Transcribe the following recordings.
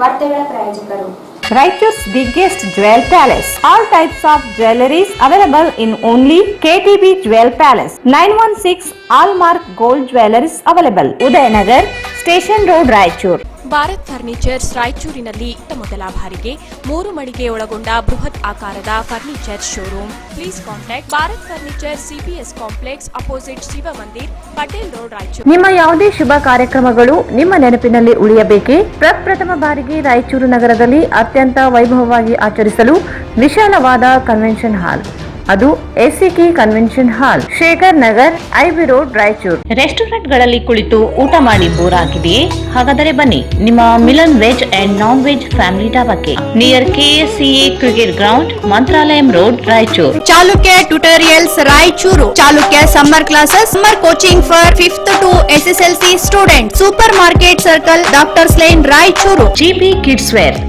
ವಾರ್ತೆಗಳ ಪ್ರಾಯೋಜಕರು Raichur's biggest jewel palace. All types of jewelries available in only KTB Jewel Palace. 916 Allmark Gold Jewelries available. Udayanagar, Station Road, Raichur. Bharat furnitures ರಾಯಚೂರಿನಲ್ಲಿ ಮೊದಲ ಬಾರಿಗೆ 3 ಮಳಿಗೆ ಒಳಗೊಂಡ ಬೃಹತ್ ಆಕಾರದ furniture showroom. Please contact Bharat furniture CPS complex opposite Shiva Mandir, Patel road, Raichur. ನಿಮ್ಮ ಯಾವುದೇ ಶುಭ ಕಾರ್ಯಕ್ರಮಗಳು ನಿಮ್ಮ ನೆನಪಿನಲ್ಲಿ ಉಳಿಯಬೇಕೆ? ಪ್ರಪ್ರಥಮ ಬಾರಿಗೆ ರಾಯಚೂರು ನಗರದಲ್ಲಿ ಅತ್ಯಂತ ವೈಭವವಾಗಿ ಆಚರಿಸಲು ವಿಶಾಲವಾದ ಕನ್ವೆನ್ಷನ್ ಹಾಲ್, ಅದು ACK convention hall, Shekhar Nagar, IB road, Raichur. ರೆಸ್ಟೋರೆಂಟ್ಗಳಲ್ಲಿ ಕುಳಿತು ಊಟ ಮಾಡಿ ಬೋರ್ ಆಗಿದೆಯೇ? ಹಾಗಾದರೆ ಬನ್ನಿ ನಿಮ್ಮ Milan veg and non veg family ಢಾಬಾಕ್ಕೆ, near KSCA cricket ground, Mantralayam road, Raichur. Chalukya tutorials Raichur. Chalukya summer classes, summer coaching for 5th to SSLC student. Super market circle, doctors line, Raichur. GP kids wear,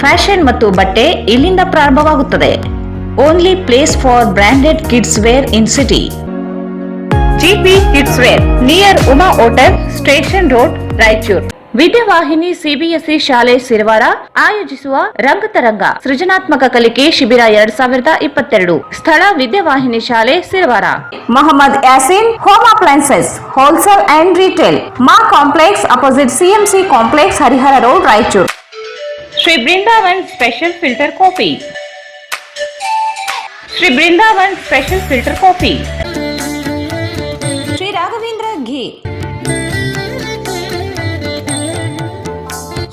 fashion ಮತ್ತು ಬಟ್ಟೆ ಇಲ್ಲಿಂದ ಪ್ರಾರಂಭವಾಗುತ್ತದೆ. Only place for branded kids wear in city. GP Kids Wear near Uma Hotel, Station Road, Raichur. Vidyavahini CBSE ಶಾಲೆ ಸಿರವಾರ ಆಯೋಜಿಸುವ ರಂಗತರಂಗ ಸೃಜನಾತ್ಮಕ ಕಲಿಕೆ ಶಿಬಿರ 2022. ಸ್ಥಳ ವಿದ್ಯಾವಾಹಿನಿ ಶಾಲೆ Sirwar. Mohammed Yasin home appliances wholesale and retail, Maa complex opposite CMC complex, Harihar road, Raichur. Shri Brindavan special filter coffee. Shri Brindavan special filter coffee. Shri Raghavendra ghee.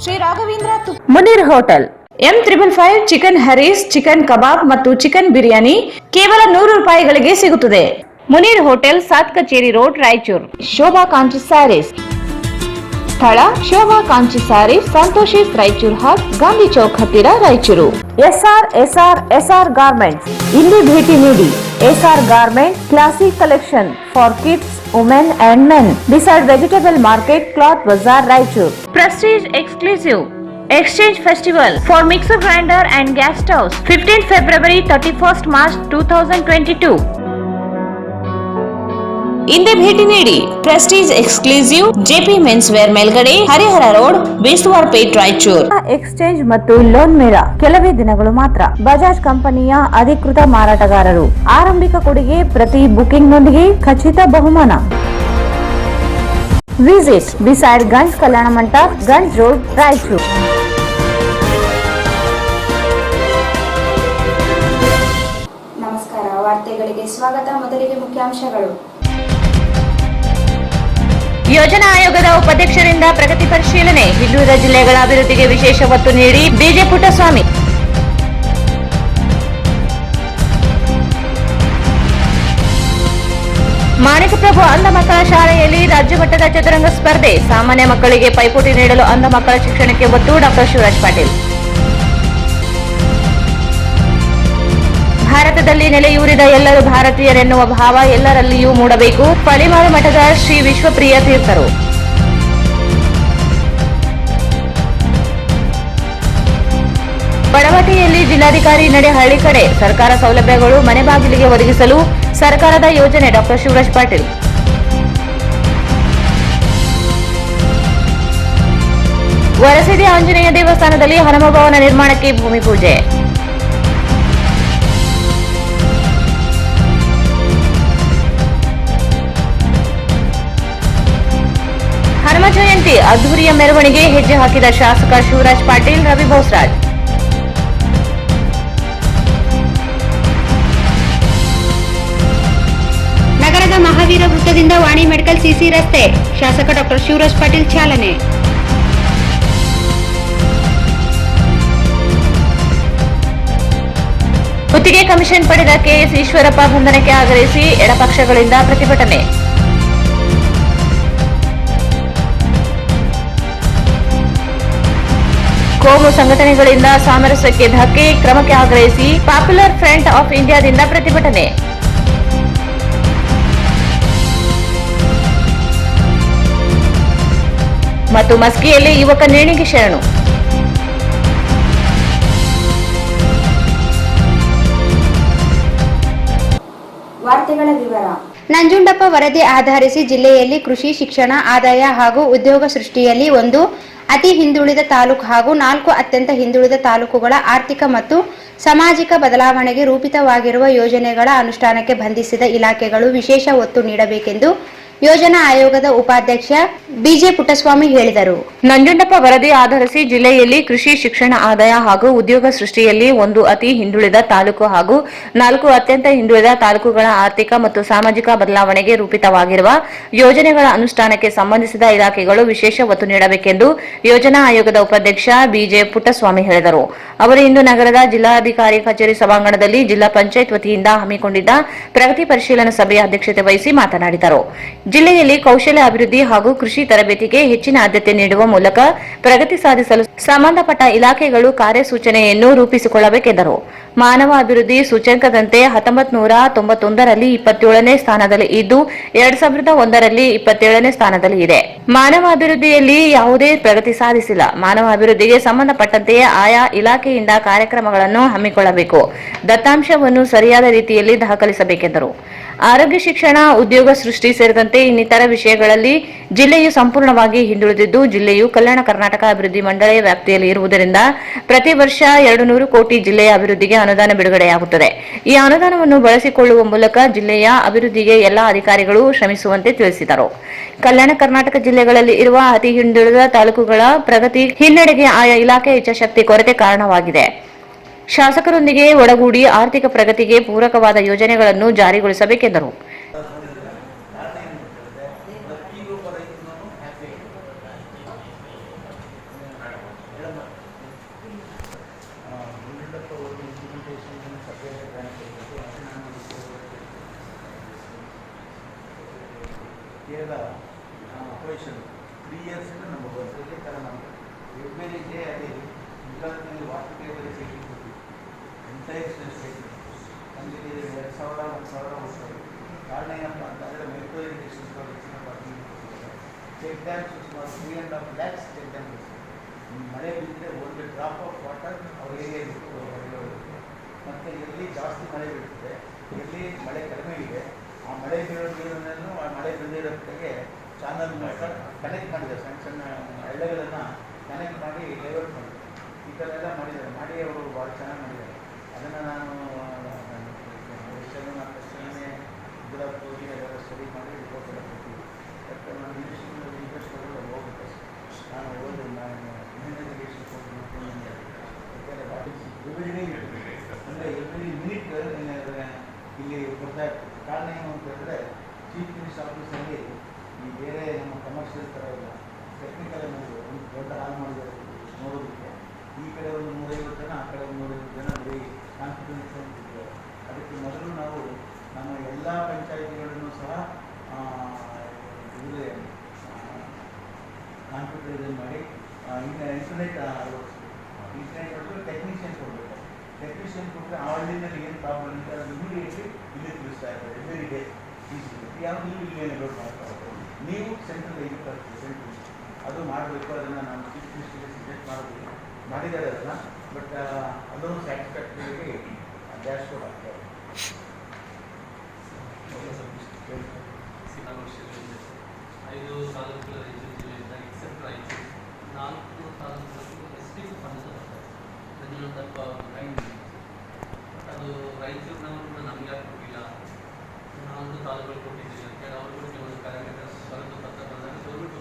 Shri Raghavendra Munir hotel. M555 chicken harees, chicken kebab ಮತ್ತು chicken biryani ಕೇವಲ 100 ರೂಪಾಯಿಗಳಿಗೆ ಸಿಗುತ್ತದೆ. Munir hotel, Saat Kacheri road, Raichur. Shobha Kanchi sarees. ಸ್ಥಳ ಶೋಭಾ ಕಾಂಚಿ ಸ್ಯಾರೀಸ್, ಸಂತೋಷಿಸ್ ರಾಯಚೂರು ಹಾಟ್, ಗಾಂಧಿ ಚೌಕ್ ಹತ್ತಿರ, ರಾಯಚೂರು. SR garments. ಇಲ್ಲಿ ಭೇಟಿ ನೀಡಿ. SR garment classic collection for kids, women and men, beside vegetable market, cloth Bazaar, Raichur. Prestige exclusive exchange festival for mixer grinder and gas stoves, 15th February 31st March 2022. ಹಿಂದೆ ಭೇಟಿ ನೀಡಿ. Prestige exclusive JP men's wear ಮೇಲ್ಗಡೆ, Harihar road, Bestavar Pet, Raichur. Exchange ಮತ್ತು loan ಮೇಳ ಕೆಲವೇ ದಿನಗಳು ಮಾತ್ರ. ಬಜಾಜ್ ಕಂಪನಿಯ ಅಧಿಕೃತ ಮಾರಾಟಗಾರರು. ಆರಂಭಿಕ ಕೊಡುಗೆ ಪ್ರತಿ ಬುಕಿಂಗ್ ನೊಂದಿಗೆ ಖಚಿತ ಬಹುಮಾನ. Visit beside Ganj Kalyana Mantapa, Ganj road, Raichur. ನಮಸ್ಕಾರ, ವಾರ್ತೆಗಳಿಗೆ ಸ್ವಾಗತ. ಮೊದಲಿಗೆ ಮುಖ್ಯಾಂಶಗಳು. ಯೋಜನಾ ಆಯೋಗದ ಉಪಾಧ್ಯಕ್ಷರಿಂದ ಪ್ರಗತಿ ಪರಿಶೀಲನೆ. ಹಿಂದುಳಿದ ಜಿಲ್ಲೆಗಳ ಅಭಿವೃದ್ಧಿಗೆ ವಿಶೇಷ ಒತ್ತು ನೀಡಿ ಬಿಜೆ ಪುಟ್ಟಸ್ವಾಮಿ. ಮಾಣಿಕಪ್ರಭು ಅಂಧ ಮಕ್ಕಳ ಶಾಲೆಯಲ್ಲಿ ರಾಜ್ಯ ಮಟ್ಟದ ಚದುರಂಗ ಸ್ಪರ್ಧೆ. ಸಾಮಾನ್ಯ ಮಕ್ಕಳಿಗೆ ಪೈಪೋಟಿ ನೀಡಲು ಅಂಧ ಮಕ್ಕಳ ಶಿಕ್ಷಣಕ್ಕೆ ಒತ್ತು. ಡಾಕ್ಟರ್ ಶಿವರಾಜ್ ಪಾಟೀಲ್. ಭಾರತದಲ್ಲಿ ನೆಲೆಯೂರಿದ ಎಲ್ಲರೂ ಭಾರತೀಯರೆನ್ನುವ ಭಾವ ಎಲ್ಲರಲ್ಲಿಯೂ ಮೂಡಬೇಕು. ಪಲಿಮಾರು ಮಠದ ಶ್ರೀ ವಿಶ್ವಪ್ರಿಯ ತೀರ್ಥರು. ಬಡವಟಿಯಲ್ಲಿ ಜಿಲ್ಲಾಧಿಕಾರಿ ನಡೆ ಹಳ್ಳಿ ಕಡೆ. ಸರ್ಕಾರ ಸೌಲಭ್ಯಗಳು ಮನೆ ಬಾಗಿಲಿಗೆ ಒದಗಿಸಲು ಸರ್ಕಾರದ ಯೋಜನೆ. ಡಾಕ್ಟರ್ ಶಿವರಾಜ್ ಪಾಟೀಲ್. ವರಸಿದಿ ಆಂಜನೇಯ ದೇವಸ್ಥಾನದಲ್ಲಿ ಹನುಮಭವನ ನಿರ್ಮಾಣಕ್ಕೆ ಭೂಮಿ ಪೂಜೆ. ಹನುಮ ಜಯಂತಿ ಅದ್ದೂರಿಯ ಮೆರವಣಿಗೆ ಹೆಜ್ಜೆ ಹಾಕಿದ ಶಾಸಕ ಶಿವರಾಜ್ ಪಾಟೀಲ್, ರವಿ ಬೋಸರಾಜ್. ನಗರದ ಮಹಾವೀರ ವೃತ್ತದಿಂದ ವಾಣಿ ಮೆಡಿಕಲ್ ಸಿಸಿ ರಸ್ತೆ, ಶಾಸಕ ಡಾಕ್ಟರ್ ಶಿವರಾಜ್ ಪಾಟೀಲ್ ಚಾಲನೆ. ಗುತ್ತಿಗೆ ಕಮಿಷನ್ ಪಡೆದ ಕೆಎಸ್ ಈಶ್ವರಪ್ಪ ಬಂಧನಕ್ಕೆ ಆಗ್ರಹಿಸಿ ಎಡಪಕ್ಷಗಳಿಂದ ಪ್ರತಿಭಟನೆ. ಕೋಮು ಸಂಘಟನೆಗಳಿಂದ ಸಾಮರಸ್ಯಕ್ಕೆ ಧಕ್ಕೆ, ಕ್ರಮಕ್ಕೆ ಆಗ್ರಹಿಸಿ ಪಾಪ್ಯುಲರ್ ಫ್ರಂಟ್ ಆಫ್ ಇಂಡಿಯಾದಿಂದ ಪ್ರತಿಭಟನೆ. ಮತ್ತು ಮಸ್ಕಿಯಲ್ಲಿ ಯುವಕ ನೇಣಿಗೆ ಶರಣು. ವಾರ್ತೆಗಳ ವಿವರ. ನಂಜುಂಡಪ್ಪ ವರದಿ ಆಧರಿಸಿ ಜಿಲ್ಲೆಯಲ್ಲಿ ಕೃಷಿ, ಶಿಕ್ಷಣ, ಆದಾಯ ಹಾಗೂ ಉದ್ಯೋಗ ಸೃಷ್ಟಿಯಲ್ಲಿ ಒಂದು ಅತಿ ಹಿಂದುಳಿದ ತಾಲೂಕು ಹಾಗೂ 4 ಅತ್ಯಂತ ಹಿಂದುಳಿದ ತಾಲೂಕುಗಳ ಆರ್ಥಿಕ ಮತ್ತು ಸಾಮಾಜಿಕ ಬದಲಾವಣೆಗೆ ರೂಪಿತವಾಗಿರುವ ಯೋಜನೆಗಳ ಅನುಷ್ಠಾನಕ್ಕೆ ಬಂಧಿಸಿದ ಇಲಾಖೆಗಳು ವಿಶೇಷ ಒತ್ತು ನೀಡಬೇಕೆಂದು ಯೋಜನಾ ಆಯೋಗದ ಉಪಾಧ್ಯಕ್ಷ ಬಿಜೆ ಪುಟ್ಟಸ್ವಾಮಿ ಹೇಳಿದರು. ನಂಜುಂಡಪ್ಪ ವರದಿ ಆಧರಿಸಿ ಜಿಲ್ಲೆಯಲ್ಲಿ ಕೃಷಿ, ಶಿಕ್ಷಣ, ಆದಾಯ ಹಾಗೂ ಉದ್ಯೋಗ ಸೃಷ್ಟಿಯಲ್ಲಿ 1 ಅತಿ ಹಿಂದುಳಿದ ತಾಲೂಕು ಹಾಗೂ 4 ಅತ್ಯಂತ ಹಿಂದುಳಿದ ತಾಲೂಕುಗಳ ಆರ್ಥಿಕ ಮತ್ತು ಸಾಮಾಜಿಕ ಬದಲಾವಣೆಗೆ ರೂಪಿತವಾಗಿರುವ ಯೋಜನೆಗಳ ಅನುಷ್ಠಾನಕ್ಕೆ ಸಂಬಂಧಿಸಿದ ಇಲಾಖೆಗಳು ವಿಶೇಷ ಒತ್ತು ನೀಡಬೇಕೆಂದು ಯೋಜನಾ ಆಯೋಗದ ಉಪಾಧ್ಯಕ್ಷ ಬಿಜೆ ಪುಟ್ಟಸ್ವಾಮಿ ಹೇಳಿದರು. ಅವರು ಇಂದು ನಗರದ ಜಿಲ್ಲಾಧಿಕಾರಿ ಕಚೇರಿ ಸಭಾಂಗಣದಲ್ಲಿ ಜಿಲ್ಲಾ ಪಂಚಾಯತ್ ವತಿಯಿಂದ ಹಮ್ಮಿಕೊಂಡಿದ್ದ ಪ್ರಗತಿ ಪರಿಶೀಲನಾ ಸಭೆಯ ಅಧ್ಯಕ್ಷತೆ ವಹಿಸಿ ಮಾತನಾಡಿದರು. ಜಿಲ್ಲೆಯಲ್ಲಿ ಕೌಶಲ್ಯ ಅಭಿವೃದ್ಧಿ ಹಾಗೂ ಕೃಷಿ ತರಬೇತಿಗೆ ಹೆಚ್ಚಿನ ಆದ್ಯತೆ ನೀಡುವ ಮೂಲಕ ಪ್ರಗತಿ ಸಾಧಿಸಲು ಸಂಬಂಧಪಟ್ಟ ಇಲಾಖೆಗಳು ಕಾರ್ಯಸೂಚನೆಯನ್ನು ರೂಪಿಸಿಕೊಳ್ಳಬೇಕೆಂದರು. ಮಾನವ ಅಭಿವೃದ್ಧಿ ಸೂಚ್ಯಂಕದಂತೆ 1991ರಲ್ಲಿ 27ನೇ ಸ್ಥಾನದಲ್ಲಿ ಇದ್ದು 2001ರಲ್ಲಿ 27ನೇ ಸ್ಥಾನದಲ್ಲಿ ಇದೆ. ಮಾನವ ಅಭಿವೃದ್ಧಿಯಲ್ಲಿ ಯಾವುದೇ ಪ್ರಗತಿ ಸಾಧಿಸಿಲ್ಲ. ಮಾನವ ಅಭಿವೃದ್ಧಿಗೆ ಸಂಬಂಧಪಟ್ಟಂತೆಯೇ ಆಯಾ ಇಲಾಖೆಯಿಂದ ಕಾರ್ಯಕ್ರಮಗಳನ್ನು ಹಮ್ಮಿಕೊಳ್ಳಬೇಕು. ದತ್ತಾಂಶವನ್ನು ಸರಿಯಾದ ರೀತಿಯಲ್ಲಿ ದಾಖಲಿಸಬೇಕೆಂದರು. ಆರೋಗ್ಯ, ಶಿಕ್ಷಣ, ಉದ್ಯೋಗ ಸೃಷ್ಟಿ ಸೇರಿದಂತೆ ಇನ್ನಿತರ ವಿಷಯಗಳಲ್ಲಿ ಜಿಲ್ಲೆಯು ಸಂಪೂರ್ಣವಾಗಿ ಹಿಂದುಳಿದಿದ್ದು, ಜಿಲ್ಲೆಯು ಕಲ್ಯಾಣ ಕರ್ನಾಟಕ ಅಭಿವೃದ್ಧಿ ಮಂಡಳಿಯ ವ್ಯಾಪ್ತಿಯಲ್ಲಿ ಇರುವುದರಿಂದ ಪ್ರತಿ ವರ್ಷ 200 ಕೋಟಿ ಜಿಲ್ಲೆಯ ಅಭಿವೃದ್ಧಿಗೆ ಅನುದಾನ ಬಿಡುಗಡೆಯಾಗುತ್ತದೆ. ಈ ಅನುದಾನವನ್ನು ಬಳಸಿಕೊಳ್ಳುವ ಮೂಲಕ ಜಿಲ್ಲೆಯ ಅಭಿವೃದ್ಧಿಗೆ ಎಲ್ಲಾ ಅಧಿಕಾರಿಗಳು ಶ್ರಮಿಸುವಂತೆ ತಿಳಿಸಿದರು. ಕಲ್ಯಾಣ ಕರ್ನಾಟಕ ಜಿಲ್ಲೆಗಳಲ್ಲಿ ಇರುವ ಅತಿ ಹಿಂದುಳಿದ ತಾಲೂಕುಗಳ ಪ್ರಗತಿ ಹಿನ್ನಡೆಗೆ ಆಯಾ ಇಲಾಖೆ ಇಚ್ಛಾಶಕ್ತಿ ಕೊರತೆ ಕಾರಣವಾಗಿದೆ. ಶಾಸಕರೊಂದಿಗೆ ಒಡಗೂಡಿ ಆರ್ಥಿಕ ಪ್ರಗತಿಗೆ ಪೂರಕವಾದ ಯೋಜನೆಗಳನ್ನು ಜಾರಿಗೊಳಿಸಬೇಕೆಂದರು. ಕೇರಳ ಆಪರೇಷನ್ 3 years ನಮ್ಮ ಬಸ್ಸಲ್ಲಿ ಕಾರಣ ಎವ್ರಿಡೇ ಅಲ್ಲಿ ಗುಜರಾತ್ನಲ್ಲಿ water table citing entire state ಅಲ್ಲಿ 2000 1000 ಹೋಗ್ತಾರೆ. ಕಾರಣ ಏನಪ್ಪ ಅಂತಂದರೆ ಮೈಕ್ರೋ ಇರಿಗೇಷನ್ ಪ್ರಾಜೆಕ್ಟ್ಸ್ನ ಚೆಕ್ ಡ್ಯಾಮ್ಸ್ ಸುಮಾರು 3.5 lakhs ಚೆಕ್ ಡ್ಯಾಮ್ಸ್. ಮಳೆ ಬಿದ್ದರೆ ಒಂದು ಡ್ರಾಪ್ ಆಫ್ ವಾಟರ್ ಅವ್ರ ಏರಿಯಾಗೆ ಮತ್ತು ಎಲ್ಲಿ ಜಾಸ್ತಿ ಮಳೆ ಬೀಳ್ತದೆ, ಎಲ್ಲಿ ಮಳೆ ಕಡಿಮೆ ಇದೆ, ಆ ಮಳೆ ಬೀಳೋ ನೀರನ್ನು ಆ ಮಳೆ ಬಂದಿರೋದಕ್ಕೆ ಚಾನಲ್ ಮೂಲಕ ಕನೆಕ್ಟ್ ಮಾಡಿದ್ದಾರೆ. ಸಣ್ಣ ಸಣ್ಣ ಹಳ್ಳಿಗಳನ್ನು ಕನೆಕ್ಟ್ ಮಾಡಿ ಡೈವರ್ಟ್ ಮಾಡಿದ್ದಾರೆ. ಈ ಥರ ಎಲ್ಲ ಮಾಡಿದ್ದಾರೆ. ಮಾಡಿ ಅವರು ಭಾಳ ಚೆನ್ನಾಗಿ ಮಾಡಿದ್ದಾರೆ. ಅದನ್ನು ನಾನು ತಕ್ಷಣವೇ ಗುಜರಾತ್ ಹೋಗಿ ಅದೆಲ್ಲ ಸ್ಟಡಿ ಮಾಡಿ ರಿಪೋರ್ಟ್ ಎಲ್ಲ ಕೊಡ್ತೀವಿ. ಬಟ್ ನಾನು ಇಂಟ್ರೆಸ್ಟ್ ಕೊಡೋದು ಹೋಗುತ್ತೆ. ನಾನು ಓದಿ ಇಮಿಗ್ರೇಷನ್ ಅಂದರೆ ಎವ್ರಿ ಮಿನಿಟ್ ಇಲ್ಲಿ ಬರ್ತಾ ಇರ್ತದೆ. ಕಾರಣ ಏನು ಅಂತ ಹೇಳಿದ್ರೆ ಚೀಫ್ ಮಿನಿಸ್ಟರ್ ಆಫೀಸಲ್ಲಿ ಈ ಬೇರೆ ನಮ್ಮ ಕಮರ್ಷಿಯಲ್ ಥರ ಇಲ್ಲ, ಟೆಕ್ನಿಕಲ್ ಒಂದು ದೊಡ್ಡ ಹಾಲ್ ಮಾಡಿದ್ದಾರೆ ನೋಡೋದಕ್ಕೆ. ಈ ಕಡೆ ಒಂದು 150 ಜನ, ಆ ಕಡೆ ಒಂದು 150 ಜನ ಬರೀ ಕಾನ್ಫಿಡೆನ್ಸ್ ಅಂತಿದ್ದಾರೆ. ಅದಕ್ಕೆ ಮೊದಲು ನಾವು ನಮ್ಮ ಎಲ್ಲ ಪಂಚಾಯಿತಿಗಳನ್ನು ಸಹ ಇದೇ ಕಾನ್ಫಿಡರೈಸೇಷನ್ ಮಾಡಿ ಇಂಟರ್ನೆಟ್ ಅಳವಡಿಸ್ಬೇಕು. ಟೆಕ್ನಿಷಿಯನ್ ಕೊಡಬೇಕು. ಟೆಕ್ನಿಷಿಯನ್ ಕೊಟ್ಟರೆ ಆ ಹಳ್ಳಿನಲ್ಲಿ ಏನು ಪ್ರಾಬ್ಲಮ್ ಇದೆ ಅದು ಇಮಿಡಿಯೇಟ್ಲಿ ಇಲ್ಲಿ ತಿಳಿಸ್ತಾ ಇದ್ದಾರೆ. ಎವ್ರಿ ಡೇ ಯಾವುದು ಇಲ್ಲಿ ಲೋಡ್ ಮಾಡ್ತಾ ಇರ್ತಾರೆ. ನೀವು ಸೆಂಟ್ರಲ್ ಇದು ಕಳಿಸ್ತೀವಿ, ಸೆಂಟ್ರಲ್ ಅದು ಮಾಡಬೇಕು. ಅದನ್ನು ನಾವು ಚೀಫ್ ಮಿನಿಸ್ಟರ್ಗೆ ಸಜೆಸ್ಟ್ ಮಾಡಿದ್ದಾರೆ ಅದನ್ನು. ಬಟ್ ಅದನ್ನು ಸ್ಯಾಟಿಸ್ಫ್ಯಾಕ್ಟರಿ ಡ್ಯಾಶ್ ಬೋರ್ಡ್ ಆಗ್ತಾರೆ. 5 ತಾಲೂಕುಗಳ ರಾಯಚೂರು ಜಿಲ್ಲೆಯಿಂದ ಎಕ್ಸೆಪ್ಟ್ ರಾಯಚೂರು 4 ತಾಲೂಕುಗಳು ಎಸ್ಟಿಗೆ ಫಂಡ್ ಬರ್ತಾರೆ. ನಂಜುಂಡಪ್ಪ ಬಟ್ ಅದು ರಾಯಚೂರಿನವರು ನಮಗೆ ಯಾಕೆ ಕೊಟ್ಟಿಲ್ಲ, ನಾವೊಂದು ತಾಲೂಕುಗಳು ಕೊಟ್ಟಿದ್ದೀವಿ ಅಂತೇಳಿ ಅವರು ಕೂಡ ಕೆಲವೊಂದು ಕಾರ್ಯಕ್ರಮ ಸ್ವರೂಪ ಪತ್ರ ಬಂದಾಗ ಗೌರ್ಮೆಂಟ್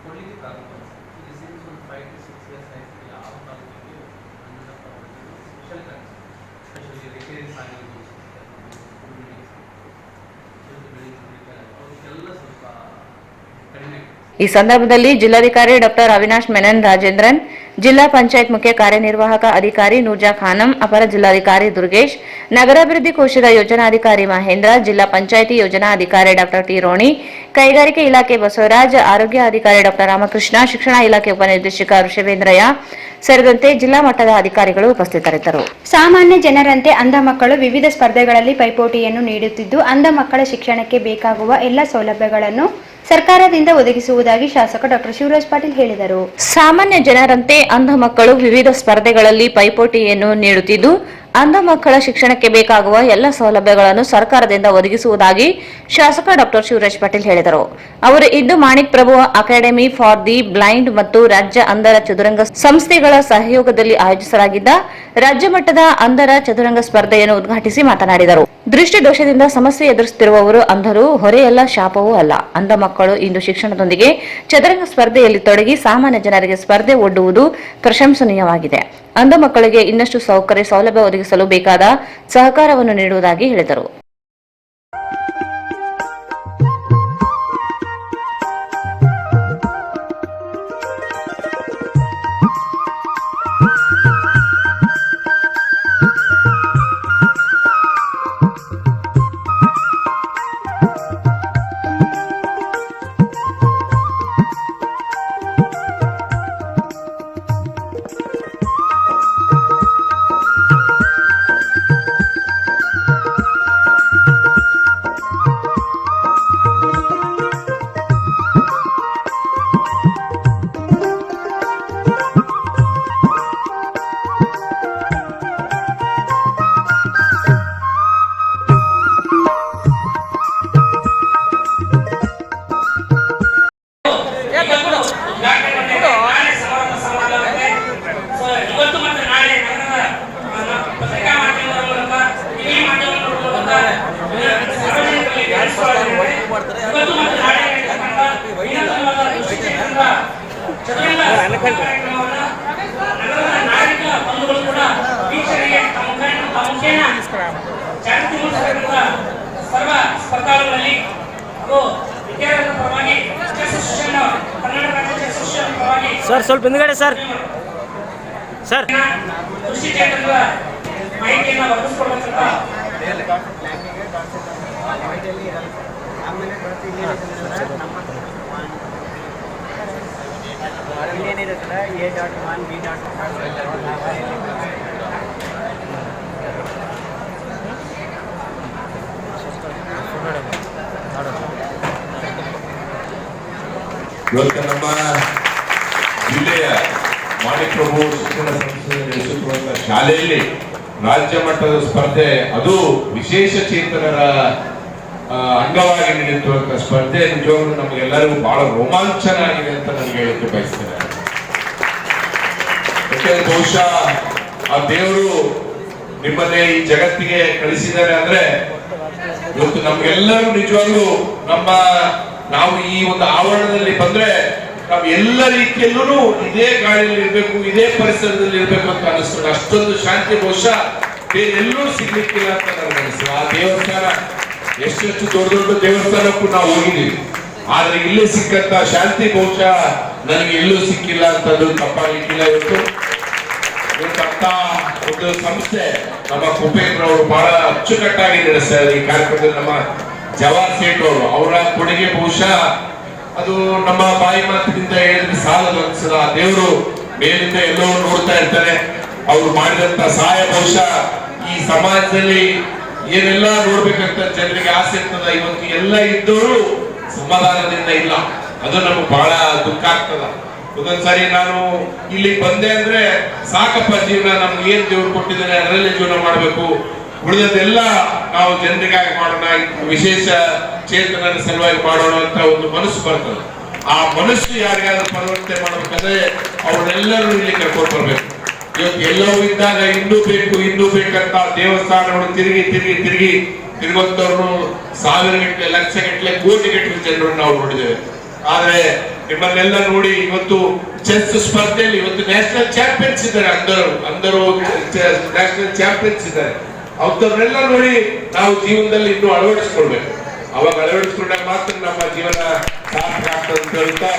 ಕೊಡಲಿಕ್ಕೆ ಪ್ರಾರಂಭ. ಇದು ಸಿನ್ಸ್ ಒಂದು 5 to 6 years ಆಯಿತು. ಯಾವ ತಾಲೂಕಿಗೆ ನಂಜುಂಡಪ್ಪ ಸ್ಪೆಷಲ್ ಕಾರ್ಯಕ್ರಮ, ಸ್ಪೆಷಲಿ ರಿಪೇರಿ ಆಗಿರ್ಬೋದು, ಅವರಿಗೆಲ್ಲ ಸ್ವಲ್ಪ ಕಡಿಮೆ. ಈ ಸಂದರ್ಭದಲ್ಲಿ ಜಿಲ್ಲಾಧಿಕಾರಿ ಡಾಕ್ಟರ್ ಅವಿನಾಶ್ ಮೆನನ್ ರಾಜೇಂದ್ರನ್, ಜಿಲ್ಲಾ ಪಂಚಾಯತ್ ಮುಖ್ಯ ಕಾರ್ಯನಿರ್ವಾಹಕ ಅಧಿಕಾರಿ ನೂರ್ಜಾ ಖಾನಂ, ಅಪರ ಜಿಲ್ಲಾಧಿಕಾರಿ ದುರ್ಗೇಶ್, ನಗರಾಭಿವೃದ್ಧಿ ಕೋಶದ ಯೋಜನಾಧಿಕಾರಿ ಮಹೇಂದ್ರ, ಜಿಲ್ಲಾ ಪಂಚಾಯಿತಿ ಯೋಜನಾ ಅಧಿಕಾರಿ ಡಾಕ್ಟರ್ ಟಿ ರೋಣಿ, ಕೈಗಾರಿಕೆ ಇಲಾಖೆ ಬಸವರಾಜ್, ಆರೋಗ್ಯ ಅಧಿಕಾರಿ ಡಾಕ್ಟರ್ ರಾಮಕೃಷ್ಣ, ಶಿಕ್ಷಣ ಇಲಾಖೆ ಉಪನಿರ್ದೇಶಕ ಋಷಭೇಂದ್ರಯ್ಯ ಸೇರಿದಂತೆ ಜಿಲ್ಲಾ ಮಟ್ಟದ ಅಧಿಕಾರಿಗಳು ಉಪಸ್ಥಿತರಿದ್ದರು. ಸಾಮಾನ್ಯ ಜನರಂತೆ ಅಂಧ ಮಕ್ಕಳು ವಿವಿಧ ಸ್ಪರ್ಧೆಗಳಲ್ಲಿ ಪೈಪೋಟಿಯನ್ನು ನೀಡುತ್ತಿದ್ದು, ಅಂಧ ಮಕ್ಕಳ ಶಿಕ್ಷಣಕ್ಕೆ ಬೇಕಾಗುವ ಎಲ್ಲ ಸೌಲಭ್ಯಗಳನ್ನು ಸರ್ಕಾರದಿಂದ ಒದಗಿಸುವುದಾಗಿ ಶಾಸಕ ಡಾಕ್ಟರ್ ಶಿವರಾಜ್ ಪಾಟೀಲ್ ಹೇಳಿದರು. ಸಾಮಾನ್ಯ ಜನರಂತೆ ಅಂಧ ಮಕ್ಕಳು ವಿವಿಧ ಸ್ಪರ್ಧೆಗಳಲ್ಲಿ ಪೈಪೋಟಿಯನ್ನು ನೀಡುತ್ತಿದ್ದು, ಅಂಧ ಮಕ್ಕಳ ಶಿಕ್ಷಣಕ್ಕೆ ಬೇಕಾಗುವ ಎಲ್ಲ ಸೌಲಭ್ಯಗಳನ್ನು ಸರ್ಕಾರದಿಂದ ಒದಗಿಸುವುದಾಗಿ ಶಾಸಕ ಡಾಕ್ಟರ್ ಶಿವರಾಜ್ ಪಾಟೀಲ್ ಹೇಳಿದರು. ಅವರು ಇಂದು ಮಾಣಿಕ್ ಪ್ರಭು ಅಕಾಡೆಮಿ ಫಾರ್ ದಿ ಬ್ಲೈಂಡ್ ಮತ್ತು ರಾಜ್ಯ ಅಂಧರ ಚದುರಂಗ ಸಂಸ್ಥೆಗಳ ಸಹಯೋಗದಲ್ಲಿ ಆಯೋಜಿಸಲಾಗಿದ್ದ ರಾಜ್ಯ ಮಟ್ಟದ ಅಂಧರ ಚದುರಂಗ ಸ್ಪರ್ಧೆಯನ್ನು ಉದ್ಘಾಟಿಸಿ ಮಾತನಾಡಿದರು. ದೃಷ್ಟಿದೋಷದಿಂದ ಸಮಸ್ಯೆ ಎದುರಿಸುತ್ತಿರುವವರು ಅಂಧರು ಹೊರೆಯಲ್ಲ, ಶಾಪವೂ ಅಲ್ಲ. ಅಂಧ ಮಕ್ಕಳು ಇಂದು ಶಿಕ್ಷಣದೊಂದಿಗೆ ಚದುರಂಗ ಸ್ಪರ್ಧೆಯಲ್ಲಿ ತೊಡಗಿ ಸಾಮಾನ್ಯ ಜನರಿಗೆ ಸ್ಪರ್ಧೆ ಒಡ್ಡುವುದು ಪ್ರಶಂಸನೀಯವಾಗಿದೆ. ಅಂಧ ಮಕ್ಕಳಿಗೆ ಇನ್ನಷ್ಟು ಸೌಕರ್ಯ ಸೌಲಭ್ಯ ಒದಗಿಸಲು ಬೇಕಾದ ಸಹಕಾರವನ್ನು ನೀಡುವುದಾಗಿ ಹೇಳಿದರು. ಸರ್ವ ಸ್ಪರ್ಧಾಗಳಲ್ಲಿ ವಿದ್ಯಾರ್ಥಿಗಳ ಪರವಾಗಿ ಕನ್ನಡ ರಾಜ್ಯ ಪರವಾಗಿ ಸರ್ ಸ್ವಲ್ಪ ಹಿಂದ್ಗಡೆ ಸರ್ ಕೃಷಿ ಕ್ಷೇತ್ರದ ಮಾಹಿತಿಯನ್ನು ಒದಗಿಸಿಕೊಡಬೇಕಂತ ಇವತ್ತು ನಮ್ಮ ಜಿಲ್ಲೆಯ ಮಾಣಿಕ್ ಪ್ರಭು ಶಿಕ್ಷಣ ಸಂಸ್ಥೆ ನಡೆಸುತ್ತಿರುವಂತಹ ಶಾಲೆಯಲ್ಲಿ ರಾಜ್ಯ ಮಟ್ಟದ ಸ್ಪರ್ಧೆ, ಅದು ವಿಶೇಷ ಚೇತನರ ಅಂಗವಾಗಿ ನಡೆಯುತ್ತಿರುವಂತಹ ಸ್ಪರ್ಧೆ ನಿಜವಾಗ್ಲೂ ನಮಗೆಲ್ಲರಿಗೂ ಬಹಳ ರೋಮಾಂಚನ ಆಗಿದೆ ಅಂತ ನನಗೆ ಹೇಳಕ್ಕೆ ಬಯಸ್ತೇನೆ. ಯಾಕೆಂದ್ರೆ ಬಹುಶಃ ಆ ದೇವರು ನಿಮ್ಮನ್ನೇ ಈ ಜಗತ್ತಿಗೆ ಕಳಿಸಿದ್ದಾರೆ ಅಂದ್ರೆ ಇವತ್ತು ನಮ್ಗೆಲ್ಲರೂ ನಿಜವಾಗ್ಲೂ ನಾವು ಈ ಒಂದು ಆವರಣದಲ್ಲಿ ಬಂದ್ರೆ ನಾವು ಎಲ್ಲ ರೀತಿಯಲ್ಲೂ ಇದೇ ಗಾಳಿಯಲ್ಲಿ ಇರ್ಬೇಕು, ಇದೇ ಪರಿಸರದಲ್ಲಿ ಇರ್ಬೇಕು ಅಂತ ಅನಿಸ್ತದೆ. ಅಷ್ಟೊಂದು ಶಾಂತಿ ಬಹುಶಃ ಬೇರೆ ಎಲ್ಲೂ ಸಿಗ್ಲಿಕ್ಕಿಲ್ಲ ಅಂತ ನನಗೆ ಅನಿಸ್ತದೆ. ಆ ದೇವಸ್ಥಾನ ಎಷ್ಟೆಷ್ಟು ದೊಡ್ಡ ದೊಡ್ಡ ದೇವಸ್ಥಾನಕ್ಕೂ ನಾವು ಹೋಗಿದ್ದೀವಿ, ಆದ್ರೆ ಇಲ್ಲಿ ಸಿಕ್ಕಂತ ಶಾಂತಿ ಬಹುಶಃ ನನಗೆ ಎಲ್ಲೂ ಸಿಕ್ಕಿಲ್ಲ ಅಂತದ್ದು ತಪ್ಪಾಗಲಿಕ್ಕಿಲ್ಲ. ಇವತ್ತಂತ ಒಂದು ಸಂಸ್ಥೆ ನಮ್ಮ ಕುಪೇಂದ್ರ ಅವರು ಬಹಳ ಅಚ್ಚುಕಟ್ಟಾಗಿ ನಡೆಸ್ತಾರೆ ಈ ಕಾರ್ಯಕ್ರಮದಲ್ಲಿ. ನಮ್ಮ ಜವಾಹರ್ ಸೇಠ್ ಅವರು, ಅವರ ಕೊಡುಗೆ ಬಹುಶಃ ಅದು ನಮ್ಮ ಬಾಯಿ ಮಾತಿನಿಂದ ಹೇಳಿದ್ರೆ ಸಾಲದು ಅನ್ಸದ. ಆ ದೇವರು ಮೇಲಿಂದ ಎಲ್ಲವೂ ನೋಡ್ತಾ ಇರ್ತಾರೆ. ಅವರು ಮಾಡಿದಂತ ಸಹಾಯ ಬಹುಶಃ ಈ ಸಮಾಜದಲ್ಲಿ ಏನೆಲ್ಲ ನೋಡ್ಬೇಕಂತ ಜನರಿಗೆ ಆಸೆ ಇರ್ತದ, ಇವತ್ತು ಎಲ್ಲ ಇದ್ದವರು ಸಮಾಧಾನದಿಂದ ಇಲ್ಲ. ಅದು ನಮ್ಗೆ ಬಹಳ ದುಃಖ ಆಗ್ತದ. ಒಂದೊಂದ್ಸಾರಿ ನಾನು ಇಲ್ಲಿ ಬಂದೆ ಅಂದ್ರೆ ಸಾಕಪ್ಪ, ಜೀವನ ನಮ್ಗೆ ಏನ್ ದೇವ್ರು ಕೊಟ್ಟಿದ್ದಾರೆ ಅದರಲ್ಲೇ ಜೀವನ ಮಾಡ್ಬೇಕು, ಉಳಿದದೆಲ್ಲ ನಾವು ಜನರಿಗಾಗಿ ಮಾಡೋಣ, ವಿಶೇಷ ಚೇತನರ ಸಲುವಾಗಿ ಮಾಡೋಣ ಅಂತ ಒಂದು ಮನಸ್ಸು ಬರ್ತದೆ. ಆ ಮನಸ್ಸು ಯಾರಿಗಾದ್ರೂ ಪರಿವರ್ತನೆ ಮಾಡ್ಬೇಕಂದ್ರೆ ಅವರೆಲ್ಲರೂ ಇಲ್ಲಿ ಕರ್ಕೊಂಡು ಬರ್ಬೇಕು. ಇವತ್ತು ಎಲ್ಲವೂ ಇದ್ದಾಗ ಇನ್ನೂ ಬೇಕಂತ ದೇವಸ್ಥಾನಗಳು ತಿರುಗುವಂತವ್ರು ಸಾವಿರ ಗಟ್ಟಲೆ, ಲಕ್ಷ ಗಟ್ಟಲೆ, ಕೋಟಿ ಗಟ್ಟಲೆ ಜನರನ್ನು ನಾವು ನೋಡಿದ್ದೇವೆ. ಆದ್ರೆ ನಿಮ್ಮನ್ನೆಲ್ಲ ನೋಡಿ ಇವತ್ತು ಚೆಸ್ ಸ್ಪರ್ಧೆಯಲ್ಲಿ ಇವತ್ತು ನ್ಯಾಷನಲ್ ಚಾಂಪಿಯನ್ಸ್ ಇದ್ದಾರೆ, ಅಂದರು ನ್ಯಾಷನಲ್ ಚಾಂಪಿಯನ್ಸ್ ಇದ್ದಾರೆ. ಅವ್ರನ್ನೆಲ್ಲ ನೋಡಿ ನಾವು ಜೀವನದಲ್ಲಿ ಇನ್ನೂ ಅಳವಡಿಸ್ಕೊಳ್ಬೇಕು. ಅವಾಗ ಅಳವಡಿಸ್ಕೊಂಡಾಗ ಮಾತ್ರ ನಮ್ಮ ಜೀವನ ಸಾರ್ಥಕ ಆಗ್ತದೆ ಅಂತ ಹೇಳ್ತಾ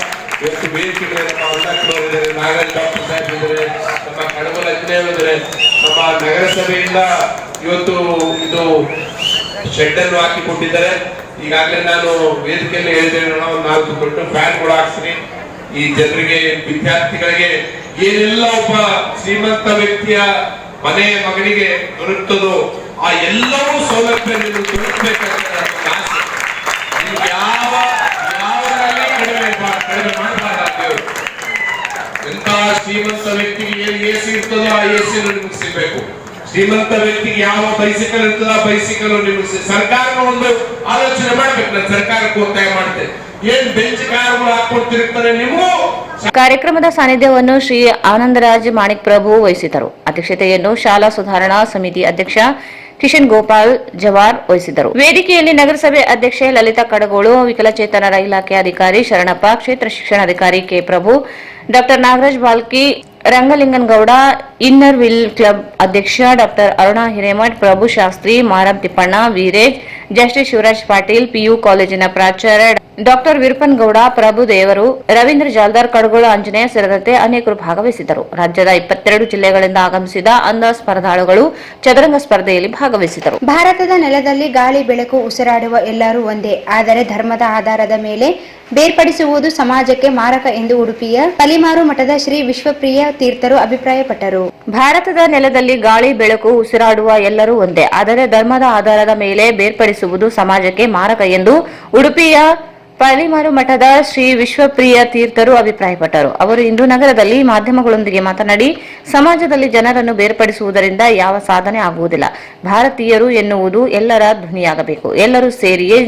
ಇವತ್ತು ವೇದಿಕೆಗಳು ನಮ್ಮ ಅಣ್ಣಕ್ಕಿದ್ದಾರೆ, ನಾಗರಾಜ್ ಡಾಕ್ಟರ್ ಸಾಹೇಬ್ ಇದ್ದಾರೆ, ನಮ್ಮ ಕಡಬಲ ಅಜ್ಞೇವ್ ಇದ್ದಾರೆ. ನಮ್ಮ ನಗರಸಭೆಯಿಂದ ಇವತ್ತು ಇದು ಶೆಡ್ ಅನ್ನು ಹಾಕಿ ಕೊಟ್ಟಿದ್ದಾರೆ. ಈಗಾಗಲೇ ನಾನು ವೇದಿಕೆಯಲ್ಲಿ ಹೇಳಿದ್ದೇನೆ, ನಾವು 4 ದೊಡ್ಡ ಫ್ಯಾನ್ ಕೂಡ ಹಾಕ್ತೀನಿ. ಈ ಜನರಿಗೆ, ವಿದ್ಯಾರ್ಥಿಗಳಿಗೆ ಏನೆಲ್ಲ ಒಬ್ಬ ಶ್ರೀಮಂತ ವ್ಯಕ್ತಿಯ ಮನೆ ಮಗನಿಗೆ ದೊರಕುತ್ತದೋ ಆ ಎಲ್ಲವೂ ಸೌಲಭ್ಯ ದೊರಕಬೇಕಂತ ಯಾವ ಕಡಿಮೆ ಮಾಡಬಾರ್ದು. ಎಂತ ಶ್ರೀಮಂತ ವ್ಯಕ್ತಿಗೆ ಏನ್ ಎಸಿ ಇರ್ತದೋ ಆ ಎಸಿ ನಿಮಗೆ ಸಿಗಬೇಕು. ಶ್ರೀಮಂತ ವ್ಯಕ್ತಿಗೆ ಯಾವ ಬೈಸಿಕಲ್ ಇರ್ತದ ಬೈಸಿಕಲ್ ನಿಮಗೆ ಸರ್ಕಾರ ಒಂದು ಆಲೋಚನೆ ಮಾಡ್ಬೇಕು. ನಾನು ಸರ್ಕಾರಕ್ಕೆ ಒತ್ತಾಯ ಮಾಡ್ತೇನೆ, ಏನ್ ಬೆಂಚ್ ಕಾರುಗಳು ಹಾಕೊಂಡು ತಿರುಗ್ತಾರೆ ನಿಮಗೂ. ಕಾರ್ಯಕ್ರಮದ ಸಾನ್ನಿಧ್ಯವನ್ನು ಶ್ರೀ ಆನಂದರಾಜ್ ಮಾಣಿಕ್ ಪ್ರಭು ವಹಿಸಿದರು. ಅಧ್ಯಕ್ಷತೆಯನ್ನು ಶಾಲಾ ಸುಧಾರಣಾ ಸಮಿತಿ ಅಧ್ಯಕ್ಷ ಕಿಶನ್ ಗೋಪಾಲ್ ಜವಾರ್ ವಹಿಸಿದ್ದರು. ವೇದಿಕೆಯಲ್ಲಿ ನಗರಸಭೆ ಅಧ್ಯಕ್ಷೆ ಲಲಿತಾ ಕಡಗೋಳು, ವಿಕಲಚೇತನರ ಇಲಾಖೆ ಅಧಿಕಾರಿ ಶರಣಪ್ಪ, ಕ್ಷೇತ್ರ ಶಿಕ್ಷಣಾಧಿಕಾರಿ K Prabhu, doctor Nagaraj Balki, Rangalinganagouda, inner wheel club ಅಧ್ಯಕ್ಷ doctor Aruna Hiremath, Prabhu Shastri, Maram Tippanna, Veeresh, justice Shivaraj Patil, PU ಕಾಲೇಜಿನ ಪ್ರಾಚಾರ್ಯ ಡಾಕ್ಟರ್ ವಿರುಪನ್ ಗೌಡ, ಪ್ರಭು ದೇವರು, ರವೀಂದ್ರ ಜಾಲ್ದಾರ್, ಕಡಗೋಳ ಆಂಜನೇಯ ಸೇರಿದಂತೆ ಅನೇಕರು ಭಾಗವಹಿಸಿದ್ದರು. ರಾಜ್ಯದ 22 ಜಿಲ್ಲೆಗಳಿಂದ ಆಗಮಿಸಿದ ಅಂಧ ಸ್ಪರ್ಧಾಳುಗಳು ಚದುರಂಗ ಸ್ಪರ್ಧೆಯಲ್ಲಿ ಭಾಗವಹಿಸಿದರು. ಭಾರತದ ನೆಲದಲ್ಲಿ ಗಾಳಿ ಬೆಳಕು ಉಸಿರಾಡುವ ಎಲ್ಲರೂ ಒಂದೇ, ಆದರೆ ಧರ್ಮದ ಆಧಾರದ ಮೇಲೆ ಬೇರ್ಪಡಿಸುವುದು ಸಮಾಜಕ್ಕೆ ಮಾರಕ ಎಂದು ಉಡುಪಿಯ ಕಲಿಮಾರು ಮಠದ ಶ್ರೀ ವಿಶ್ವಪ್ರಿಯ ತೀರ್ಥರು ಅಭಿಪ್ರಾಯಪಟ್ಟರು. ಭಾರತದ ನೆಲದಲ್ಲಿ ಗಾಳಿ ಬೆಳಕು ಉಸಿರಾಡುವ ಎಲ್ಲರೂ ಒಂದೇ, ಆದರೆ ಧರ್ಮದ ಆಧಾರದ ಮೇಲೆ ಬೇರ್ಪಡಿಸುವುದು ಸಮಾಜಕ್ಕೆ ಮಾರಕ ಎಂದು ಉಡುಪಿಯ ಪಲಿಮಾರು ಮಠದ ಶ್ರೀ ವಿಶ್ವಪ್ರಿಯ ತೀರ್ಥರು ಅಭಿಪ್ರಾಯಪಟ್ಟರು. ಅವರು ಇಂದು ನಗರದಲ್ಲಿ ಮಾಧ್ಯಮಗಳೊಂದಿಗೆ ಮಾತನಾಡಿ, ಸಮಾಜದಲ್ಲಿ ಜನರನ್ನು ಬೇರ್ಪಡಿಸುವುದರಿಂದ ಯಾವ ಸಾಧನೆ ಆಗುವುದಿಲ್ಲ. ಭಾರತೀಯರು ಎನ್ನುವುದು ಎಲ್ಲರ ಧ್ವನಿಯಾಗಬೇಕು, ಎಲ್ಲರೂ ಸೇರಿಯೇ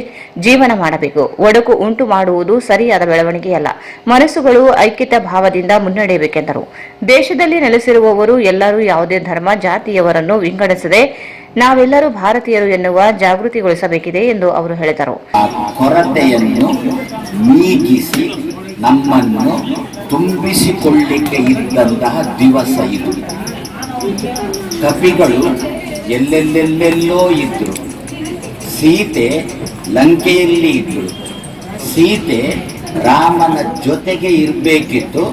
ಜೀವನ ಮಾಡಬೇಕು. ಒಡಕು ಉಂಟು ಮಾಡುವುದು ಸರಿಯಾದ ಬೆಳವಣಿಗೆಯಲ್ಲ. ಮನಸ್ಸುಗಳು ಐಕ್ಯತಾ ಭಾವದಿಂದ ಮುನ್ನಡೆಯಬೇಕೆಂದರು. ದೇಶದಲ್ಲಿ ನೆಲೆಸಿರುವವರು ಎಲ್ಲರೂ ಯಾವುದೇ ಧರ್ಮ ಜಾತಿಯವರನ್ನು ವಿಂಗಡಿಸದೆ ನಾವೆಲ್ಲರೂ ಭಾರತೀಯರು ಎನ್ನುವ ಜಾಗೃತಿಗೊಳಿಸಬೇಕಿದೆ ಎಂದು ಅವರು ಹೇಳಿದರು. ಕೊರತೆಯನ್ನು ನೀಗಿಸಿ ನಮ್ಮನ್ನು ತುಂಬಿಸಿಕೊಳ್ಳಿಕ್ಕೆ ಇದ್ದಂತಹ ದಿವಸ ಇದು. ಕಪಿಗಳು ಎಲ್ಲೆಲ್ಲೆಲ್ಲೆಲ್ಲೋ ಇದ್ರು. ಸೀತೆ ಲಂಕೆಯಲ್ಲಿ ಇದ್ರು. ಸೀತೆ ರಾಮನ ಜೊತೆಗೆ ಇರಬೇಕಿತ್ತು.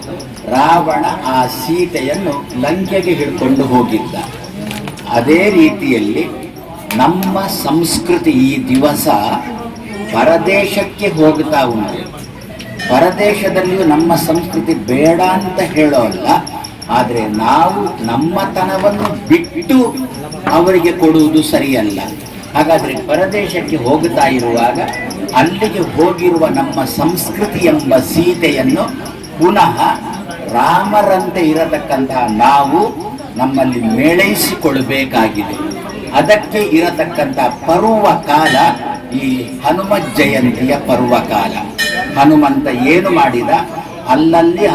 ರಾವಣ ಆ ಸೀತೆಯನ್ನು ಲಂಕೆಗೆ ಹಿಡ್ಕೊಂಡು ಹೋಗಿದ್ದ. ಅದೇ ರೀತಿಯಲ್ಲಿ ನಮ್ಮ ಸಂಸ್ಕೃತಿ ಈ ದಿವಸ ಪರದೇಶಕ್ಕೆ ಹೋಗ್ತಾ ಉಂಟು. ಪರದೇಶದಲ್ಲಿಯೂ ನಮ್ಮ ಸಂಸ್ಕೃತಿ ಬೇಡ ಅಂತ ಹೇಳೋಲ್ಲ, ಆದರೆ ನಾವು ನಮ್ಮತನವನ್ನು ಬಿಟ್ಟು ಅವರಿಗೆ ಕೊಡುವುದು ಸರಿಯಲ್ಲ. ಹಾಗಾದರೆ ಪರದೇಶಕ್ಕೆ ಹೋಗ್ತಾ ಇರುವಾಗ ಅಲ್ಲಿಗೆ ಹೋಗಿರುವ ನಮ್ಮ ಸಂಸ್ಕೃತಿ ಎಂಬ ಸೀತೆಯನ್ನು ಪುನಃ ರಾಮರಂತೆ ಇರತಕ್ಕಂತಹ ನಾವು ನಮ್ಮಲ್ಲಿ ಮೇಳೈಸಿಕೊಳ್ಳಬೇಕಾಗಿದೆ. ಅದಕ್ಕೆ ಇರತಕ್ಕಂಥ ಪರ್ವ ಕಾಲ ಈ ಹನುಮ ಜಯಂತಿಯ ಪರ್ವ ಕಾಲ. ಹನುಮಂತ ಏನು ಮಾಡಿದ, ಅಲ್ಲಲ್ಲಿ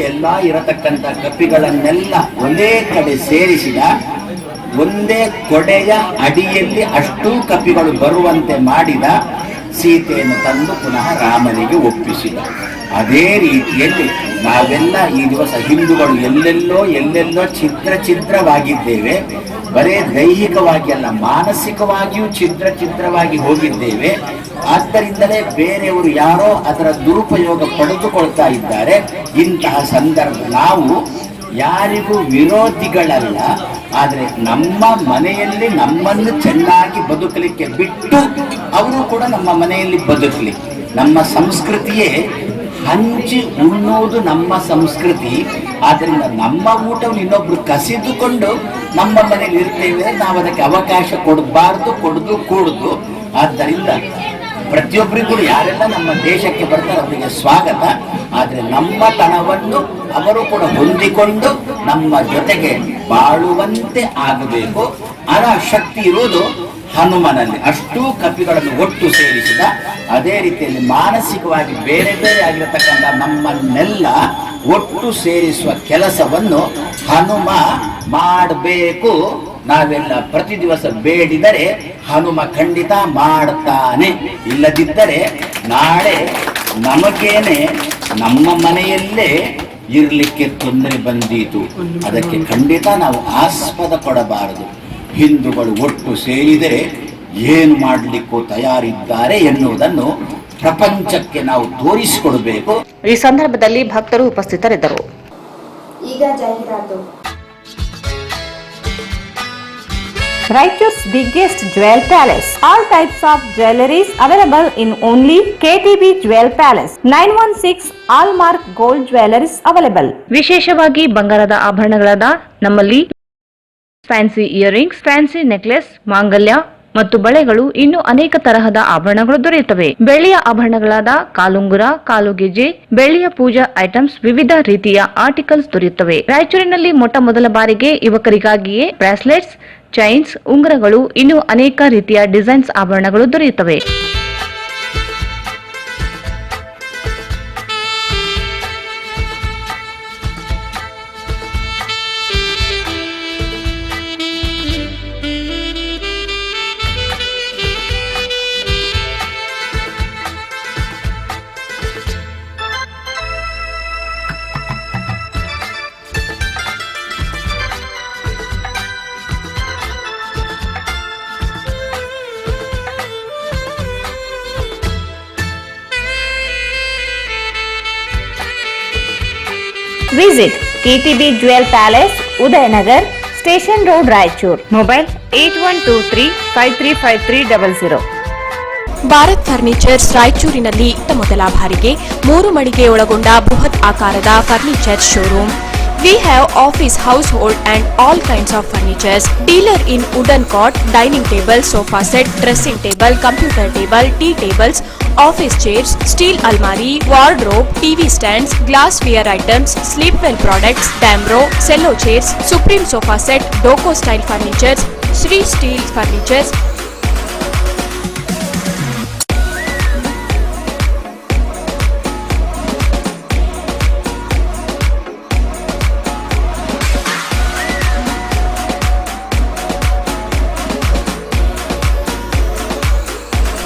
ಎಲ್ಲ ಇರತಕ್ಕಂಥ ಕಪಿಗಳನ್ನೆಲ್ಲ ಒಂದೇ ಕಡೆ ಸೇರಿಸಿದ. ಒಂದೇ ಕೊಡೆಯ ಅಡಿಯಲ್ಲಿ ಅಷ್ಟೂ ಕಪಿಗಳು ಬರುವಂತೆ ಮಾಡಿದ. ಸೀತೆಯನ್ನು ತಂದು ಪುನಃ ರಾಮನಿಗೆ ಒಪ್ಪಿಸಿದ. ಅದೇ ರೀತಿಯಲ್ಲಿ ನಾವೆಲ್ಲ ಈ ದಿವಸ ಹಿಂದೂಗಳು ಎಲ್ಲೆಲ್ಲೋ ಛಿದ್ರವಾಗಿದ್ದೇವೆ. ಬರೇ ದೈಹಿಕವಾಗಿ ಅಲ್ಲ, ಮಾನಸಿಕವಾಗಿಯೂ ಛಿದ್ರವಾಗಿ ಹೋಗಿದ್ದೇವೆ. ಆದ್ದರಿಂದಲೇ ಬೇರೆಯವರು ಯಾರೋ ಅದರ ದುರುಪಯೋಗ ಪಡೆದುಕೊಳ್ತಾ ಇದ್ದಾರೆ. ಇಂತಹ ಸಂದರ್ಭ ನಾವು ಯಾರಿಗೂ ವಿರೋಧಿಗಳಲ್ಲ, ಆದರೆ ನಮ್ಮ ಮನೆಯಲ್ಲಿ ನಮ್ಮನ್ನು ಚೆನ್ನಾಗಿ ಬದುಕಲಿಕ್ಕೆ ಬಿಟ್ಟು ಅವರು ಕೂಡ ನಮ್ಮ ಮನೆಯಲ್ಲಿ ಬದುಕಲಿ. ನಮ್ಮ ಸಂಸ್ಕೃತಿಯೇ ಹಂಚಿ ಉಣ್ಣುವುದು ನಮ್ಮ ಸಂಸ್ಕೃತಿ. ಆದ್ದರಿಂದ ನಮ್ಮ ಊಟವನ್ನು ಇನ್ನೊಬ್ರು ಕಸಿದುಕೊಂಡು ನಮ್ಮ ಮನೆಯಲ್ಲಿ ಇರ್ತೇವೆ, ನಾವು ಅದಕ್ಕೆ ಅವಕಾಶ ಕೊಡಬಾರ್ದು, ಕೂಡುದು. ಆದ್ದರಿಂದ ಪ್ರತಿಯೊಬ್ಬರಿಗೂ ಯಾರೆಲ್ಲ ನಮ್ಮ ದೇಶಕ್ಕೆ ಬರ್ತಾರೆ ಅವರಿಗೆ ಸ್ವಾಗತ. ಆದರೆ ನಮ್ಮ ತನವನ್ನು ಅವರು ಕೂಡ ಹೊಂದಿಕೊಂಡು ನಮ್ಮ ಜೊತೆಗೆ ಬಾಳುವಂತೆ ಆಗಬೇಕು. ಅದರ ಶಕ್ತಿ ಇರುವುದು ಹನುಮನಲ್ಲಿ. ಅಷ್ಟೂ ಕಪಿಗಳನ್ನು ಒಟ್ಟು ಸೇರಿಸಿದ. ಅದೇ ರೀತಿಯಲ್ಲಿ ಮಾನಸಿಕವಾಗಿ ಬೇರೆ ಆಗಿರತಕ್ಕಂಥ ನಮ್ಮನ್ನೆಲ್ಲ ಒಟ್ಟು ಸೇರಿಸುವ ಕೆಲಸವನ್ನು ಹನುಮ ಮಾಡಬೇಕು. ನಾವೆಲ್ಲ ಪ್ರತಿ ದಿವಸ ಬೇಡಿದರೆ ಹನುಮ ಖಂಡಿತ ಮಾಡ್ತಾನೆ. ಇಲ್ಲದಿದ್ದರೆ ನಾಳೆ ನಮಗೇನೆ ನಮ್ಮ ಮನೆಯಲ್ಲೇ ಇರಲಿಕ್ಕೆ ತೊಂದರೆ ಬಂದೀತು. ಅದಕ್ಕೆ ಖಂಡಿತ ನಾವು ಆಸ್ಪದ ಕೊಡಬಾರದು. ಹಿಂದೂಗಳು ಒಟ್ಟು ಸೇರಿದರೆ ಏನು ಮಾಡಲಿಕ್ಕೂ ತಯಾರಿದ್ದಾರೆ ಎನ್ನುವುದನ್ನು ಪ್ರಪಂಚಕ್ಕೆ ನಾವು ತೋರಿಸಿಕೊಡಬೇಕು. ಈ ಸಂದರ್ಭದಲ್ಲಿ ಭಕ್ತರು ಉಪಸ್ಥಿತರಿದ್ದರು. ಈಗ ಜಾಹೀರಾತು. Raichur's biggest jewel palace. All types of jewelries available in only KTB Jewel Palace. 916 Allmark Gold Jewelries available. ವಿಶೇಷವಾಗಿ ಬಂಗಾರದ ಆಭರಣಗಳಾದ ನಮ್ಮಲ್ಲಿ ಫ್ಯಾನ್ಸಿ ಇಯರಿಂಗ್ಸ್, ಫ್ಯಾನ್ಸಿ ನೆಕ್ಲೆಸ್, ಮಾಂಗಲ್ಯ, ಮತ್ತು ಬಳೆಗಳು ಇನ್ನು ಅನೇಕ ತರಹದ ಆಭರಣಗಳು ದೊರೆಯುತ್ತವೆ. ಬೆಳ್ಳಿಯ ಆಭರಣಗಳಾದ ಕಾಲುಂಗುರ, ಕಾಲುಗೆಜೆ, ಬೆಳ್ಳಿಯ ಪೂಜಾ ಐಟಮ್ಸ್, ವಿವಿಧ ರೀತಿಯ ಆರ್ಟಿಕಲ್ಸ್ ದೊರೆಯುತ್ತವೆ. ರಾಯಚೂರಿನಲ್ಲಿ ಮೊಟ್ಟ ಮೊದಲ ಬಾರಿಗೆ ಯುವಕರಿಗಾಗಿಯೇ ಬ್ರಾಸ್ಲೆಟ್ಸ್, ಚೈನ್ಸ್, ಉಂಗುರಗಳು, ಇನ್ನು ಅನೇಕ ರೀತಿಯ ಡಿಸೈನ್ಸ್ ಆಭರಣಗಳು ದೊರೆಯುತ್ತವೆ. Visit KTB Jewel Palace, Udayanagar, Station Road, Raichur. Mobile 8123535300. Bharat furnitures ರಾಯಚೂರಿನಲ್ಲಿ ಇತ್ತ ಮೊದಲ ಬಾರಿಗೆ 3 ಮಳಿಗೆ ಒಳಗೊಂಡ ಬೃಹತ್ ಆಕಾರದ furniture showroom. We have office, household and all kinds of furnitures. Dealer in wooden cot, dining table, sofa set, dressing table, computer table, tea tables, office chairs, steel almari, wardrobe, TV stands, glassware items, sleepwell products, Damro, cello chairs, Supreme sofa set, Doco style furnitures, Sri Steel furnitures.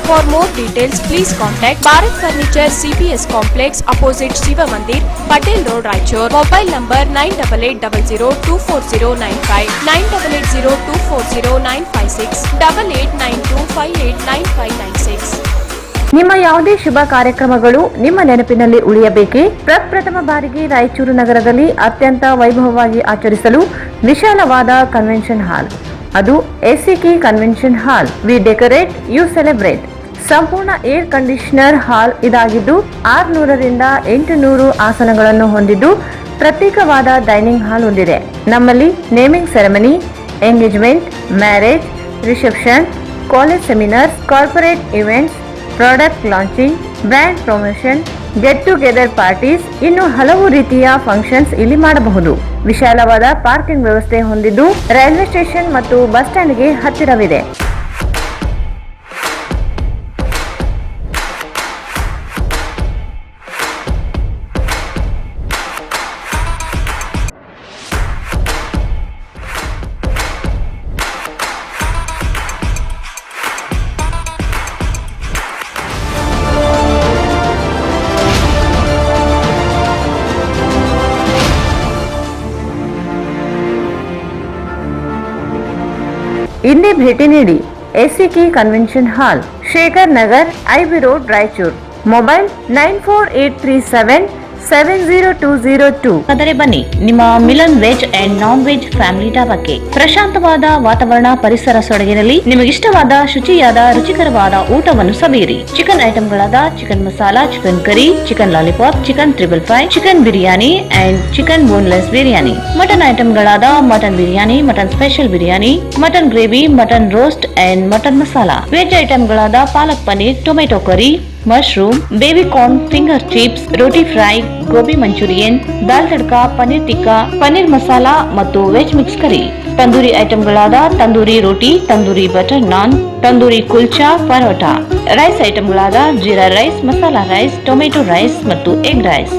For more details, please contact Bharat Furniture CPS Complex opposite Shiva Mandir, Patel Road, Raichur. Mobile number 9880240959, 9880240956, 8892589596. ನಿಮ್ಮ ಯಾವುದೇ ಶುಭ ಕಾರ್ಯಕ್ರಮಗಳು ನಿಮ್ಮ ನೆನಪಿನಲ್ಲಿ ಉಳಿಯಬೇಕೇ? ಪ್ರಪ್ರಥಮ ಬಾರಿಗೆ ರಾಯಚೂರು ನಗರದಲ್ಲಿ ಅತ್ಯಂತ ವೈಭವವಾಗಿ ಆಚರಿಸಲು ವಿಶಾಲವಾದ ಕನ್ವೆನ್ಷನ್ ಹಾಲ್, ಅದು ACK convention hall. We decorate, you celebrate. ಸಂಪೂರ್ಣ ಏರ್ ಕಂಡೀಷನರ್ ಹಾಲ್ ಇದಾಗಿದ್ದು 600 ರಿಂದ 800 ಆಸನಗಳನ್ನು ಹೊಂದಿದ್ದು ಪ್ರತ್ಯೇಕವಾದ ಡೈನಿಂಗ್ ಹಾಲ್ ಹೊಂದಿದೆ. ನಮ್ಮಲ್ಲಿ naming ceremony, engagement, marriage, reception, college seminars, corporate events, product launching, brand promotion, get together parties, ಇನ್ನು ಹಲವು ರೀತಿಯ ಫಂಕ್ಷನ್ಸ್ ಇಲ್ಲಿ ಮಾಡಬಹುದು. ವಿಶಾಲವಾದ ಪಾರ್ಕಿಂಗ್ ವ್ಯವಸ್ಥೆ ಹೊಂದಿದ್ದು ರೈಲ್ವೆ ಸ್ಟೇಷನ್ ಮತ್ತು ಬಸ್ ಸ್ಟ್ಯಾಂಡ್ಗೆ ಹತ್ತಿರವಿದೆ. ಇಲ್ಲಿ ಭೇಟಿ ನೀಡಿ. ACK convention hall, Shekhar Nagar, IB road, Raichur. Mobile 9483770202. ಆದರೆ ಬನ್ನಿ ನಿಮ್ಮ Milan veg and non veg family ಢಾಬಾಕ್ಕೆ. ಪ್ರಶಾಂತವಾದ ವಾತಾವರಣ, ಪರಿಸರ ಸೊಡಗಿನಲ್ಲಿ ನಿಮಗಿಷ್ಟವಾದ ಶುಚಿಯಾದ ರುಚಿಕರವಾದ ಊಟವನ್ನು ಸವಿಯಿರಿ. ಚಿಕನ್ ಐಟಂಗಳಾದ chicken masala, chicken curry, chicken lollipop, chicken 555, chicken biryani and chicken boneless biryani. Mutton ಐಟಂಗಳಾದ mutton biryani, mutton special biryani, mutton gravy, mutton roast and mutton masala. Veg ಐಟಂಗಳಾದ palak paneer, tomato curry, mushroom, baby corn, finger chips, roti fry, gobi Manchurian, dal tadka, paneer tikka, paneer masala ಮತ್ತು veg mix curry. Tandoori ಐಟಂಗಳಾದ tandoori roti, tandoori butter naan, tandoori kulcha, paratha. Rice ಐಟಂಗಳಾದ jeera rice, masala rice, tomato rice ಮತ್ತು egg rice.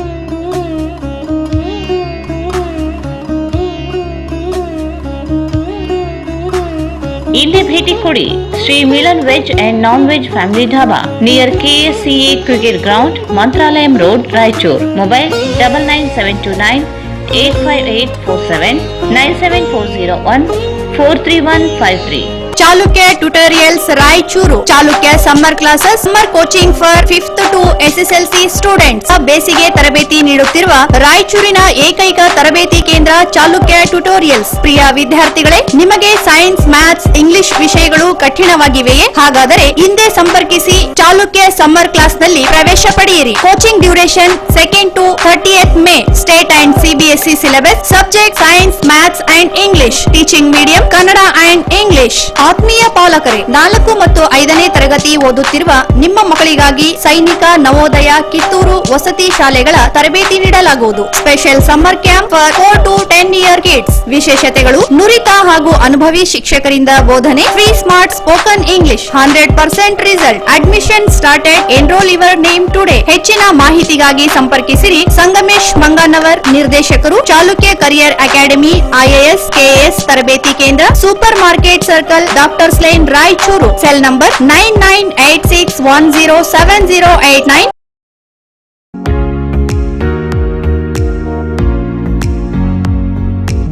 ಇಲ್ಲಿ ಭೇಟಿ ಕೊಡಿ. Shri Milan veg and non veg family dhaba, near KSCA cricket ground, Mantralayam road, Raichur. Mobile 9972985847, 97401 Chalukya tutorials Raichur. Chalukya summer classes, summer coaching for 5th to SSLC students. ಬೇಸಿಗೆ ತರಬೇತಿ ನೀಡುತ್ತಿರುವ ರಾಯಚೂರಿನ ಏಕೈಕ ತರಬೇತಿ ಕೇಂದ್ರ ಚಾಲುಕ್ಯ ಟ್ಯುಟೋರಿಯಲ್ಸ್. ಪ್ರಿಯ ವಿದ್ಯಾರ್ಥಿಗಳೇ, ನಿಮಗೆ ಸೈನ್ಸ್, ಮ್ಯಾಥ್ಸ್, ಇಂಗ್ಲಿಷ್ ವಿಷಯಗಳು ಕಠಿಣವಾಗಿವೆಯೇ? ಹಾಗಾದರೆ ಹಿಂದೆ ಸಂಪರ್ಕಿಸಿ. ಚಾಲುಕ್ಯ ಸಮ್ಮರ್ ಕ್ಲಾಸ್ ನಲ್ಲಿ ಪ್ರವೇಶ ಪಡೆಯಿರಿ. Coaching duration 2nd to 30th May. State and CBSE syllabus. Subject science, maths and English. Teaching medium Kannada and English. ಆತ್ಮೀಯ ಪಾಲಕರೇ, 4 ಮತ್ತು 5ನೇ ತರಗತಿ ಓದುತ್ತಿರುವ ನಿಮ್ಮ ಮಕ್ಕಳಿಗಾಗಿ ಸೈನಿಕ ನವೋದಯ ಕಿತ್ತೂರು ವಸತಿ ಶಾಲೆಗಳ ತರಬೇತಿ ನೀಡಲಾಗುವುದು. Special summer camp for 4 to 10 year kids. ವಿಶೇಷತೆಗಳು: ನುರಿತ ಹಾಗೂ ಅನುಭವಿ ಶಿಕ್ಷಕರಿಂದ ಬೋಧನೆ, free smart spoken English, 100% result. Admission started. Enrol your name today. ಹೆಚ್ಚಿನ ಮಾಹಿತಿಗಾಗಿ ಸಂಪರ್ಕಿಸಿರಿ ಸಂಗಮೇಶ್ ಮಂಗಾನವರ್, ನಿರ್ದೇಶಕರು, Chalukya career academy, IAS KS ತರಬೇತಿ ಕೇಂದ್ರ, super market circle, doctors line, Raichur. Cell number 9986107089.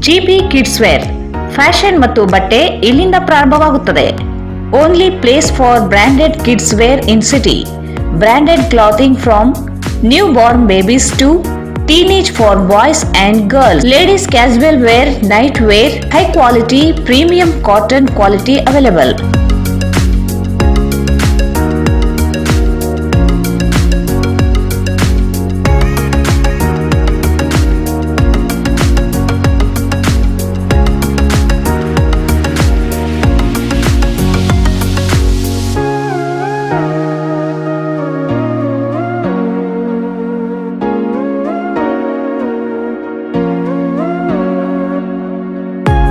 GB kids wear, fashion ಮತ್ತು ಬಟ್ಟೆ ಇಲ್ಲಿಂದ ಪ್ರಾರಂಭವಾಗುತ್ತದೆ. Only place for branded kids wear in city. Branded clothing from newborn babies to teenage for boys and girls. Ladies casual wear, night wear, high quality premium cotton quality available.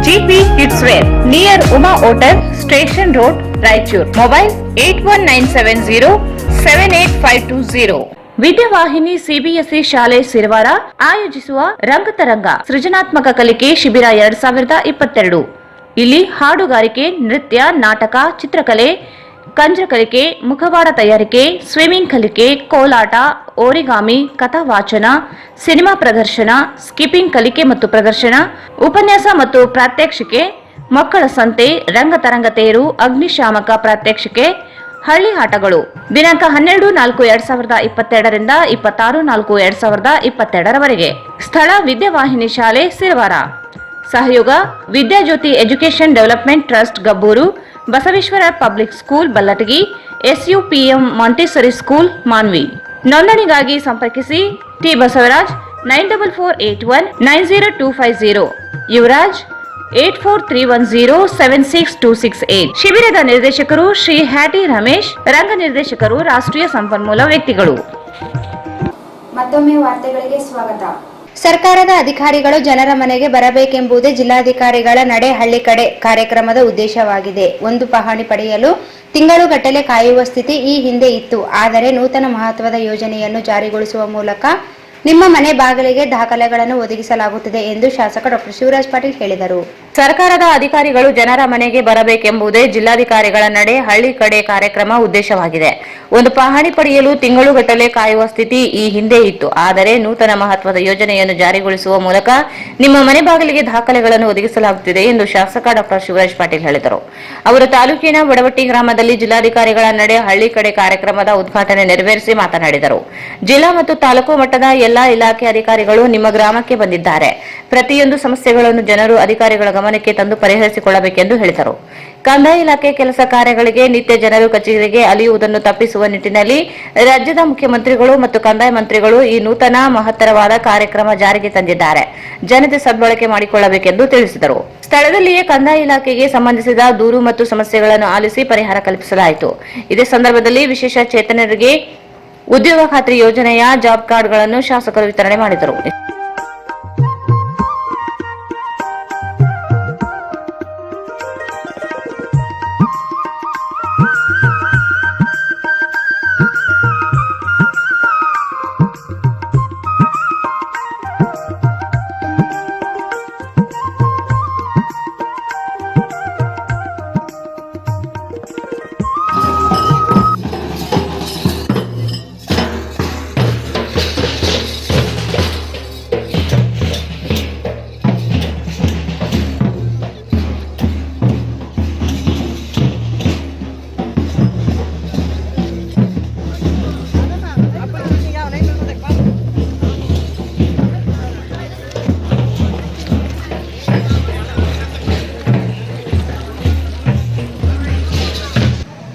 GB Kids Wear, near Uma Hotel, Station Road, Raichur. Mobile 8197078520. Vidyavahini CBSE ಶಾಲೆ ಸಿರವಾರ ಆಯೋಜಿಸುವ ರಂಗತರಂಗ ಸೃಜನಾತ್ಮಕ ಕಲಿಕೆ ಶಿಬಿರ 2022. ಇಲ್ಲಿ ಹಾಡುಗಾರಿಕೆ, ನೃತ್ಯ, ನಾಟಕ, ಚಿತ್ರಕಲೆ, ಕಂಜ ಕಲಿಕೆ, ಮುಖವಾಡ ತಯಾರಿಕೆ, ಸ್ವಿಮ್ಮಿಂಗ್ ಕಲಿಕೆ, ಕೋಲಾಟ, ಓರಿಗಾಮಿ, ಕಥಾವಾಚನ, ಸಿನಿಮಾ ಪ್ರದರ್ಶನ, ಸ್ಕಿಪ್ಪಿಂಗ್ ಕಲಿಕೆ ಮತ್ತು ಪ್ರದರ್ಶನ, ಉಪನ್ಯಾಸ ಮತ್ತು ಪ್ರಾತ್ಯಕ್ಷಿಕೆ, ಮಕ್ಕಳ ಸಂತೆ, ರಂಗತರಂಗ ತೇರು, ಅಗ್ನಿಶಾಮಕ ಪ್ರಾತ್ಯಕ್ಷಿಕೆ, ಹಳ್ಳಿ ಆಟಗಳು. ದಿನಾಂಕ 12/4/2022 ರಿಂದ 26/4/2022 ಸ್ಥಳ ವಿದ್ಯಾವಾಹಿನಿ ಶಾಲೆ ಸಿರವಾರ. ಸಹಯೋಗ Vidyajyoti education development trust Gabbur, Basaveshwara public school Ballatagi, SUPM Montessori school Manvi. ನೋಂದಣಿಗಾಗಿ ಸಂಪರ್ಕಿಸಿ ಟಿ ಬಸವರಾಜ್ 9448190250, ಯುವರಾಜ್ 8431076268. ಶಿಬಿರದ ನಿರ್ದೇಶಕರು ಶ್ರೀ ಹ್ಯಾಟಿ ರಮೇಶ್, ರಂಗ ನಿರ್ದೇಶಕರು, ರಾಷ್ಟ್ರೀಯ ಸಂಪನ್ಮೂಲ ವ್ಯಕ್ತಿಗಳು. ಮತ್ತೊಮ್ಮೆ ವಾರ್ತೆಗಳಿಗೆ ಸ್ವಾಗತ. ಸರ್ಕಾರದ ಅಧಿಕಾರಿಗಳು ಜನರ ಮನೆಗೆ ಬರಬೇಕೆಂಬುದೇ ಜಿಲ್ಲಾಧಿಕಾರಿಗಳ ನಡೆ ಹಳ್ಳಿ ಕಡೆ ಕಾರ್ಯಕ್ರಮದ ಉದ್ದೇಶವಾಗಿದೆ. ಒಂದು ಪಹಣಿ ಪಡೆಯಲು ತಿಂಗಳುಗಟ್ಟಲೆ ಕಾಯುವ ಸ್ಥಿತಿ ಈ ಹಿಂದೆ ಇತ್ತು. ಆದರೆ ನೂತನ ಮಹತ್ವದ ಯೋಜನೆಯನ್ನು ಜಾರಿಗೊಳಿಸುವ ಮೂಲಕ ನಿಮ್ಮ ಮನೆ ಬಾಗಿಲಿಗೆ ದಾಖಲೆಗಳನ್ನು ಒದಗಿಸಲಾಗುತ್ತದೆ ಎಂದು ಶಾಸಕ ಡಾಕ್ಟರ್ ಶಿವರಾಜ್ ಪಾಟೀಲ್ ಹೇಳಿದರು. ಸರ್ಕಾರದ ಅಧಿಕಾರಿಗಳು ಜನರ ಮನೆಗೆ ಬರಬೇಕೆಂಬುದೇ ಜಿಲ್ಲಾಧಿಕಾರಿಗಳ ನಡೆ ಹಳ್ಳಿ ಕಡೆ ಕಾರ್ಯಕ್ರಮ ಉದ್ದೇಶವಾಗಿದೆ. ಒಂದು ಪಹಣಿ ಪಡೆಯಲು ತಿಂಗಳುಗಟ್ಟಲೆ ಕಾಯುವ ಸ್ಥಿತಿ ಈ ಹಿಂದೆ ಇತ್ತು. ಆದರೆ ನೂತನ ಮಹತ್ವದ ಯೋಜನೆಯನ್ನು ಜಾರಿಗೊಳಿಸುವ ಮೂಲಕ ನಿಮ್ಮ ಮನೆ ಬಾಗಿಲಿಗೆ ದಾಖಲೆಗಳನ್ನು ಒದಗಿಸಲಾಗುತ್ತಿದೆ ಎಂದು ಶಾಸಕ ಡಾಕ್ಟರ್ ಶಿವರಾಜ್ ಪಾಟೀಲ್ ಹೇಳಿದರು. ಅವರು ತಾಲೂಕಿನ ಬಡವಟ್ಟಿ ಗ್ರಾಮದಲ್ಲಿ ಜಿಲ್ಲಾಧಿಕಾರಿಗಳ ನಡೆ ಹಳ್ಳಿ ಕಡೆ ಕಾರ್ಯಕ್ರಮದ ಉದ್ಘಾಟನೆ ನೆರವೇರಿಸಿ ಮಾತನಾಡಿದರು. ಜಿಲ್ಲಾ ಮತ್ತು ತಾಲೂಕು ಮಟ್ಟದ ಎಲ್ಲಾ ಇಲಾಖೆ ಅಧಿಕಾರಿಗಳು ನಿಮ್ಮ ಗ್ರಾಮಕ್ಕೆ ಬಂದಿದ್ದಾರೆ. ಪ್ರತಿಯೊಂದು ಸಮಸ್ಯೆಗಳನ್ನು ಜನರು ಅಧಿಕಾರಿಗಳ ಗಮನಕ್ಕೆ ತಂದು ಪರಿಹರಿಸಿಕೊಳ್ಳಬೇಕೆಂದು ಹೇಳಿದರು. ಕಂದಾಯ ಇಲಾಖೆ ಕೆಲಸ ಕಾರ್ಯಗಳಿಗೆ ನಿತ್ಯ ಜನರು ಕಚೇರಿಗೆ ಅಲಿಯುವುದನ್ನು ತಪ್ಪಿಸುವ ನಿಟ್ಟಿನಲ್ಲಿ ರಾಜ್ಯದ ಮುಖ್ಯಮಂತ್ರಿಗಳು ಮತ್ತು ಕಂದಾಯ ಮಂತ್ರಿಗಳು ಈ ನೂತನ ಮಹತ್ತರವಾದ ಕಾರ್ಯಕ್ರಮ ಜಾರಿಗೆ ತಂದಿದ್ದಾರೆ. ಜನತೆ ಸದ್ಬಳಕೆ ಮಾಡಿಕೊಳ್ಳಬೇಕೆಂದು ತಿಳಿಸಿದರು. ಸ್ಥಳದಲ್ಲಿಯೇ ಕಂದಾಯ ಇಲಾಖೆಗೆ ಸಂಬಂಧಿಸಿದ ದೂರು ಮತ್ತು ಸಮಸ್ಯೆಗಳನ್ನು ಆಲಿಸಿ ಪರಿಹಾರ ಕಲ್ಪಿಸಲಾಯಿತು. ಇದೇ ಸಂದರ್ಭದಲ್ಲಿ ವಿಶೇಷ ಚೇತನರಿಗೆ ಉದ್ಯೋಗ ಖಾತ್ರಿ ಯೋಜನೆಯ ಜಾಬ್ ಕಾರ್ಡ್ಗಳನ್ನು ಶಾಸಕರು ವಿತರಣೆ ಮಾಡಿದರು.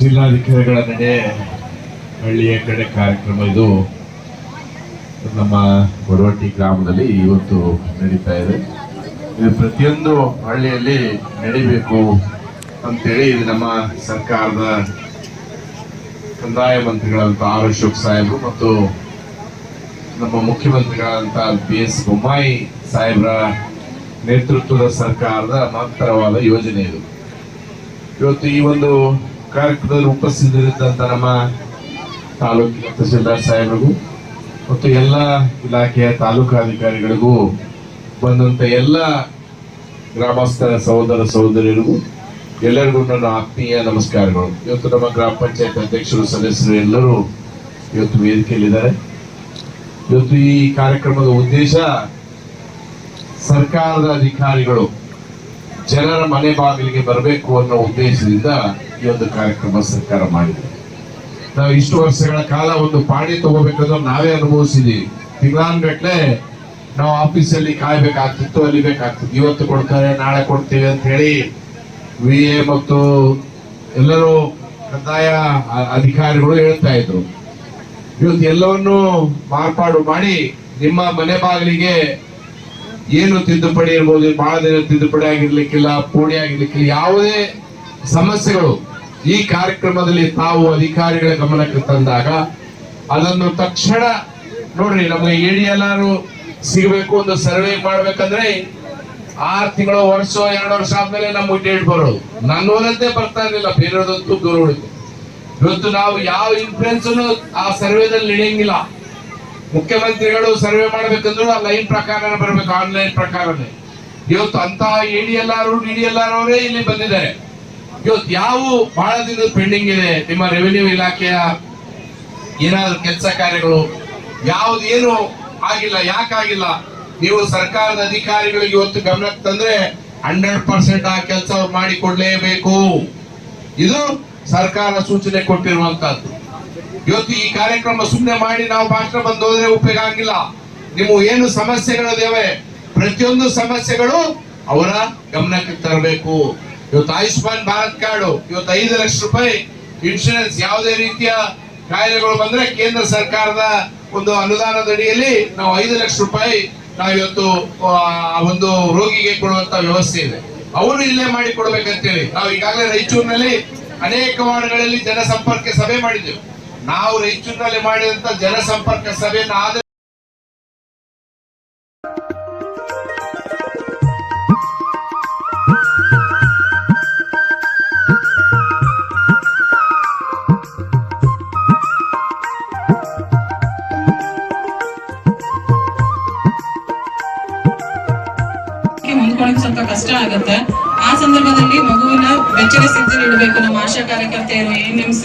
ಜಿಲ್ಲಾಧಿಕಾರಿಗಳ ನಡೆ ಹಳ್ಳಿಯ ಕಡೆ ಕಾರ್ಯಕ್ರಮ ಇದು ನಮ್ಮ ಬಡವಟ್ಟಿ ಗ್ರಾಮದಲ್ಲಿ ಇವತ್ತು ನಡೀತಾ ಇದೆ. ಇದು ಪ್ರತಿಯೊಂದು ಹಳ್ಳಿಯಲ್ಲಿ ನಡಿಬೇಕು ಅಂತೇಳಿ ಇದು ನಮ್ಮ ಸರ್ಕಾರದ ಕಂದಾಯ ಮಂತ್ರಿಗಳಂತ ಆರ್ ಅಶೋಕ್ ಸಾಹೇಬರು ಮತ್ತು ನಮ್ಮ ಮುಖ್ಯಮಂತ್ರಿಗಳಂತ BS ಬೊಮ್ಮಾಯಿ ಸಾಹೇಬ್ರ ನೇತೃತ್ವದ ಸರ್ಕಾರದ ಮಹತ್ತರವಾದ ಯೋಜನೆ ಇದು. ಇವತ್ತು ಈ ಒಂದು ಕಾರ್ಯಕ್ರಮದಲ್ಲಿ ಉಪಸ್ಥಿತರಿದ್ದಂತ ನಮ್ಮ ತಾಲೂಕಿನ ತಹಸೀಲ್ದಾರ್ ಸಾಹೇಬರಿಗೂ ಮತ್ತು ಎಲ್ಲ ಇಲಾಖೆಯ ತಾಲೂಕಾಧಿಕಾರಿಗಳಿಗೂ ಬಂದಂತ ಎಲ್ಲ ಗ್ರಾಮಸ್ಥರ ಸಹೋದರ ಸಹೋದರಿಯರಿಗೂ ಎಲ್ಲರಿಗೂ ನನ್ನ ಆತ್ಮೀಯ ನಮಸ್ಕಾರಗಳು. ಇವತ್ತು ನಮ್ಮ ಗ್ರಾಮ ಪಂಚಾಯತ್ ಅಧ್ಯಕ್ಷರು ಸದಸ್ಯರು ಎಲ್ಲರೂ ಇವತ್ತು ವೇದಿಕೆಯಲ್ಲಿದ್ದಾರೆ. ಇವತ್ತು ಈ ಕಾರ್ಯಕ್ರಮದ ಉದ್ದೇಶ ಸರ್ಕಾರದ ಅಧಿಕಾರಿಗಳು ಜನರ ಮನೆ ಬಾಗಿಲಿಗೆ ಬರಬೇಕು ಅನ್ನೋ ಉದ್ದೇಶದಿಂದ ಈ ಒಂದು ಕಾರ್ಯಕ್ರಮ ಸರ್ಕಾರ ಮಾಡಿದೆ. ನಾವು ಇಷ್ಟು ವರ್ಷಗಳ ಕಾಲ ಒಂದು ಪಾಣಿ ತಗೋಬೇಕಾದ್ರೆ ನಾವೇ ಅನುಭವಿಸಿದೀವಿ. ತಿಂಗಳಾನ್ಗಟ್ಲೆ ನಾವು ಆಫೀಸಲ್ಲಿ ಕಾಯ್ಬೇಕಾಗ್ತಿತ್ತು, ಅಲಿಬೇಕಾಗ್ತಿತ್ತು. ಇವತ್ತು ಕೊಡ್ತಾರೆ, ನಾಳೆ ಕೊಡ್ತೀವಿ ಅಂತ ಹೇಳಿ VA ಮತ್ತು ಎಲ್ಲರೂ ಕಂದಾಯ ಅಧಿಕಾರಿಗಳು ಹೇಳ್ತಾ ಇದ್ರು. ಇವತ್ತು ಎಲ್ಲವನ್ನು ಮಾರ್ಪಾಡು ಮಾಡಿ ನಿಮ್ಮ ಮನೆ ಬಾಗಿಲಿಗೆ ಏನು ತಿದ್ದುಪಡಿ ಇರ್ಬೋದು, ಬಹಳ ದಿನ ತಿದ್ದುಪಡಿ ಆಗಿರ್ಲಿಕ್ಕಿಲ್ಲ, ಪೋಡಿ ಆಗಿರ್ಲಿಕ್ಕಿಲ್ಲ, ಯಾವುದೇ ಸಮಸ್ಯೆಗಳು ಈ ಕಾರ್ಯಕ್ರಮದಲ್ಲಿ ತಾವು ಅಧಿಕಾರಿಗಳ ಗಮನಕ್ಕೆ ತಂದಾಗ ಅದನ್ನು ತಕ್ಷಣ ನೋಡ್ರಿ, ನಮಗೆ ADLR ಸಿಗಬೇಕು, ಒಂದು ಸರ್ವೆ ಮಾಡ್ಬೇಕಂದ್ರೆ 6 ತಿಂಗಳು, ವರ್ಷ, 2 ವರ್ಷ ಆದ್ಮೇಲೆ ನಮ್ಗೆ ಡೇಟ್ ಬರೋದು. ನನ್ನ ಓದದ್ದೇ ಬರ್ತಾ ಇರಲಿಲ್ಲ, ಬೇರೆಯವ್ರದಂತೂ ದೂರ ಉಳಿತು. ಇವತ್ತು ನಾವು ಯಾವ ಇನ್ಫ್ಲೂಯೆನ್ಸ್ ಆ ಸರ್ವೆದಲ್ಲಿ ನಡೆಯಂಗಿಲ್ಲ. ಮುಖ್ಯಮಂತ್ರಿಗಳು ಸರ್ವೆ ಮಾಡ್ಬೇಕಂದ್ರೂ ಆ ಲೈನ್ ಪ್ರಕಾರ ಬರ್ಬೇಕು, ಆನ್ಲೈನ್ ಪ್ರಕಾರನೇ. ಇವತ್ತು ಅಂತಹ ADLR DDLR ಅವರೇ ಇಲ್ಲಿ ಬಂದಿದ್ದಾರೆ. ಇವತ್ತು ಯಾವ ಬಹಳ ದಿನದ ಪೆಂಡಿಂಗ್ ಇದೆ ನಿಮ್ಮ ರೆವಿನ್ಯೂ ಇಲಾಖೆಯ ಏನಾದ್ರು ಕೆಲಸ ಕಾರ್ಯಗಳು ಯಾವ್ದೇನು ಆಗಿಲ್ಲ. ಯಾಕಾಗಿಲ್ಲ? ನೀವು ಸರ್ಕಾರದ ಅಧಿಕಾರಿಗಳಿಗೆ ಇವತ್ತು ಗಮನಕ್ಕೆ ತಂದ್ರೆ 100% ಆ ಕೆಲಸ ಅವ್ರು ಮಾಡಿ ಕೊಡ್ಲೇಬೇಕು. ಇದು ಸರ್ಕಾರ ಸೂಚನೆ ಕೊಟ್ಟಿರುವಂತಹದ್ದು. ಇವತ್ತು ಈ ಕಾರ್ಯಕ್ರಮ ಸುಮ್ಮನೆ ಮಾಡಿ ನಾವು ಭಾಷಣ ಬಂದು ಹೋದ್ರೆ ಉಪಯೋಗ ಆಗಿಲ್ಲ. ನೀವು ಏನು ಸಮಸ್ಯೆಗಳಿದಾವೆ, ಪ್ರತಿಯೊಂದು ಸಮಸ್ಯೆಗಳು ಅವರ ಗಮನಕ್ಕೆ ತರಬೇಕು. ಇವತ್ತು ಆಯುಷ್ಮಾನ್ ಭಾರತ್ ಕಾರ್ಡ್, ಇವತ್ತು 5 ಲಕ್ಷ ರೂಪಾಯಿ ಇನ್ಶೂರೆನ್ಸ್, ಯಾವುದೇ ರೀತಿಯ ಕಾಯಿಲೆಗಳು ಬಂದ್ರೆ ಕೇಂದ್ರ ಸರ್ಕಾರದ ಒಂದು ಅನುದಾನದ ಅಡಿಯಲ್ಲಿ ನಾವು 5 ಲಕ್ಷ ರೂಪಾಯಿ ನಾವು ಇವತ್ತು ಒಂದು ರೋಗಿಗೆ ಕೊಡುವಂತ ವ್ಯವಸ್ಥೆ ಇದೆ. ಅವರು ಇಲ್ಲೇ ಮಾಡಿ ಕೊಡ್ಬೇಕಂತೇಳಿ ನಾವು ಈಗಾಗಲೇ ರಾಯಚೂರಿನಲ್ಲಿ ಅನೇಕ ವಾರ್ಡ್ಗಳಲ್ಲಿ ಜನಸಂಪರ್ಕ ಸಭೆ ಮಾಡಿದ್ದೇವೆ. ನಾವು ರಾಯಚೂರಿನಲ್ಲಿ ಮಾಡಿದಂತ ಜನಸಂಪರ್ಕ ಸಭೆಯನ್ನು ಹೊಂದ್ಕೊಳ್ಳೋಕೆ ಸ್ವಲ್ಪ ಕಷ್ಟ ಆಗುತ್ತೆ. ಆ ಸಂದರ್ಭದಲ್ಲಿ ಮಗುವಿನ ಬೆಚ್ಚಗ ಸ್ಥಿತಿಯಲ್ಲಿ ಇಡಬೇಕು. ನಮ್ಮ ಆಶಾ ಕಾರ್ಯಕರ್ತೆಯರು, ANMs,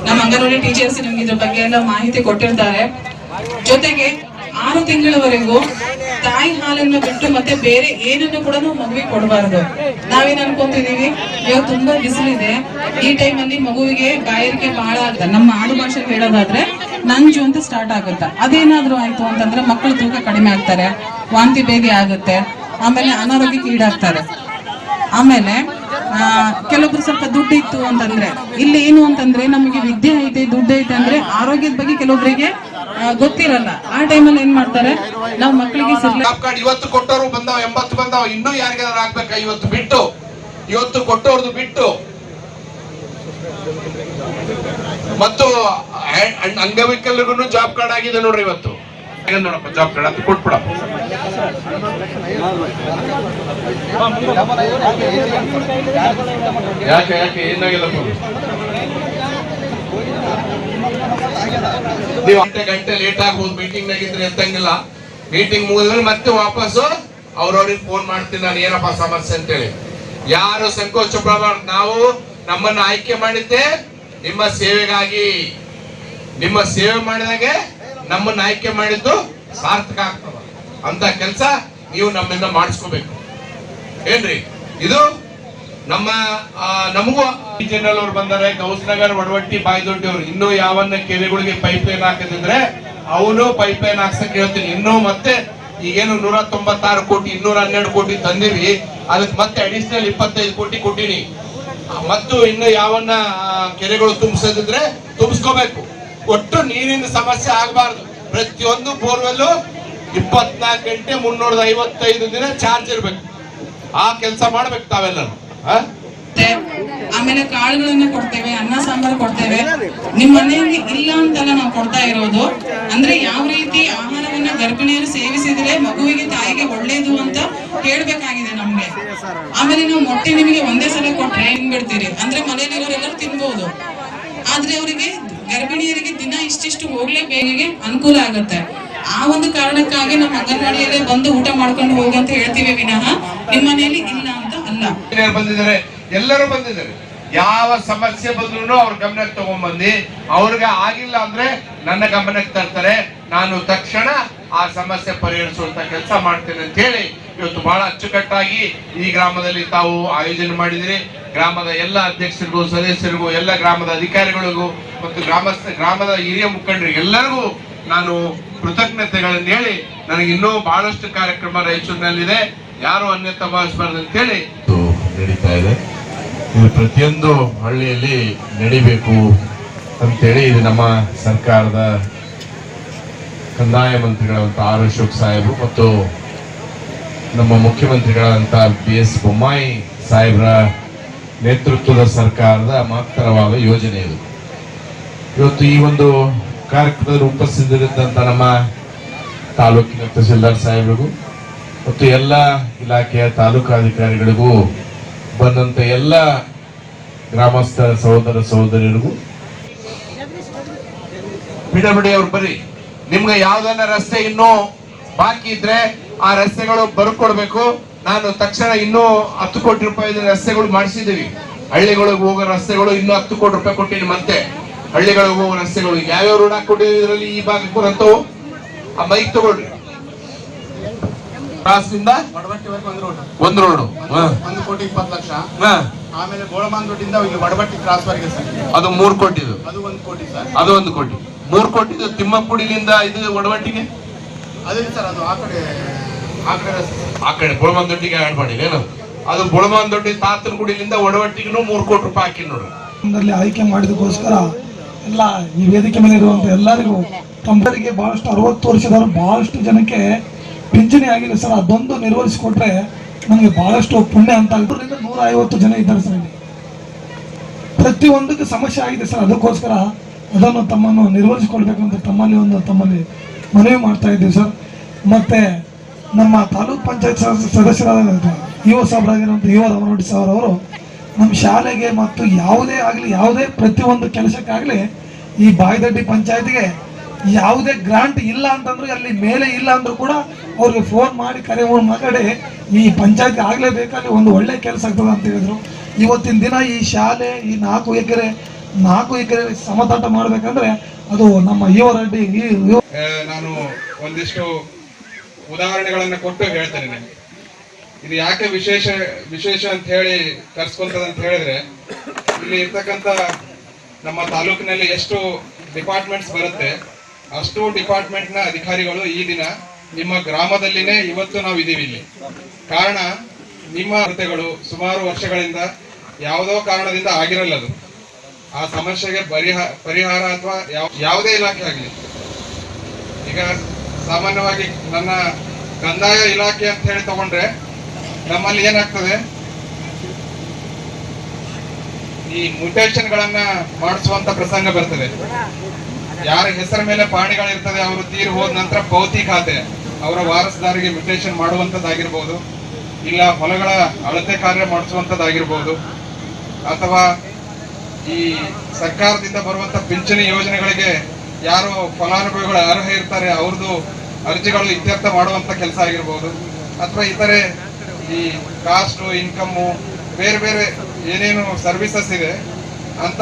ನಮ್ಮ ಅಂಗನವಾಡಿ ಟೀಚರ್ಸ್ ನಿಮ್ಗೆ ಇದ್ರ ಬಗ್ಗೆ ಎಲ್ಲ ಮಾಹಿತಿ ಕೊಟ್ಟಿರ್ತಾರೆ. ಜೊತೆಗೆ 6 ತಿಂಗಳವರೆಗೂ ತಾಯಿ ಹಾಲನ್ನು ಬಿಟ್ಟು ಮತ್ತೆ ಬೇರೆ ಏನನ್ನು ಕೂಡ ಮಗುವಿಗೆ ಕೊಡಬಾರ್ದು. ನಾವೇನ್ ಅನ್ಕೊಂತಿದೀವಿ, ಇವಾಗ ತುಂಬಾ ಬಿಸಿಲಿದೆ, ಈ ಟೈಮಲ್ಲಿ ಮಗುವಿಗೆ ಬಾಯಾರಿಕೆ ಬಹಳ ಆಗುತ್ತೆ. ನಮ್ಮ ಆಡು ಭಾಷೆ ಹೇಳೋದಾದ್ರೆ ನಂಜು ಅಂತ ಸ್ಟಾರ್ಟ್ ಆಗುತ್ತೆ. ಅದೇನಾದ್ರೂ ಆಯ್ತು ಅಂತಂದ್ರೆ ಮಕ್ಕಳು ತೂಕ ಕಡಿಮೆ ಆಗ್ತಾರೆ, ವಾಂತಿ ಬೇದಿ ಆಗುತ್ತೆ, ಆಮೇಲೆ ಅನಾರೋಗ್ಯಕ್ಕೆ ಈಡಾಗ್ತಾರೆ. ಆಮೇಲೆ ಕೆಲವೊಬ್ರು ಸ್ವಲ್ಪ ದುಡ್ಡು ಇತ್ತು ಅಂತಂದ್ರೆ, ಇಲ್ಲಿ ಏನು ಅಂತಂದ್ರೆ ನಮಗೆ ವಿದ್ಯೆ ಐತೆ, ದುಡ್ಡು ಐತೆ ಅಂದ್ರೆ ಆರೋಗ್ಯದ ಬಗ್ಗೆ ಕೆಲವೊಬ್ಬರಿಗೆ ಗೊತ್ತಿರಲ್ಲ. ಆ ಟೈಮಲ್ಲಿ ಏನ್ ಮಾಡ್ತಾರೆ, ನಾವು ಮಕ್ಕಳಿಗೆ ಇವತ್ತು ಕೊಟ್ಟವರು ಬಂದಾವ, 80 ಬಂದಾವ, ಇನ್ನೂ ಯಾರಿಗಾದ್ರು ಆಗ್ಬೇಕಾ? ಇವತ್ತು ಬಿಟ್ಟು, ಇವತ್ತು ಕೊಟ್ಟವ್ರದ್ದು ಬಿಟ್ಟು ಮತ್ತು ಅಂಗವಿಕಲರಿಗೂ ಜಾಬ್ ಕಾರ್ಡ್ ಆಗಿದೆ ನೋಡ್ರಿ. ಇವತ್ತು ನೋಡಪ್ಪ, ಜಾಬ್ ಕಾರ್ಡ್ ಅಂತ ಕೊಟ್ಬಿಡಪ್ಪ. ಯಾಕೆ ಯಾಕೆ ಏನಾಗಿಲ್ಲಪ್ಪ? ನೀವು ಗಂಟೆ ಲೇಟ್ ಆಗ್ಬೋದು, ಮೀಟಿಂಗ್ ನಾಗಿದ್ರೆ ಎತ್ತಂಗಿಲ್ಲ. ಮೀಟಿಂಗ್ ಮುಗಿದ್ರೆ ಮತ್ತೆ ವಾಪಸ್ಸು ಅವ್ರವ್ರಿಗೆ ಫೋನ್ ಮಾಡ್ತೀನಿ, ನಾನು ಏನಪ್ಪ ಸಮಸ್ಯೆ ಅಂತೇಳಿ. ಯಾರು ಸಂಕೋಚ ಪಡಬಾರ್ದು. ನಾವು ನಮ್ಮನ್ನ ಆಯ್ಕೆ ಮಾಡಿದ್ದೆ ನಿಮ್ಮ ಸೇವೆಗಾಗಿ. ನಿಮ್ಮ ಸೇವೆ ಮಾಡಿದಾಗೆ ನಮ್ಮನ್ನ ಆಯ್ಕೆ ಮಾಡಿದ್ದು ಸಾರ್ಥಕ ಆಗ್ತದ ಅಂತ ಕೆಲಸ ನೀವು ನಮ್ಮಿಂದ ಮಾಡಿಸ್ಕೋಬೇಕು. ಏನ್ರಿ ಇದು? ನಮಗೂ ಜನರಲ್ ಅವ್ರು ಬಂದಾರೆ, ಗೌಸ್ನಗರ್, ವಡವಟ್ಟಿ, ಬಾಯ್ದೊಡ್ಡಿ ಅವ್ರು. ಇನ್ನೂ ಯಾವನ್ನ ಕೆರೆಗಳಿಗೆ ಪೈಪ್ ಲೈನ್ ಹಾಕದಿದ್ರೆ ಅವನು ಪೈಪ್ ಲೈನ್ ಹಾಕ್ಸಕ್ ಹೇಳ್ತೀನಿ. ಇನ್ನೂ ಮತ್ತೆ ಈಗೇನು 196 ಕೋಟಿ 212 ಕೋಟಿ ತಂದಿವಿ, ಅದಕ್ಕೆ ಮತ್ತೆ ಅಡಿಷನಲ್ 25 ಕೋಟಿ ಕೊಟ್ಟಿನಿ. ಮತ್ತು ಇನ್ನು ಯಾವನ್ನ ಕೆರೆಗಳು ತುಂಬಿಸದಿದ್ರೆ ತುಂಬಿಸ್ಕೋಬೇಕು. ಒಟ್ಟು ನೀರಿನ ಸಮಸ್ಯೆ ಆಗಬಾರ್ದು. ಪ್ರತಿಯೊಂದು ಬೋರ್ವೆಲ್ಲು 24 ಗಂಟೆ 355 ದಿನ ಚಾರ್ಜ್ ಇರ್ಬೇಕು. ಆ ಕೆಲಸ ಮಾಡ್ಬೇಕು ತಾವೆಲ್ಲರೂ. ಮತ್ತೆ ಆಮೇಲೆ ಕಾಳುಗಳನ್ನ ಕೊಡ್ತೇವೆ, ಅನ್ನ ಸಾಂಬಾರು ಕೊಡ್ತೇವೆ. ನಿಮ್ ಮನೆಯಲ್ಲಿ ಇಲ್ಲ ಅಂತಲ್ಲ ನಾವು ಕೊಡ್ತಾ ಇರೋದು. ಅಂದ್ರೆ ಯಾವ ರೀತಿ ಆಹಾರವನ್ನ ಗರ್ಭಿಣಿಯರು ಸೇವಿಸಿದ್ರೆ ಮಗುವಿಗೆ ತಾಯಿಗೆ ಒಳ್ಳೇದು ಅಂತ ಹೇಳ್ಬೇಕಾಗಿದೆ ನಮ್ಗೆ. ಆಮೇಲೆ ನಾವು ಮೊಟ್ಟೆ ನಿಮಗೆ ಒಂದೇ ಸಲ ಕೊಟ್ರೆ ಬಿಡ್ತೀರಿ, ಅಂದ್ರೆ ಮನೆಯಲ್ಲಿರೋರೆಲ್ಲರೂ ತಿನ್ಬಹುದು. ಆದ್ರೆ ಅವರಿಗೆ ಗರ್ಭಿಣಿಯರಿಗೆ ದಿನ ಇಷ್ಟಿಷ್ಟು ಹೋಗ್ಲೇಬೇಕಿಗೆ ಅನುಕೂಲ ಆಗುತ್ತೆ. ಆ ಒಂದು ಕಾರಣಕ್ಕಾಗಿ ನಮ್ಮ ಅಂಗನವಾಡಿಯಲ್ಲೇ ಬಂದು ಊಟ ಮಾಡ್ಕೊಂಡು ಹೋಗಂತ ಹೇಳ್ತೀವಿ ವಿನಃ ನಿಮ್ಮ ಮನೆಯಲ್ಲಿ ಇಲ್ಲ ಅಂತ ಅಲ್ಲ. ಬಂದಿದ್ದಾರೆ, ಎಲ್ಲರೂ ಬಂದಿದ್ದಾರೆ. ಯಾವ ಸಮಸ್ಯೆ ಬಂದ್ರು ಅವ್ರ ಗಮನಕ್ಕೆ ತಗೊಂಡ್ಬಂದು ಅವ್ರಿಗೆ ಆಗಿಲ್ಲ ಅಂದ್ರೆ ನನ್ನ ಗಮನಕ್ಕೆ ತರ್ತಾರೆ. ನಾನು ತಕ್ಷಣ ಆ ಸಮಸ್ಯೆ ಪರಿಹರಿಸುವಂತ ಕೆಲಸ ಮಾಡ್ತೇನೆ ಅಂತ ಹೇಳಿ ಇವತ್ತು ಬಹಳ ಅಚ್ಚುಕಟ್ಟಾಗಿ ಈ ಗ್ರಾಮದಲ್ಲಿ ತಾವು ಆಯೋಜನೆ ಮಾಡಿದಿರಿ. ಗ್ರಾಮದ ಎಲ್ಲ ಅಧ್ಯಕ್ಷರಿಗೂ, ಸದಸ್ಯರಿಗೂ, ಎಲ್ಲ ಗ್ರಾಮದ ಅಧಿಕಾರಿಗಳಿಗೂ ಮತ್ತು ಗ್ರಾಮದ ಹಿರಿಯ ಮುಖಂಡರಿಗೆ ಎಲ್ಲರಿಗೂ ನಾನು ಕೃತಜ್ಞತೆಗಳನ್ನು ಹೇಳಿ, ನನಗೆ ಇನ್ನೂ ಬಹಳಷ್ಟು ಕಾರ್ಯಕ್ರಮ ರಾಯಚೂರಿನಲ್ಲಿದೆ, ಯಾರು ಅನ್ಯತಾ ಭಾವಿಸಬಾರ್ದು ಅಂತ ಹೇಳಿ ನಡೀತಾ ಇದೆ. ಇದು ಪ್ರತಿಯೊಂದು ಹಳ್ಳಿಯಲ್ಲಿ ನಡಿಬೇಕು ಅಂತೇಳಿ ಇದು ನಮ್ಮ ಸರ್ಕಾರದ ಕಂದಾಯ ಮಂತ್ರಿಗಳಂತ ಆರ್ ಅಶೋಕ್ ಸಾಹೇಬರು ಮತ್ತು ನಮ್ಮ ಮುಖ್ಯಮಂತ್ರಿಗಳಂತ BS ಬೊಮ್ಮಾಯಿ ಸಾಹೇಬ್ರ ನೇತೃತ್ವದ ಸರ್ಕಾರದ ಮಹತ್ತರವಾದ ಯೋಜನೆ ಇದು. ಇವತ್ತು ಈ ಒಂದು ಕಾರ್ಯಕ್ರಮದಲ್ಲಿ ಉಪಸ್ಥಿತರಿದ್ದಂತ ನಮ್ಮ ತಾಲೂಕಿನ ತಹಶೀಲ್ದಾರ್ ಸಾಹೇಬ್ರಿಗೂ ಮತ್ತು ಎಲ್ಲ ಇಲಾಖೆಯ ತಾಲೂಕಾಧಿಕಾರಿಗಳಿಗೂ ಬಂದಂತ ಎಲ್ಲ ಗ್ರಾಮಸ್ಥ ಸಹೋದರ ಸಹೋದರಿಯರಿಗೂ ಬಿಡಬಿಡಿ ಅವ್ರು ಬರ್ರಿ. ನಿಮ್ಗೆ ಯಾವ್ದನ್ನ ರಸ್ತೆ ಇನ್ನೂ ಬಾಕಿ ಇದ್ರೆ ಆ ರಸ್ತೆಗಳು ಬರ್ಕೊಡ್ಬೇಕು. ನಾನು ತಕ್ಷಣ ಇನ್ನೂ 10 ಕೋಟಿ ರೂಪಾಯಿ ರಸ್ತೆಗಳು ಮಾಡಿಸಿದೀವಿ. ಹಳ್ಳಿಗಳಿಗೆ ಹೋಗೋ ರಸ್ತೆಗಳು ಇನ್ನೂ 10 ಕೋಟಿ ರೂಪಾಯಿ ಕೊಟ್ಟಿನಿ. ಮತ್ತೆ ಹಳ್ಳಿಗಳಿಗೆ ಹೋಗೋ ರಸ್ತೆಗಳು ಯಾವ್ಯಾವ ರೋಡ್ ಹಾಕೊಟ್ಟಿದ್ವಿ ಇದರಲ್ಲಿ ಈ ಭಾಗಕ್ಕೆ ಬರಂತವು ಆ ಮೈಕ್ ತಗೊಳ್ರಿ. ಕ್ರಾಸ್ನಿಂದ ಒಂದು ರೋಡ್ 1 ಕೋಟಿ 20 ಲಕ್ಷ. ಆಮೇಲೆ ಗೋಳಮಾಂದೊಡ್ಡಿಂದ ವಡಬಟ್ಟಿ ಕ್ರಾಸ್ ವರೆಗೆ ಸರ್, ಅದು 3 ಕೋಟಿದು. ಅದು 1 ಕೋಟಿ ಸರ್. ಅದು 1 ಕೋಟಿ. 3 ಕೋಟಿದು ತಿಮ್ಮಪ್ಪುಡಿಲಿಂದ ಇದು ಒಡವಟ್ಟಿಗೆ ಅದೇ ಸರ್, ಅದು ಆ ಕಡೆ ಬುಳಮಾಂದೊಡ್ಡಿಗೆ ಆಡ್ ಮಾಡಿ ಏನು, ಅದು ಬುಳಮಾಂದೊಡ್ಡಿ ತಾತನಗುಡಿಲಿಂದ ಒಡವಟ್ಟಿಗೂ 3 ಕೋಟಿ ರೂಪಾಯಿ ಹಾಕಿ ನೋಡ್ರಿ. ಆಯ್ಕೆ ಮಾಡಿದಕ್ಕೋಸ್ಕರ ಎಲ್ಲ ಈ ವೇದಿಕೆ ಮೇಲೆ ಇರುವಂತ ಎಲ್ಲರಿಗೂ ತಮ್ಮರಿಗೆ ಬಹಳಷ್ಟು 60 ವರ್ಷದವರು ಬಹಳಷ್ಟು ಜನಕ್ಕೆ ಪಿಂಚಣಿ ಆಗಿದೆ ಸರ್. ಅದೊಂದು ನಿರ್ವಹಿಸಿಕೊಟ್ರೆ ನಮಗೆ ಬಹಳಷ್ಟು ಪುಣ್ಯ ಅಂತ. 150 ಜನ ಇದ್ದಾರೆ ಸರ್ ಇಲ್ಲಿ. ಪ್ರತಿಯೊಂದಕ್ಕೆ ಸಮಸ್ಯೆ ಆಗಿದೆ ಸರ್. ಅದಕ್ಕೋಸ್ಕರ ಅದನ್ನು ತಮ್ಮನ್ನು ನಿರ್ವಹಿಸಿಕೊಳ್ಬೇಕಂತ ತಮ್ಮಲ್ಲಿ ಮನವಿ ಮಾಡ್ತಾ ಇದ್ದೀವಿ ಸರ್. ಮತ್ತೆ ನಮ್ಮ ತಾಲೂಕ್ ಪಂಚಾಯತ್ ಸದಸ್ಯರಾದ ಯುವ ಸಾಹೇಬರಾಗಿರುವಂಥ ಯುವ ರಮಣೋಡಿ ಸಾಹೇಬ್ ಅವರು ನಮ್ಮ ಶಾಲೆಗೆ ಮತ್ತು ಯಾವುದೇ ಪ್ರತಿಯೊಂದು ಕೆಲಸಕ್ಕಾಗಲಿ ಈ ಬಾಯಿದಡ್ಡಿ ಪಂಚಾಯತ್ಗೆ ಯಾವುದೇ ಗ್ರಾಂಟ್ ಇಲ್ಲ ಅಂತಂದ್ರೆ ಅಲ್ಲಿ ಮೇಲೆ ಇಲ್ಲ ಅಂದ್ರೂ ಕೂಡ ಅವ್ರಿಗೆ ಫೋನ್ ಮಾಡಿ ಕರೆ ಮಾತಾಡಿ ಈ ಪಂಚಾಯತ್ಗೆ ಆಗಲೇಬೇಕಲ್ಲಿ ಒಂದು ಒಳ್ಳೆ ಕೆಲಸ ಆಗ್ತದೆ ಅಂತ ಹೇಳಿದ್ರು. ಇವತ್ತಿನ ದಿನ ಈ ಶಾಲೆ ಈ 4 ಎಕರೆ ಸಮತಟ್ಟ ಮಾಡ್ಬೇಕಂದ್ರೆ ಅದು ನಮ್ಮ ಯುವರೆಡ್ಡಿ. ನಾನು ಒಂದಿಷ್ಟು ಉದಾಹರಣೆಗಳನ್ನ ಕೊಟ್ಟು ಹೇಳ್ತೇನೆ. ಇದು ಯಾಕೆ ವಿಶೇಷ ಅಂತ ಹೇಳಿ ಕರ್ಸ್ಕೊಂತದ ಅಂತ ಹೇಳಿದ್ರೆ, ಇಲ್ಲಿ ಇರ್ತಕ್ಕಂಥ ನಮ್ಮ ತಾಲೂಕಿನಲ್ಲಿ ಎಷ್ಟು ಡಿಪಾರ್ಟ್ಮೆಂಟ್ಸ್ ಬರುತ್ತೆ ಅಷ್ಟು ಡಿಪಾರ್ಟ್ಮೆಂಟ್ನ ಅಧಿಕಾರಿಗಳು ಈ ದಿನ ನಿಮ್ಮ ಗ್ರಾಮದಲ್ಲಿನೇ ಇವತ್ತು ನಾವು ಇದೀವಿ ಇಲ್ಲಿ. ಕಾರಣ ನಿಮ್ಮ ಕೊರತೆಗಳು ಸುಮಾರು ವರ್ಷಗಳಿಂದ ಯಾವುದೋ ಕಾರಣದಿಂದ ಆಗಿರಲ್ಲದು. ಆ ಸಮಸ್ಯೆಗೆ ಪರಿಹಾರ ಅಥವಾ ಯಾವುದೇ ಇಲಾಖೆ ಆಗಲಿ, ಈಗ ಸಾಮಾನ್ಯವಾಗಿ ನನ್ನ ಕಂದಾಯ ಇಲಾಖೆ ಅಂತ ಹೇಳಿ ತಗೊಂಡ್ರೆ ನಮ್ಮಲ್ಲಿ ಏನಾಗ್ತದೆ, ಈ ಮ್ಯೂಟೇಷನ್ ಗಳನ್ನ ಮಾಡಿಸುವಂತ ಪ್ರಸಂಗ ಬರ್ತದೆ. ಯಾರ ಹೆಸರ ಮೇಲೆ ಪಾಣಿಗಳಿರ್ತದೆ ಅವರು ತೀರಿ ಹೋದ ನಂತರ ಪೌತಿ ಖಾತೆ ಅವರ ವಾರಸದಾರಿಗೆ ಮ್ಯೂಟೇಷನ್ ಮಾಡುವಂತದ್ದಾಗಿರ್ಬೋದು, ಇಲ್ಲ ಹೊಲಗಳ ಅಳತೆ ಕಾರ್ಯ ಮಾಡಿಸುವಂತದ್ದಾಗಿರ್ಬೋದು, ಅಥವಾ ಈ ಸರ್ಕಾರದಿಂದ ಬರುವಂತ ಪಿಂಚಣಿ ಯೋಜನೆಗಳಿಗೆ ಯಾರು ಫಲಾನುಭವಿಗಳು ಅರ್ಹ ಇರ್ತಾರೆ ಅವ್ರದ್ದು ಅರ್ಜಿಗಳು ಇತ್ಯರ್ಥ ಮಾಡುವಂತ ಕೆಲಸ ಆಗಿರ್ಬೋದು, ಅಥವಾ ಇತರೆ ಈ ಕಾಸ್ಟ್ ಇನ್ಕಮ್ಮು ಬೇರೆ ಬೇರೆ ಏನೇನು ಸರ್ವಿಸಸ್ ಇದೆ ಅಂತ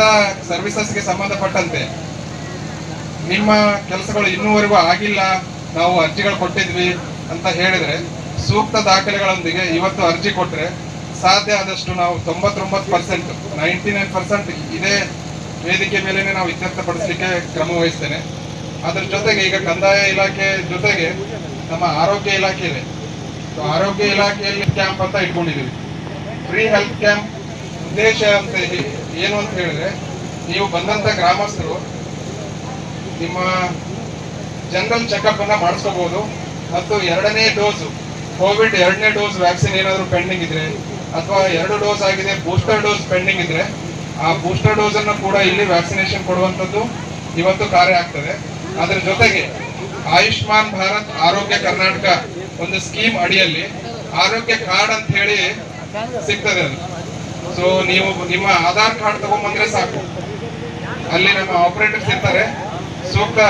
ಸರ್ವಿಸಸ್ಗೆ ಸಂಬಂಧಪಟ್ಟಂತೆ ನಿಮ್ಮ ಕೆಲಸಗಳು ಇನ್ನೂವರೆಗೂ ಆಗಿಲ್ಲ, ನಾವು ಅರ್ಜಿಗಳು ಕೊಟ್ಟಿದ್ವಿ ಅಂತ ಹೇಳಿದ್ರೆ ಸೂಕ್ತ ದಾಖಲೆಗಳೊಂದಿಗೆ ಇವತ್ತು ಅರ್ಜಿ ಕೊಟ್ಟರೆ ಸಾಧ್ಯ ಆದಷ್ಟು ನಾವು 99%, 99% ಇದೇ ವೇದಿಕೆ ಮೇಲೆನೆ ನಾವು ಇತ್ಯರ್ಥಪಡಿಸಲಿಕ್ಕೆ ಕ್ರಮ ವಹಿಸ್ತೇನೆ. ಅದ್ರ ಜೊತೆಗೆ ಈಗ ಕಂದಾಯ ಇಲಾಖೆ ಜೊತೆಗೆ ನಮ್ಮ ಆರೋಗ್ಯ ಇಲಾಖೆ ಇದೆ. ಆರೋಗ್ಯ ಇಲಾಖೆಯಲ್ಲಿ ಕ್ಯಾಂಪ್ ಅಂತ ಇಟ್ಕೊಂಡಿದ್ದೀವಿ. ಫ್ರೀ ಹೆಲ್ತ್ ಕ್ಯಾಂಪ್ ಉದ್ದೇಶ ಅಂತ ಏನು ಅಂತ ಹೇಳಿದ್ರೆ, ನೀವು ಬಂದಂತ ಗ್ರಾಮಸ್ಥರು ನಿಮ್ಮ ಜನರಲ್ ಚೆಕಪ್ ಅನ್ನ ಮಾಡಿಸ್ಕೋಬಹುದು ಮತ್ತು 2ನೇ ಡೋಸ್ ಕೋವಿಡ್ 2ನೇ ಡೋಸ್ ವ್ಯಾಕ್ಸಿನ್ ಏನಾದರೂ ಪೆಂಡಿಂಗ್ ಇದ್ರೆ ಅಥವಾ 2 ಡೋಸ್ ಆಗಿದೆ, ಬೂಸ್ಟರ್ ಡೋಸ್ ಪೆಂಡಿಂಗ್ ಇದ್ರೆ ಆ ಬೂಸ್ಟರ್ ಡೋಸ್ ಅನ್ನು ಕೂಡ ಇಲ್ಲಿ ವ್ಯಾಕ್ಸಿನೇಷನ್ ಕೊಡುವಂಥದ್ದು ಇವತ್ತು ಕಾರ್ಯ ಆಗ್ತದೆ. ಅದರ ಜೊತೆಗೆ ಆಯುಷ್ಮಾನ್ ಭಾರತ್ ಆರೋಗ್ಯ ಕರ್ನಾಟಕ ಒಂದು ಸ್ಕೀಮ್ ಅಡಿಯಲ್ಲಿ ಆರೋಗ್ಯ ಕಾರ್ಡ್ ಅಂತ ಹೇಳಿ ಸಿಗ್ತದೆ ಅದು. ಸೊ ನೀವು ನಿಮ್ಮ ಆಧಾರ್ ಕಾರ್ಡ್ ತಗೊಂಡ್ಬಂದ್ರೆ ಸಾಕು, ಅಲ್ಲಿ ನಮ್ಮ ಆಪರೇಟರ್ಸ್ ಇರ್ತಾರೆ, ಸೂಕ್ತ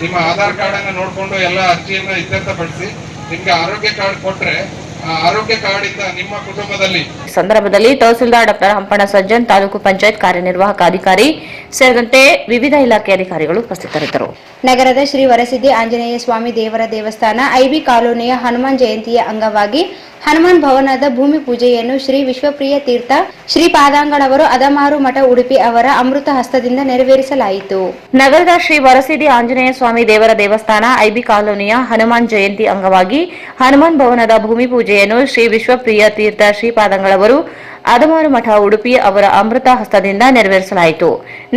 ನಿಮ್ಮ ಆಧಾರ್ ಕಾರ್ಡ್ ಅನ್ನು ನೋಡಿಕೊಂಡು ಎಲ್ಲ ಅರ್ಜಿಯನ್ನು ಇತ್ಯರ್ಥಪಡಿಸಿ ನಿಮ್ಗೆ ಆರೋಗ್ಯ ಕಾರ್ಡ್ ಕೊಟ್ರೆ ಆ ಆರೋಗ್ಯ ಕಾರ್ಡ್ ಇಂದ ನಿಮ್ಮ ಕುಟುಂಬದಲ್ಲಿ ಸಂದರ್ಭದಲ್ಲಿ ತಹಸೀಲ್ದಾರ್ ಡಾಕ್ಟರ್ ಹಂಪಣ್ಣ ಸಜ್ಜನ್, ತಾಲೂಕು ಪಂಚಾಯತ್ ಕಾರ್ಯನಿರ್ವಾಹಕ ಅಧಿಕಾರಿ ಸೇರಿದಂತೆ ವಿವಿಧ ಇಲಾಖೆ ಅಧಿಕಾರಿಗಳು ಉಪಸ್ಥಿತರಿದ್ದರು. ನಗರದ ಶ್ರೀ ವರಸಿದ್ಧಿ ಆಂಜನೇಯ ಸ್ವಾಮಿ ದೇವರ ದೇವಸ್ಥಾನ ಐಬಿ ಕಾಲೋನಿಯ ಹನುಮಾನ್ ಜಯಂತಿಯ ಅಂಗವಾಗಿ ಹನುಮಾನ್ ಭವನದ ಭೂಮಿ ಪೂಜೆಯನ್ನು ಶ್ರೀ ವಿಶ್ವಪ್ರಿಯ ತೀರ್ಥ ಶ್ರೀ ಪಾದಾಂಗಳವರು ಅದಮಾರು ಮಠ ಉಡುಪಿ ಅವರ ಅಮೃತ ಹಸ್ತದಿಂದ ನೆರವೇರಿಸಲಾಯಿತು. ನಗರದ ಶ್ರೀ ವರಸಿದ್ಧಿ ಆಂಜನೇಯ ಸ್ವಾಮಿ ದೇವರ ದೇವಸ್ಥಾನ ಐಬಿ ಕಾಲೋನಿಯ ಹನುಮಾನ್ ಜಯಂತಿ ಅಂಗವಾಗಿ ಹನುಮಾನ್ ಭವನದ ಭೂಮಿ ಪೂಜೆಯನ್ನು ಶ್ರೀ ವಿಶ್ವಪ್ರಿಯ ತೀರ್ಥ ಶ್ರೀಪಾದಂಗಳವರು ಅದಮಾರು ಮಠ ಉಡುಪಿ ಅವರ ಅಮೃತ ಹಸ್ತದಿಂದ ನೆರವೇರಿಸಲಾಯಿತು.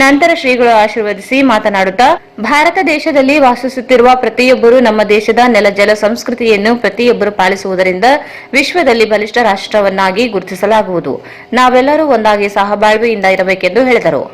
ನಂತರ ಶ್ರೀಗಳು ಆಶೀರ್ವದಿಸಿ ಮಾತನಾಡುತ್ತಾ, ಭಾರತ ದೇಶದಲ್ಲಿ ವಾಸಿಸುತ್ತಿರುವ ಪ್ರತಿಯೊಬ್ಬರು ನಮ್ಮ ದೇಶದ ನೆಲ ಜಲ ಸಂಸ್ಕೃತಿಯನ್ನು ಪ್ರತಿಯೊಬ್ಬರು ಪಾಲಿಸುವುದರಿಂದ ವಿಶ್ವದಲ್ಲಿ ಬಲಿಷ್ಠ ರಾಷ್ಟ್ರವನ್ನಾಗಿ ಗುರುತಿಸಲಾಗುವುದು. ನಾವೆಲ್ಲರೂ ಒಂದಾಗಿ ಸಹಬಾಳ್ವೆಯಿಂದ ಇರಬೇಕೆಂದು ಹೇಳಿದರು.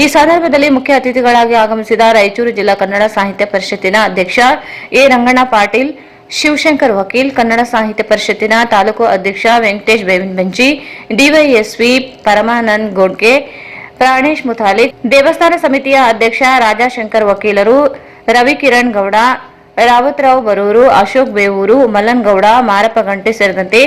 ಈ ಸಂದರ್ಭದಲ್ಲಿ ಮುಖ್ಯ ಅತಿಥಿಗಳಾಗಿ ಆಗಮಿಸಿದ ರಾಯಚೂರು ಜಿಲ್ಲಾ ಕನ್ನಡ ಸಾಹಿತ್ಯ ಪರಿಷತ್ತಿನ ಅಧ್ಯಕ್ಷ ಎ ರಂಗಣ್ಣ ಪಾಟೀಲ್, ಶಿವಶಂಕರ್ ವಕೀಲ್, ಕನ್ನಡ ಸಾಹಿತ್ಯ ಪರಿಷತ್ತಿನ ತಾಲೂಕು ಅಧ್ಯಕ್ಷ ವೆಂಕಟೇಶ್ ಬೇವಿನ ಬೆಂಚಿ, ಡಿವೈಎಸ್ಪಿ ಪರಮಾನಂದ್ ಗೋಡ್ಗೆ, ಪ್ರಾಣೇಶ್ ಮುತಾಲಿಕ್, ದೇವಸ್ಥಾನ ಸಮಿತಿಯ ಅಧ್ಯಕ್ಷ ರಾಜಾಶಂಕರ್ ವಕೀಲರು, ರವಿಕಿರಣ್ ಗೌಡ, ರಾವತ್ರಾವ್ ಬರೂರು, ಅಶೋಕ್ ಬೇವೂರು, ಮಲ್ಲನ್ ಗೌಡ, ಮಾರಪ್ಪ ಗಂಟೆ ಸೇರಿದಂತೆ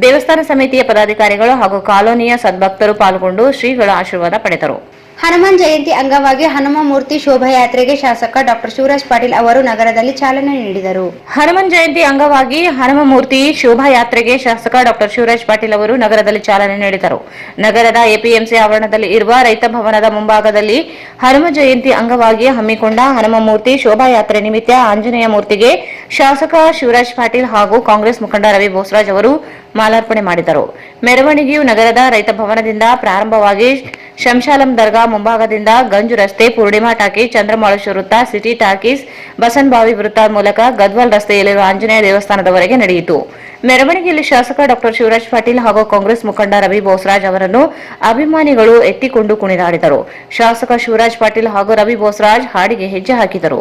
ದೇವಸ್ಥಾನ ಸಮಿತಿಯ ಪದಾಧಿಕಾರಿಗಳು ಹಾಗೂ ಕಾಲೋನಿಯ ಸದ್ಭಕ್ತರು ಪಾಲ್ಗೊಂಡು ಶ್ರೀಗಳ ಆಶೀರ್ವಾದ ಪಡೆದರು. ಹನುಮಾನ್ ಜಯಂತಿ ಅಂಗವಾಗಿ ಹನುಮ ಮೂರ್ತಿ ಶೋಭಾಯಾತ್ರೆಗೆ ಶಾಸಕ ಡಾಕ್ಟರ್ ಶಿವರಾಜ್ ಪಾಟೀಲ್ ಅವರು ನಗರದಲ್ಲಿ ಚಾಲನೆ ನೀಡಿದರು. ಹನುಮಾನ್ ಜಯಂತಿ ಅಂಗವಾಗಿ ಹನುಮ ಮೂರ್ತಿ ಶೋಭಾಯಾತ್ರೆಗೆ ಶಾಸಕ ಡಾಕ್ಟರ್ ಶಿವರಾಜ್ ಪಾಟೀಲ್ ಅವರು ನಗರದಲ್ಲಿ ಚಾಲನೆ ನೀಡಿದರು. ನಗರದ ಎಪಿಎಂಸಿ ಆವರಣದಲ್ಲಿ ಇರುವ ರೈತ ಭವನದ ಮುಂಭಾಗದಲ್ಲಿ ಹನುಮ ಜಯಂತಿ ಅಂಗವಾಗಿ ಹಮ್ಮಿಕೊಂಡ ಹನುಮ ಮೂರ್ತಿ ಶೋಭಾಯಾತ್ರೆ ನಿಮಿತ್ತ ಆಂಜನೇಯ ಮೂರ್ತಿಗೆ ಶಾಸಕ ಶಿವರಾಜ್ ಪಾಟೀಲ್ ಹಾಗೂ ಕಾಂಗ್ರೆಸ್ ಮುಖಂಡ ರವಿ ಬೋಸರಾಜ್ ಅವರು ಮಾಲಾರ್ಪಣೆ ಮಾಡಿದರು. ಮೆರವಣಿಗೆಯು ನಗರದ ರೈತ ಭವನದಿಂದ ಪ್ರಾರಂಭವಾಗಿ ಶಂಶಾಲಂ ದರ್ಗಾ ಮುಂಭಾಗದಿಂದ ಗಂಜು ರಸ್ತೆ, ಪೂರ್ಣಿಮಾ ಟಾಕೀಸ್, ಚಂದ್ರಮಾಳೇಶ್ವರ ವೃತ್ತ, ಸಿಟಿ ಟಾಕೀಸ್, ಬಸನ್ಬಾವಿ ವೃತ್ತ ಮೂಲಕ ಗದ್ವಾಲ್ ರಸ್ತೆಯಲ್ಲಿರುವ ಆಂಜನೇಯ ದೇವಸ್ಥಾನದವರೆಗೆ ನಡೆಯಿತು. ಮೆರವಣಿಗೆಯಲ್ಲಿ ಶಾಸಕ ಡಾಕ್ಟರ್ ಶಿವರಾಜ್ ಪಾಟೀಲ್ ಹಾಗೂ ಕಾಂಗ್ರೆಸ್ ಮುಖಂಡ ರವಿ ಬೋಸರಾಜ್ ಅವರನ್ನು ಅಭಿಮಾನಿಗಳು ಎತ್ತಿಕೊಂಡು ಕುಣಿದಾಡಿದರು. ಶಾಸಕ ಶಿವರಾಜ್ ಪಾಟೀಲ್ ಹಾಗೂ ರವಿ ಬೋಸರಾಜ್ ಹಾಡಿಗೆ ಹೆಜ್ಜೆ ಹಾಕಿದರು.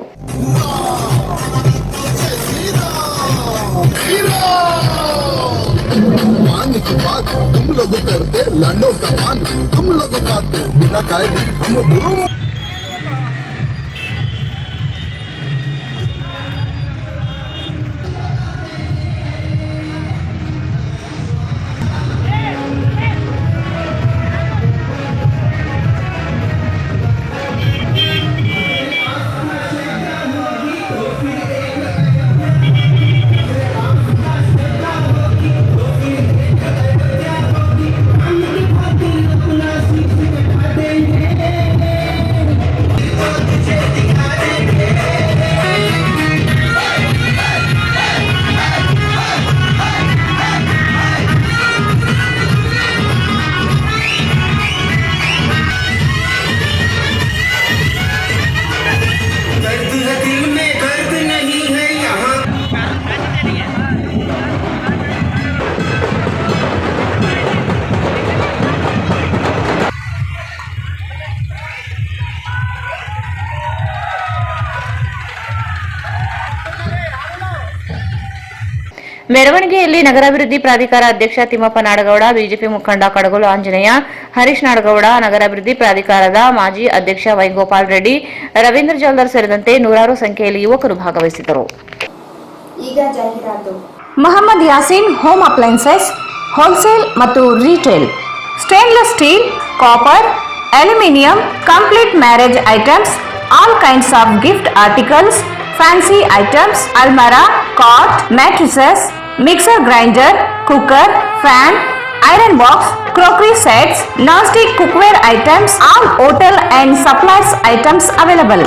तुम लोग करते लाडो का मान, तुम लोग खाते बिना खाए हम गुरु। ಮೆರವಣಿಗೆಯಲ್ಲಿ ನಗರಾಭಿವೃದ್ಧಿ ಪ್ರಾಧಿಕಾರ ಅಧ್ಯಕ್ಷ ತಿಮ್ಮಪ್ಪ ನಾಡಗೌಡ, ಬಿಜೆಪಿ ಮುಖಂಡ ಕಡಗೋಲು ಆಂಜನೇಯ, ಹರೀಶ್ ನಾಡಗೌಡ, ನಗರಾಭಿವೃದ್ಧಿ ಪ್ರಾಧಿಕಾರದ ಮಾಜಿ ಅಧ್ಯಕ್ಷ ವೈಗೋಪಾಲ್ ರೆಡ್ಡಿ, ರವೀಂದ್ರ ಜಲ್ದರ್ ಸೇರಿದಂತೆ ನೂರಾರು ಸಂಖ್ಯೆಯಲ್ಲಿ ಯುವಕರು ಭಾಗವಹಿಸಿದರು. ಈಗ ಜಾಹೀರಾತು. Mohammed Yasin home appliances wholesale ಮತ್ತು retail, stainless steel, copper, aluminium, complete marriage items, all kinds of gift articles, fancy items, almara, cot, mattresses, mixer grinder, cooker, fan, iron box, crockery sets, non-stick cookware items, all hotel and supplies items available.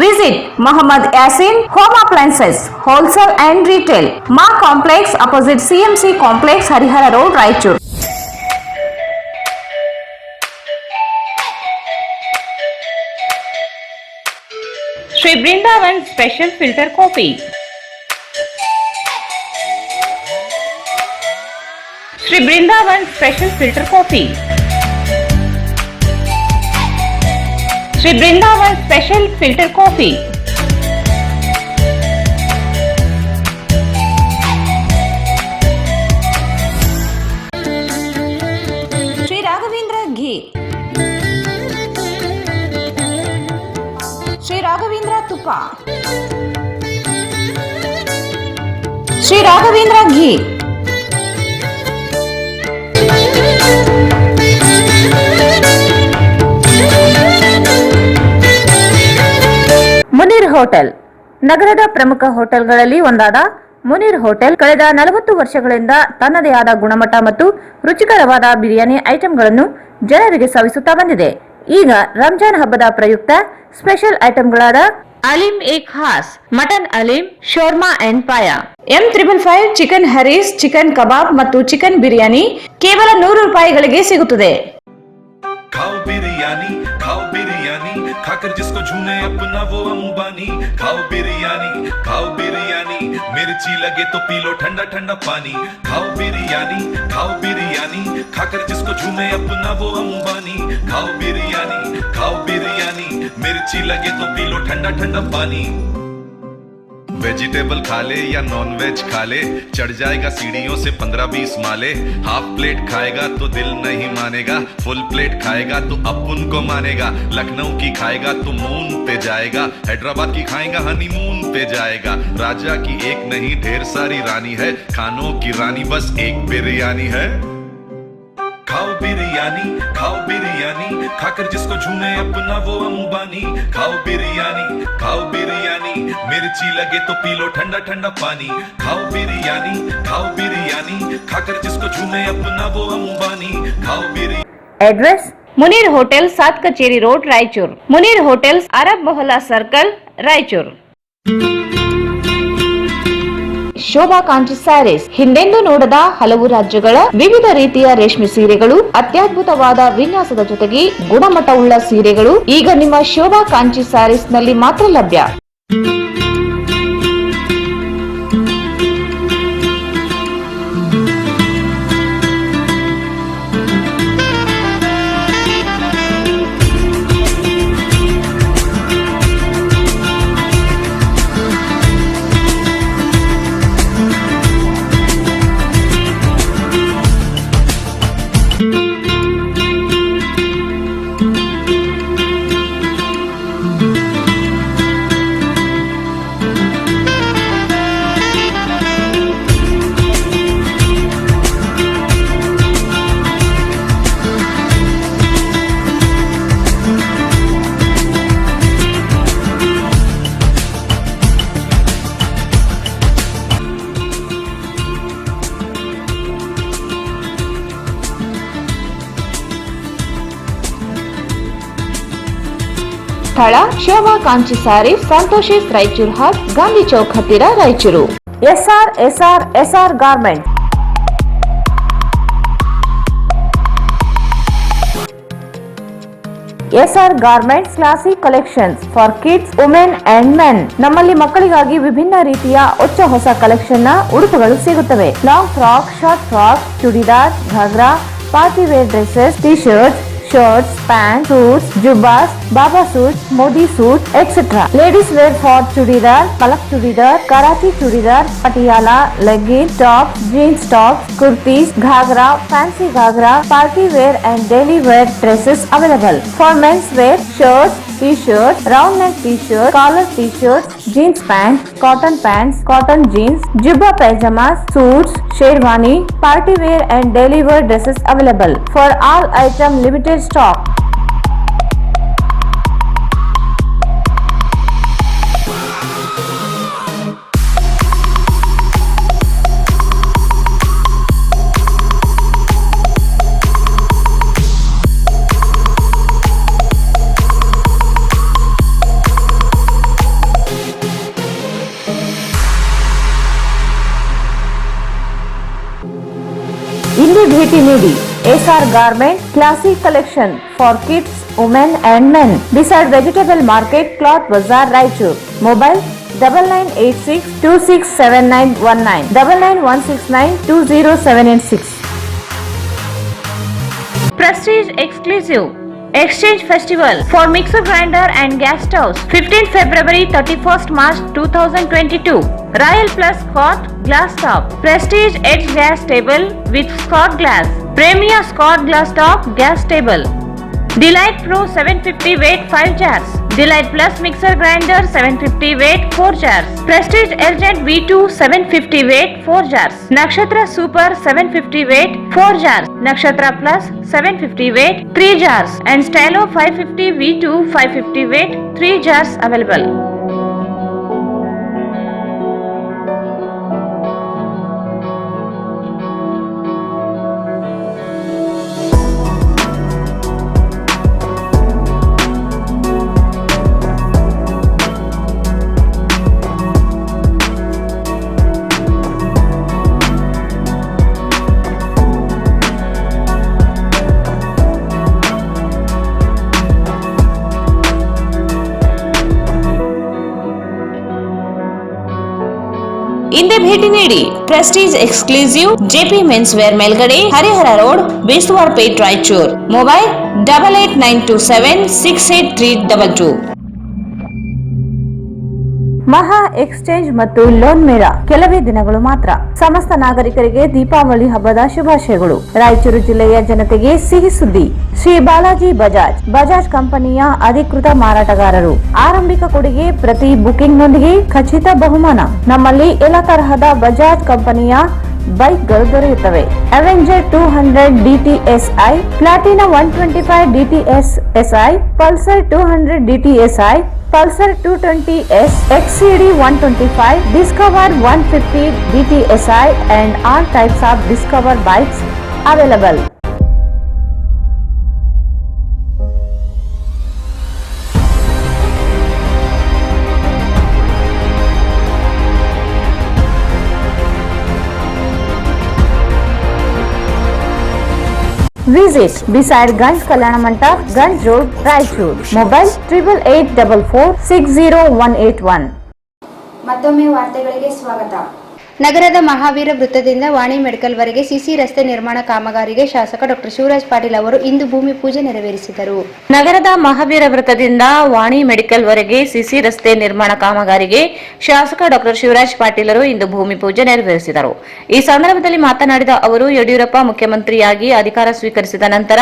Visit Mohammad Yasin Home Appliances Wholesale and Retail, Ma Complex opposite CMC Complex, Harihara Road, Raichur. Sri Brindavan Special Filter Coffee. Sri Brindavan Special Filter Coffee. Sri Brindavan Special Filter Coffee. Sri Raghavendra Ghee. Sri Raghavendra Tuppa. Sri Raghavendra Ghee. Munir hotel. ನಗರದ ಪ್ರಮುಖ ಹೋಟೆಲ್ಗಳಲ್ಲಿ ಒಂದಾದ Munir hotel ಕಳೆದ 40 ವರ್ಷಗಳಿಂದ ತನ್ನದೇ ಆದ ಗುಣಮಟ್ಟ ಮತ್ತು ರುಚಿಕರವಾದ ಬಿರಿಯಾನಿ ಐಟಂಗಳನ್ನು ಜನರಿಗೆ ಸವಿಸುತ್ತಾ ಬಂದಿದೆ. ಈಗ ರಂಜಾನ್ ಹಬ್ಬದ ಪ್ರಯುಕ್ತ ಸ್ಪೆಷಲ್ ಐಟಂಗಳಾದ haleem e khaas, mutton haleem, shawarma and paya, M555 chicken harees, chicken kebab ಮತ್ತು ಚಿಕನ್ ಬಿರಿಯಾನಿ ಕೇವಲ 100 ರೂಪಾಯಿಗಳಿಗೆ ಸಿಗುತ್ತದೆ. खाओ बिरयानी खाकर जिसको झूमे अपना वो अंबानी। खाओ बिरयानी मिर्ची लगे तो पी लो ठंडा ठंडा पानी। खाओ बिरयानी खाकर जिसको झूमे अपना वो अंबानी। खाओ बिरयानी मिर्ची लगे तो पी लो ठंडा ठंडा पानी। वेजिटेबल खा ले या नॉन वेज खा ले, चढ़ जाएगा सीढ़ियों से 15-20 माले। हाफ प्लेट खाएगा तो दिल नहीं मानेगा, फुल प्लेट खाएगा तो अपुन को मानेगा। लखनऊ की खाएगा तो मून पे जाएगा, हैदराबाद की खाएगा हनीमून पे जाएगा। राजा की एक नहीं ढेर सारी रानी है, खानों की रानी बस एक बिरयानी है। खाओ बिरयानी खाकर जिसको झूमे अपना वो अंबानी। खाओ बिरयानी मिर्ची लगे तो पी लो ठंडा ठंडा पानी। खाओ बिरयानी खाकर जिसको झूमे अपना वो अंबानी। खाओ biryani. Address Munir hotel, 7 Kacheri road, Raichur. Munir hotels, Arab Mohalla circle, Raichur. Shobha Kanchi sarees. ಹಿಂದೆಂದೂ ನೋಡದ ಹಲವು ರಾಜ್ಯಗಳ ವಿವಿಧ ರೀತಿಯ ರೇಷ್ಮೆ ಸೀರೆಗಳು, ಅತ್ಯದ್ಭುತವಾದ ವಿನ್ಯಾಸದ ಜೊತೆಗೆ ಗುಣಮಟ್ಟವುಳ್ಳ ಸೀರೆಗಳು ಈಗ ನಿಮ್ಮ ಶೋಭಾ ಕಾಂಚಿ ಸ್ಯಾರೀಸ್ ನಲ್ಲಿ ಮಾತ್ರ ಲಭ್ಯ. ಸ್ಥಳ ಶೋಭಾ ಕಾಂಚಿ ಸಾರಿ, ಸಂತೋಷಿಸ್ ರಾಯಚೂರು ಹಬ್, ಗಾಂಧಿ ಚೌಕ್ ಹತ್ತಿರ Raichur. SR garment. SR Garments Classic Collections for Kids, Women and Men. ನಮ್ಮಲ್ಲಿ ಮಕ್ಕಳಿಗಾಗಿ ವಿಭಿನ್ನ ರೀತಿಯ ಹೊಸ ಕಲೆಕ್ಷನ್ ನ ಉಡುಪುಗಳು ಸಿಗುತ್ತವೆ. Long frock, short frock, churidar, ghagra, party wear dresses, T shirts, shirts, pants, suits, jubbas, baba suits, modi suits, etc. Ladies wear for chudidar, palak chudidar, karachi chudidar, patiala, leggings, tops, jeans tops, kurtis, ghagra, fancy ghagra, party wear and daily wear dresses available. For men's wear, shirts, t-shirts, round neck t-shirt, collar t-shirts, jeans pants, cotton jeans, jubba pajamas, suits, sherwani, party wear and daily wear dresses available. For all item limited stock. ಇಲ್ಲಿ ಭೇಟಿ ನೀಡಿ. SR Garment Classic Collection for Kids, Women and Men. Beside Vegetable Market, Cloth Bazaar, Raichur. Mobile 9986267919, 9916920786. Prestige Exclusive Exchange Festival for Mixer Grinder and Gas Stoves, 15th February 31st March 2022. Royal Plus Scott Glass Top, Prestige Edge Gas Table with Scott Glass, Premia Scott Glass Top Gas Table, Delight Pro 750 weight 5 jars, Delight Plus Mixer Grinder 750 weight 4 jars, Prestige Urgent V2 750 weight 4 jars, Nakshatra Super 750 weight 4 jars, Nakshatra Plus 750 weight 3 jars and Stylo 550 V2 550 weight 3 jars available. ಹಿಂದೆ ಭೇಟಿ ನೀಡಿ. Prestige exclusive JP men's wear ಮೇಲ್ಗಡೆ, Harihar road, Bestavar Pet, Raichur. Mobile 8892768322. ಮಹಾ exchange ಮತ್ತು loan ಮೇಳ ಕೆಲವೇ ದಿನಗಳು ಮಾತ್ರ. ಸಮಸ್ತ ನಾಗರಿಕರಿಗೆ ದೀಪಾವಳಿ ಹಬ್ಬದ ಶುಭಾಶಯಗಳು. ರಾಯಚೂರು ಜಿಲ್ಲೆಯ ಜನತೆಗೆ ಸಿಹಿ ಸುದ್ದಿ. ಶ್ರೀ ಬಾಲಾಜಿ ಬಜಾಜ್ ಕಂಪನಿಯ ಅಧಿಕೃತ ಮಾರಾಟಗಾರರು. ಆರಂಭಿಕ ಕೊಡುಗೆ ಪ್ರತಿ ಬುಕಿಂಗ್ ನೊಂದಿಗೆ ಖಚಿತ ಬಹುಮಾನ. ನಮ್ಮಲ್ಲಿ ಎಲ್ಲ ತರಹದ ಬಜಾಜ್ ಕಂಪನಿಯ ಬೈಕ್ಗಳು ದೊರೆಯುತ್ತವೆ. Avenger 200 DTSI, Platina 125 DTSI, Pulsar 200 DTSI, Pulsar 220S, XCD 125, Discover 150 DTSI and all types of Discover bikes available. Visit beside Ganj Kalyana Mandap, Ganj Road, Raichur. Mobile 8844608181. ಮತ್ತೊಮ್ಮೆ ವಾರ್ತೆಗಳಿಗೆ ಸ್ವಾಗತ. ನಗರದ ಮಹಾವೀರ ವೃತ್ತದಿಂದ ವಾಣಿ ಮೆಡಿಕಲ್ ವರೆಗೆ ಸಿಸಿ ರಸ್ತೆ ನಿರ್ಮಾಣ ಕಾಮಗಾರಿಗೆ ಶಾಸಕ ಡಾಕ್ಟರ್ ಶಿವರಾಜ್ ಪಾಟೀಲ್ ಅವರು ಇಂದು ಭೂಮಿ ಪೂಜೆ ನೆರವೇರಿಸಿದರು. ನಗರದ ಮಹಾವೀರ ವೃತ್ತದಿಂದ ವಾಣಿ ಮೆಡಿಕಲ್ ವರೆಗೆ ಸಿಸಿ ರಸ್ತೆ ನಿರ್ಮಾಣ ಕಾಮಗಾರಿಗೆ ಶಾಸಕ ಡಾಕ್ಟರ್ ಶಿವರಾಜ್ ಪಾಟೀಲ್ ಅವರು ಇಂದು ಭೂಮಿ ಪೂಜೆ ನೆರವೇರಿಸಿದರು. ಈ ಸಂದರ್ಭದಲ್ಲಿ ಮಾತನಾಡಿದ ಅವರು, ಯಡಿಯೂರಪ್ಪ ಮುಖ್ಯಮಂತ್ರಿಯಾಗಿ ಅಧಿಕಾರ ಸ್ವೀಕರಿಸಿದ ನಂತರ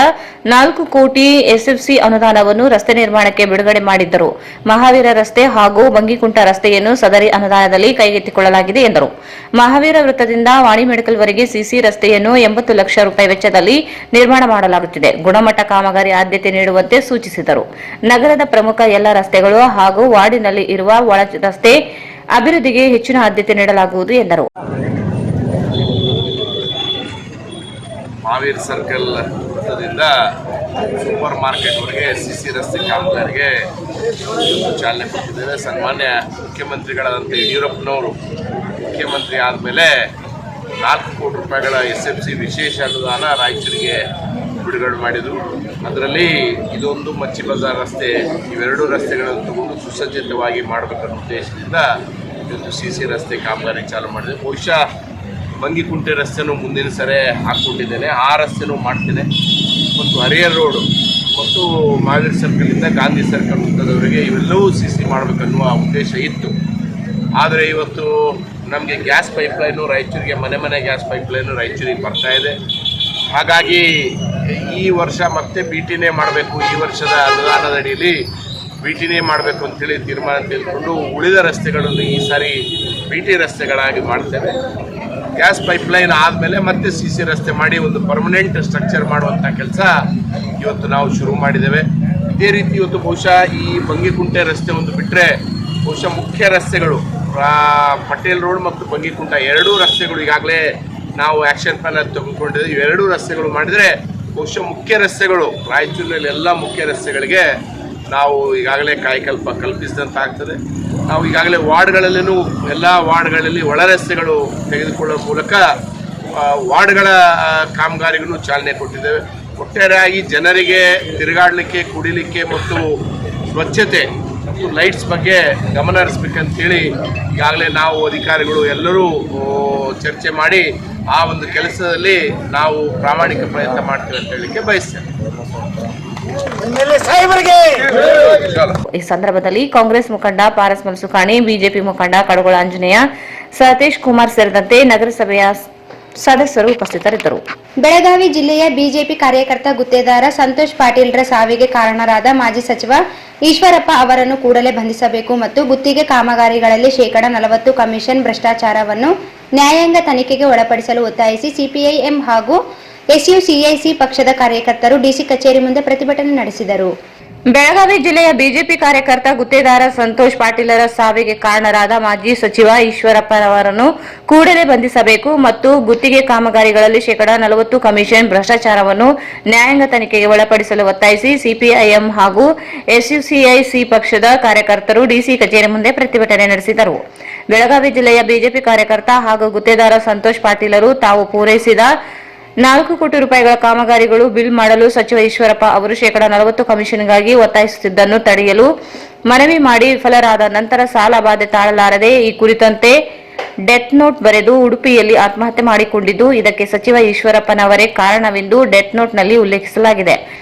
4 ಕೋಟಿ ಎಸ್ಎಫ್ಸಿ ಅನುದಾನವನ್ನು ರಸ್ತೆ ನಿರ್ಮಾಣಕ್ಕೆ ಬಿಡುಗಡೆ ಮಾಡಿದ್ದರು. ಮಹಾವೀರ ರಸ್ತೆ ಹಾಗೂ ಬಂಗಿಕುಂಟ ರಸ್ತೆಯನ್ನು ಸದರಿ ಅನುದಾನದಲ್ಲಿ ಕೈಗೆತ್ತಿಕೊಳ್ಳಲಾಗಿದೆ ಎಂದರು. ಮಹಾವೀರ ವೃತ್ತದಿಂದ ವಾಣಿ ಮೆಡಿಕಲ್ ವರೆಗೆ ಸಿಸಿ ರಸ್ತೆಯನ್ನು 80 ಲಕ್ಷ ರೂಪಾಯಿ ವೆಚ್ಚದಲ್ಲಿ ನಿರ್ಮಾಣ ಮಾಡಲಾಗುತ್ತಿದೆ. ಗುಣಮಟ್ಟ ಕಾಮಗಾರಿ ಆದ್ಯತೆ ನೀಡುವಂತೆ ಸೂಚಿಸಿದರು. ನಗರದ ಪ್ರಮುಖ ಎಲ್ಲ ರಸ್ತೆಗಳು ಹಾಗೂ ವಾರ್ಡಿನಲ್ಲಿ ಇರುವ ಒಳ ರಸ್ತೆ ಅಭಿವೃದ್ಧಿಗೆ ಹೆಚ್ಚಿನ ಆದ್ಯತೆ ನೀಡಲಾಗುವುದು ಎಂದರು. ಮಹಾವೀರ್ ಸರ್ಕಲ್ ವೃತ್ತದಿಂದ ಸೂಪರ್ ಮಾರ್ಕೆಟ್ವರೆಗೆ CC ರಸ್ತೆ ಕಾಮಗಾರಿಗೆ ಚಾಲನೆ ಕೊಟ್ಟಿದ್ದೇವೆ. ಸನ್ಮಾನ್ಯ ಮುಖ್ಯಮಂತ್ರಿಗಳಾದಂಥ ಯಡಿಯೂರಪ್ಪನವರು ಮುಖ್ಯಮಂತ್ರಿ ಆದಮೇಲೆ 4 ಕೋಟಿ ರೂಪಾಯಿಗಳ SMC ವಿಶೇಷ ಅನುದಾನ ರಾಯಚೂರಿಗೆ ಬಿಡುಗಡೆ ಮಾಡಿದರು. ಅದರಲ್ಲಿ ಇದೊಂದು ಮಚ್ಚಿ ಬಜಾರ್ ರಸ್ತೆ, ಇವೆರಡು ರಸ್ತೆಗಳನ್ನು ತಗೊಂಡು ಸುಸಜ್ಜಿತವಾಗಿ ಮಾಡಬೇಕನ್ನೋ ಉದ್ದೇಶದಿಂದ ಇವತ್ತು CC ರಸ್ತೆ ಕಾಮಗಾರಿ ಚಾಲೂ ಮಾಡಿದೆ. ಬಹುಶಃ ಬಂಗಿಕುಂಟೆ ರಸ್ತೆನೂ ಮುಂದಿನ ಸರಿ ಹಾಕ್ಕೊಂಡಿದ್ದೇನೆ, ಆ ರಸ್ತೆನೂ ಮಾಡ್ತೇನೆ ಮತ್ತು ಹರಿಹರ ರೋಡು ಮತ್ತು ಮಹಾವೀರ್ ಸರ್ಕಲಿಂದ ಗಾಂಧಿ ಸರ್ಕಲ್ ಉದ್ದದವರೆಗೆ ಇವೆಲ್ಲವೂ CC ಮಾಡಬೇಕನ್ನುವ ಉದ್ದೇಶ ಇತ್ತು. ಆದರೆ ಇವತ್ತು ನಮಗೆ ಗ್ಯಾಸ್ ಪೈಪ್ಲೈನು ರಾಯಚೂರಿಗೆ ಮನೆ ಗ್ಯಾಸ್ ಪೈಪ್ಲೈನು ರಾಯಚೂರಿಗೆ ಬರ್ತಾ ಇದೆ. ಹಾಗಾಗಿ ಈ ವರ್ಷ ಮತ್ತೆ BTನೇ ಮಾಡಬೇಕು, ಈ ವರ್ಷದ ಅನುದಾನದ ಅಡಿಯಲ್ಲಿ BTನೇ ಮಾಡಬೇಕು ಅಂತೇಳಿ ತೀರ್ಮಾನ ತೆಗೆದುಕೊಂಡು ಉಳಿದ ರಸ್ತೆಗಳನ್ನು ಈ ಸಾರಿ BT ರಸ್ತೆಗಳಾಗಿ ಮಾಡ್ತೇವೆ. ಗ್ಯಾಸ್ ಪೈಪ್ಲೈನ್ ಆದಮೇಲೆ ಮತ್ತೆ CC ರಸ್ತೆ ಮಾಡಿ ಒಂದು ಪರ್ಮನೆಂಟ್ ಸ್ಟ್ರಕ್ಚರ್ ಮಾಡುವಂಥ ಕೆಲಸ ಇವತ್ತು ನಾವು ಶುರು ಮಾಡಿದ್ದೇವೆ. ಇದೇ ರೀತಿ ಇವತ್ತು ಬಹುಶಃ ಈ ಬಂಗಿಕುಂಟೆ ರಸ್ತೆ ಒಂದು ಬಿಟ್ಟರೆ ಬಹುಶಃ ಮುಖ್ಯ ರಸ್ತೆಗಳು ಪಟೇಲ್ ರೋಡ್ ಮತ್ತು ಬಂಗಿಕುಂಟ ಎರಡೂ ರಸ್ತೆಗಳು ಈಗಾಗಲೇ ನಾವು ಆ್ಯಕ್ಷನ್ ಪ್ಲಾನ್ ತೆಗೆದುಕೊಂಡಿದ್ದೇವೆ. ಇವೆರಡೂ ರಸ್ತೆಗಳು ಮಾಡಿದರೆ ಬಹುಶಃ ಮುಖ್ಯ ರಸ್ತೆಗಳು ರಾಯಚೂರಿನಲ್ಲಿ ಎಲ್ಲ ಮುಖ್ಯ ರಸ್ತೆಗಳಿಗೆ ನಾವು ಈಗಾಗಲೇ ಕಾಯಕಲ್ಪ ಕಲ್ಪಿಸಿದಂತಾಗ್ತದೆ. ನಾವು ಈಗಾಗಲೇ ವಾರ್ಡ್ಗಳಲ್ಲೂ ಎಲ್ಲ ವಾರ್ಡ್ಗಳಲ್ಲಿ ಒಳ ರಸ್ತೆಗಳು ತೆಗೆದುಕೊಳ್ಳುವ ಮೂಲಕ ವಾರ್ಡ್ಗಳ ಕಾಮಗಾರಿಗೂ ಚಾಲನೆ ಕೊಟ್ಟಿದ್ದೇವೆ. ಒಟ್ಟಾರೆಯಾಗಿ ಜನರಿಗೆ ತಿರುಗಾಡಲಿಕ್ಕೆ, ಕುಡಿಲಿಕ್ಕೆ ಮತ್ತು ಸ್ವಚ್ಛತೆ ಮತ್ತು ಲೈಟ್ಸ್ ಬಗ್ಗೆ ಗಮನ ಹರಿಸ್ಬೇಕಂತೇಳಿ ಈಗಾಗಲೇ ನಾವು ಅಧಿಕಾರಿಗಳು ಎಲ್ಲರೂ ಚರ್ಚೆ ಮಾಡಿ ಆ ಒಂದು ಕೆಲಸದಲ್ಲಿ ನಾವು ಪ್ರಾಮಾಣಿಕ ಪ್ರಯತ್ನ ಮಾಡ್ತೀವಿ ಅಂತ ಹೇಳಲಿಕ್ಕೆ ಬಯಸ್ತೇನೆ. ಈ ಸಂದರ್ಭದಲ್ಲಿ ಕಾಂಗ್ರೆಸ್ ಮುಖಂಡ ಪಾರಸ್ ಮಲ್ಸುಖಾಣಿ, ಬಿಜೆಪಿ ಮುಖಂಡ ಕಡಗೋಳ ಆಂಜನೇಯ, ಸತೀಶ್ ಕುಮಾರ್ ಸೇರಿದಂತೆ ನಗರಸಭೆಯ ಸದಸ್ಯರು ಉಪಸ್ಥಿತರಿದ್ದರು. ಬೆಳಗಾವಿ ಜಿಲ್ಲೆಯ ಬಿಜೆಪಿ ಕಾರ್ಯಕರ್ತ ಗುತ್ತೇದಾರ ಸಂತೋಷ್ ಪಾಟೀಲ್ರ ಸಾವಿಗೆ ಕಾರಣರಾದ ಮಾಜಿ ಸಚಿವ ಈಶ್ವರಪ್ಪ ಅವರನ್ನು ಕೂಡಲೇ ಬಂಧಿಸಬೇಕು ಮತ್ತು ಗುತ್ತಿಗೆ ಕಾಮಗಾರಿಗಳಲ್ಲಿ ಶೇಕಡಾ 40 ಕಮಿಷನ್ ಭ್ರಷ್ಟಾಚಾರವನ್ನು ನ್ಯಾಯಾಂಗ ತನಿಖೆಗೆ ಒಳಪಡಿಸಲು ಒತ್ತಾಯಿಸಿ ಸಿಪಿಐಎಂ ಹಾಗೂ SUCIC ಪಕ್ಷದ ಕಾರ್ಯಕರ್ತರು ಡಿಸಿ ಕಚೇರಿ ಮುಂದೆ ಪ್ರತಿಭಟನೆ ನಡೆಸಿದರು. ಬೆಳಗಾವಿ ಜಿಲ್ಲೆಯ ಬಿಜೆಪಿ ಕಾರ್ಯಕರ್ತ ಗುತ್ತೇದಾರ ಸಂತೋಷ್ ಪಾಟೀಲರ ಸಾವಿಗೆ ಕಾರಣರಾದ ಮಾಜಿ ಸಚಿವ ಈಶ್ವರಪ್ಪನವರನ್ನು ಕೂಡಲೇ ಬಂಧಿಸಬೇಕು ಮತ್ತು ಗುತ್ತಿಗೆ ಕಾಮಗಾರಿಗಳಲ್ಲಿ ಶೇಕಡಾ 40 ಕಮಿಷನ್ ಭ್ರಷ್ಟಾಚಾರವನ್ನು ನ್ಯಾಯಾಂಗ ತನಿಖೆಗೆ ಒಳಪಡಿಸಲು ಒತ್ತಾಯಿಸಿ ಸಿಪಿಐಎಂ ಹಾಗೂ SUCIC ಪಕ್ಷದ ಕಾರ್ಯಕರ್ತರು ಡಿಸಿ ಕಚೇರಿ ಮುಂದೆ ಪ್ರತಿಭಟನೆ ನಡೆಸಿದರು. ಬೆಳಗಾವಿ ಜಿಲ್ಲೆಯ ಬಿಜೆಪಿ ಕಾರ್ಯಕರ್ತ ಹಾಗೂ ಗುತ್ತೇದಾರ ಸಂತೋಷ್ ಪಾಟೀಲರು ತಾವು ಪೂರೈಸಿದ 4 ಕೋಟಿ ರೂಪಾಯಿಗಳ ಕಾಮಗಾರಿಗಳು ಬಿಲ್ ಮಾಡಲು ಸಚಿವ ಈಶ್ವರಪ್ಪ ಅವರು ಶೇಕಡಾ 40 ಕಮಿಷನ್ಗಾಗಿ ಒತ್ತಾಯಿಸುತ್ತಿದ್ದನ್ನು ತಡೆಯಲು ಮನವಿ ಮಾಡಿ ವಿಫಲರಾದ ನಂತರ ಸಾಲ ಬಾಧೆ ತಾಳಲಾರದೆ ಈ ಕುರಿತಂತೆ ಡೆತ್ ನೋಟ್ ಬರೆದು ಉಡುಪಿಯಲ್ಲಿ ಆತ್ಮಹತ್ಯೆ ಮಾಡಿಕೊಂಡಿದ್ದು, ಇದಕ್ಕೆ ಸಚಿವ ಈಶ್ವರಪ್ಪನವರೇ ಕಾರಣವೆಂದು ಡೆತ್ ನೋಟ್ನಲ್ಲಿ ಉಲ್ಲೇಖಿಸಲಾಗಿದೆ.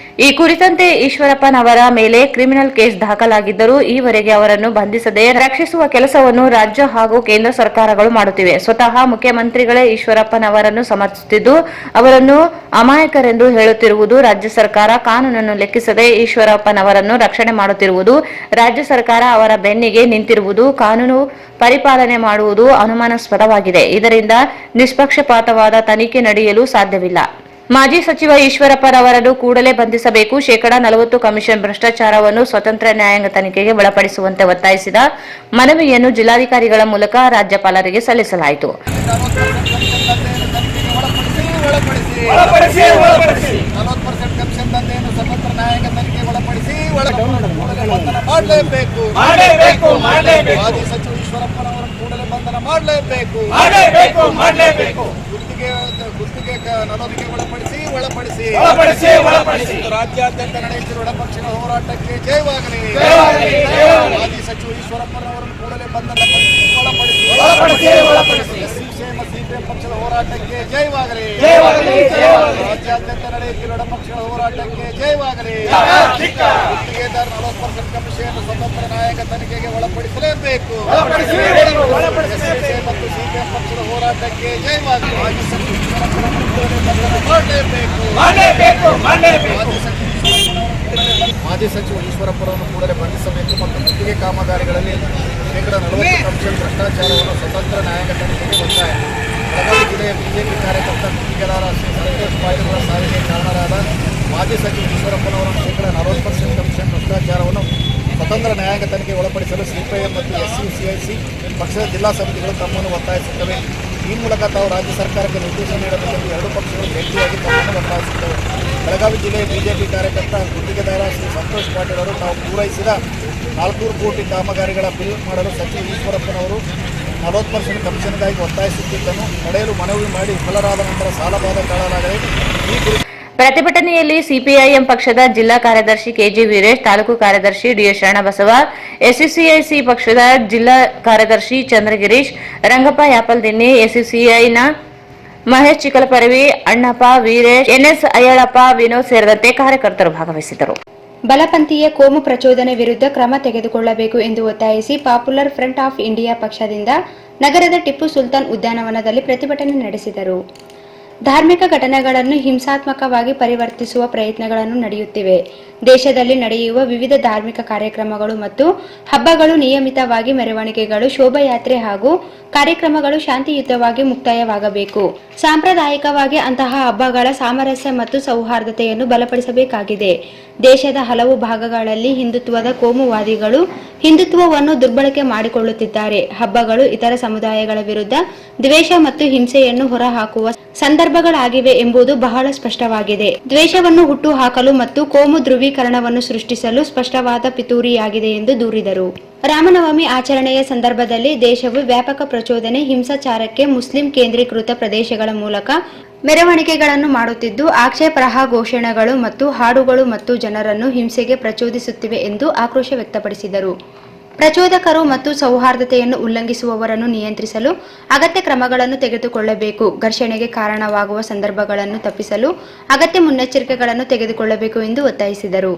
ಈ ಕುರಿತಂತೆ ಈಶ್ವರಪ್ಪನವರ ಮೇಲೆ ಕ್ರಿಮಿನಲ್ ಕೇಸ್ ದಾಖಲಾಗಿದ್ದರೂ ಈವರೆಗೆ ಅವರನ್ನು ಬಂಧಿಸದೆ ರಕ್ಷಿಸುವ ಕೆಲಸವನ್ನು ರಾಜ್ಯ ಹಾಗೂ ಕೇಂದ್ರ ಸರ್ಕಾರಗಳು ಮಾಡುತ್ತಿವೆ. ಸ್ವತಃ ಮುಖ್ಯಮಂತ್ರಿಗಳೇ ಈಶ್ವರಪ್ಪನವರನ್ನು ಸಮರ್ಥಿಸುತ್ತಿದ್ದು ಅವರನ್ನು ಅಮಾಯಕರೆಂದು ಹೇಳುತ್ತಿರುವುದು, ರಾಜ್ಯ ಸರ್ಕಾರ ಕಾನೂನನ್ನು ಲೆಕ್ಕಿಸದೆ ಈಶ್ವರಪ್ಪನವರನ್ನು ರಕ್ಷಣೆ ಮಾಡುತ್ತಿರುವುದು, ರಾಜ್ಯ ಸರ್ಕಾರ ಅವರ ಬೆನ್ನಿಗೆ ನಿಂತಿರುವುದು, ಕಾನೂನು ಪರಿಪಾಲನೆ ಮಾಡುವುದು ಅನುಮಾನಾಸ್ಪದವಾಗಿದೆ. ಇದರಿಂದ ನಿಷ್ಪಕ್ಷಪಾತವಾದ ತನಿಖೆ ನಡೆಯಲು ಸಾಧ್ಯವಿಲ್ಲ. ಮಾಜಿ ಸಚಿವ ಈಶ್ವರಪ್ಪನವರನ್ನು ಕೂಡಲೇ ಬಂಧಿಸಬೇಕು, ಶೇಕಡಾ 40 ಕಮಿಷನ್ ಭ್ರಷ್ಟಾಚಾರವನ್ನು ಸ್ವತಂತ್ರ ನ್ಯಾಯಾಂಗ ತನಿಖೆಗೆ ಒಳಪಡಿಸುವಂತೆ ಒತ್ತಾಯಿಸಿದ ಮನವಿಯನ್ನು ಜಿಲ್ಲಾಧಿಕಾರಿಗಳ ಮೂಲಕ ರಾಜ್ಯಪಾಲರಿಗೆ ಸಲ್ಲಿಸಲಾಯಿತು. ರಾಜ್ಯಾದ್ಯಂತ ನಡೆಯುತ್ತಿರುವ ಎಡಪಕ್ಷಗಳ ಹೋರಾಟಕ್ಕೆ ಜಯವಾಗಲಿ. ಮಾಜಿ ಸಚಿವ ಈಶ್ವರಪ್ಪನವರನ್ನು ಕೂಡಲೇ ಒಳಪಡಿಸಿ ಸಿಪಿಎಂ ಪಕ್ಷದ ಹೋರಾಟಕ್ಕೆ ಜಯವಾಗಲಿ. ರಾಜ್ಯಾದ್ಯಂತ ನಡೆಯುತ್ತಿರುವ ಎಡಪಕ್ಷಗಳ ಹೋರಾಟಕ್ಕೆ ಜಯವಾಗಲಿ. ಗುತ್ತಿಗೆದಾರ 40% ಕಮಿಷನ್ ಸ್ವತಂತ್ರ ನ್ಯಾಯಾಂಗ ತನಿಖೆಗೆ ಒಳಪಡಿಸಲೇಬೇಕು. ಮತ್ತು ಸಿಪಿಎಂ ಪಕ್ಷದ ಹೋರಾಟಕ್ಕೆ ಜಯವಾಗಲಿ. ಮಾಜಿ ಸಚಿವ ಈಶ್ವರಪ್ಪನವರನ್ನು ಮಾಜಿ ಸಚಿವ ಈಶ್ವರಪ್ಪರನ್ನು ಕೂಡಲೇ ಬಂಧಿಸಬೇಕು ಮತ್ತು ಗುತ್ತಿಗೆ ಕಾಮಗಾರಿಗಳಲ್ಲಿ ಶೇಕಡಾ 40 ಕಮಿಷನ್ ಭ್ರಷ್ಟಾಚಾರವನ್ನು ಸ್ವತಂತ್ರ ನ್ಯಾಯಾಂಗ ತನಿಖೆಗೆ ಒತ್ತಾಯ. ಬೆಳಗಾವಿ ಜಿಲ್ಲೆಯ ಬಿಜೆಪಿ ಕಾರ್ಯಕರ್ತ ಗುತ್ತಿಗೆದಾರ ಸಂತೋಷ್ ಪಾಟೀಲರ ಸಾವಿಗೆ ಕಾರಣರಾದ ಮಾಜಿ ಸಚಿವ ಈಶ್ವರಪ್ಪನವರನ್ನು ಶೇಕಡಾ 40% ಕಮಿಷನ್ ಭ್ರಷ್ಟಾಚಾರವನ್ನು ಸ್ವತಂತ್ರ ನ್ಯಾಯಾಂಗ ತನಿಖೆಗೆ ಒಳಪಡಿಸಲು ಸಿಪಿಐಎಂ ಮತ್ತು SUCIC ಪಕ್ಷದ ಜಿಲ್ಲಾ ಸಮಿತಿಗಳು ತಮ್ಮನ್ನು ಒತ್ತಾಯಿಸುತ್ತವೆ. ಈ ಮೂಲಕ ತಾವು ರಾಜ್ಯ ಸರ್ಕಾರಕ್ಕೆ ನಿರ್ದೇಶನ ನೀಡಬೇಕೆಂದು ಎರಡೂ ಪಕ್ಷಗಳು ಗಟ್ಟಿಯಾಗಿ ತಮ್ಮನ್ನು ಒತ್ತಾಯಿಸುತ್ತವೆ. ಬೆಳಗಾವಿ ಜಿಲ್ಲೆಯ ಬಿಜೆಪಿ ಕಾರ್ಯಕರ್ತ ಗುತ್ತಿಗೆದಾರ ಶ್ರೀ ಸಂತೋಷ್ ಪಾಟೀಲ್ ಅವರು ನಾವು ಪೂರೈಸಿದ 400 ಕೋಟಿ ಕಾಮಗಾರಿಗಳ ಬಿಲ್ ಮಾಡಲು ಸಚಿವ ಈಶ್ವರಪ್ಪನವರು 40% ಕಮಿಷನ್ಗಾಗಿ ಒತ್ತಾಯಿಸುತ್ತಿದ್ದನ್ನು ತಡೆಯಲು ಮನವಿ ಮಾಡಿ ವಿಫಲರಾದ ನಂತರ ಸಾಲಬಾಧ ತಾಳಲಾಗಿದೆ. ಈ ಕುರಿತು ಪ್ರತಿಭಟನೆಯಲ್ಲಿ ಸಿಪಿಐಎಂ ಪಕ್ಷದ ಜಿಲ್ಲಾ ಕಾರ್ಯದರ್ಶಿ ಕೆಜಿ ವೀರೇಶ್, ತಾಲೂಕು ಕಾರ್ಯದರ್ಶಿ ಡಿಎಸ್ ಶರಣಬಸವ, ಎಸ್ಯುಸಿಐಸಿ ಪಕ್ಷದ ಜಿಲ್ಲಾ ಕಾರ್ಯದರ್ಶಿ ಚಂದ್ರಗಿರೀಶ್, ರಂಗಪ್ಪ ಯಾಪಲ್ದಿನ್ನಿ, ಎಸ್ಯುಸಿಐನ ಮಹೇಶ್ ಚಿಕ್ಕಲಪರವಿ, ಅಣ್ಣಪ್ಪ, ವೀರೇಶ್, ಎನ್ಎಸ್ ಅಯ್ಯಳಪ್ಪ, ವಿನೋದ್ ಸೇರಿದಂತೆ ಕಾರ್ಯಕರ್ತರು ಭಾಗವಹಿಸಿದ್ದರು. ಬಲಪಂಥೀಯ ಕೋಮು ಪ್ರಚೋದನೆ ವಿರುದ್ಧ ಕ್ರಮ ತೆಗೆದುಕೊಳ್ಳಬೇಕು ಎಂದು ಒತ್ತಾಯಿಸಿ ಪಾಪ್ಯುಲರ್ ಫ್ರಂಟ್ ಆಫ್ ಇಂಡಿಯಾ ಪಕ್ಷದಿಂದ ನಗರದ ಟಿಪ್ಪು ಸುಲ್ತಾನ್ ಉದ್ಯಾನವನದಲ್ಲಿ ಪ್ರತಿಭಟನೆ ನಡೆಸಿದರು. ಧಾರ್ಮಿಕ ಘಟನೆಗಳನ್ನು ಹಿಂಸಾತ್ಮಕವಾಗಿ ಪರಿವರ್ತಿಸುವ ಪ್ರಯತ್ನಗಳನ್ನು ನಡೆಯುತ್ತಿವೆ. ದೇಶದಲ್ಲಿ ನಡೆಯುವ ವಿವಿಧ ಧಾರ್ಮಿಕ ಕಾರ್ಯಕ್ರಮಗಳು ಮತ್ತು ಹಬ್ಬಗಳು ನಿಯಮಿತವಾಗಿ ಮೆರವಣಿಗೆಗಳು, ಶೋಭಾಯಾತ್ರೆ ಹಾಗೂ ಕಾರ್ಯಕ್ರಮಗಳು ಶಾಂತಿಯುತವಾಗಿ ಮುಕ್ತಾಯವಾಗಬೇಕು. ಸಾಂಪ್ರದಾಯಿಕವಾಗಿ ಅಂತಹ ಹಬ್ಬಗಳ ಸಾಮರಸ್ಯ ಮತ್ತು ಸೌಹಾರ್ದತೆಯನ್ನು ಬಲಪಡಿಸಬೇಕಾಗಿದೆ. ದೇಶದ ಹಲವು ಭಾಗಗಳಲ್ಲಿ ಹಿಂದುತ್ವದ ಕೋಮುವಾದಿಗಳು ಹಿಂದುತ್ವವನ್ನು ದುರ್ಬಳಕೆ ಮಾಡಿಕೊಳ್ಳುತ್ತಿದ್ದಾರೆ. ಹಬ್ಬಗಳು ಇತರ ಸಮುದಾಯಗಳ ವಿರುದ್ಧ ದ್ವೇಷ ಮತ್ತು ಹಿಂಸೆಯನ್ನು ಹೊರಹಾಕುವ ಸಂದರ್ಭಗಳಾಗಿವೆ ಎಂಬುದು ಬಹಳ ಸ್ಪಷ್ಟವಾಗಿದೆ. ದ್ವೇಷವನ್ನು ಹುಟ್ಟುಹಾಕಲು ಮತ್ತು ಕೋಮು ಧ್ರುವೀಕರಣವನ್ನು ಸೃಷ್ಟಿಸಲು ಸ್ಪಷ್ಟವಾದ ಪಿತೂರಿಯಾಗಿದೆ ಎಂದು ದೂರಿದರು. ರಾಮನವಮಿ ಆಚರಣೆಯ ಸಂದರ್ಭದಲ್ಲಿ ದೇಶವು ವ್ಯಾಪಕ ಪ್ರಚೋದನೆ, ಹಿಂಸಾಚಾರಕ್ಕೆ ಮುಸ್ಲಿಂ ಕೇಂದ್ರೀಕೃತ ಪ್ರದೇಶಗಳ ಮೂಲಕ ಮೆರವಣಿಗೆಗಳನ್ನು ಮಾಡುತ್ತಿದ್ದು, ಆಕ್ಷೇಪಾರ್ಹ ಘೋಷಣೆಗಳು ಮತ್ತು ಹಾಡುಗಳು ಮತ್ತು ಜನರನ್ನು ಹಿಂಸೆಗೆ ಪ್ರಚೋದಿಸುತ್ತಿವೆ ಎಂದು ಆಕ್ರೋಶ ವ್ಯಕ್ತಪಡಿಸಿದರು. ಪ್ರಚೋದಕರು ಮತ್ತು ಸೌಹಾರ್ದತೆಯನ್ನು ಉಲ್ಲಂಘಿಸುವವರನ್ನು ನಿಯಂತ್ರಿಸಲು ಅಗತ್ಯ ಕ್ರಮಗಳನ್ನು ತೆಗೆದುಕೊಳ್ಳಬೇಕು. ಘರ್ಷಣೆಗೆ ಕಾರಣವಾಗುವ ಸಂದರ್ಭಗಳನ್ನು ತಪ್ಪಿಸಲು ಅಗತ್ಯ ಮುನ್ನೆಚ್ಚರಿಕೆಗಳನ್ನು ತೆಗೆದುಕೊಳ್ಳಬೇಕು ಎಂದು ಒತ್ತಾಯಿಸಿದರು.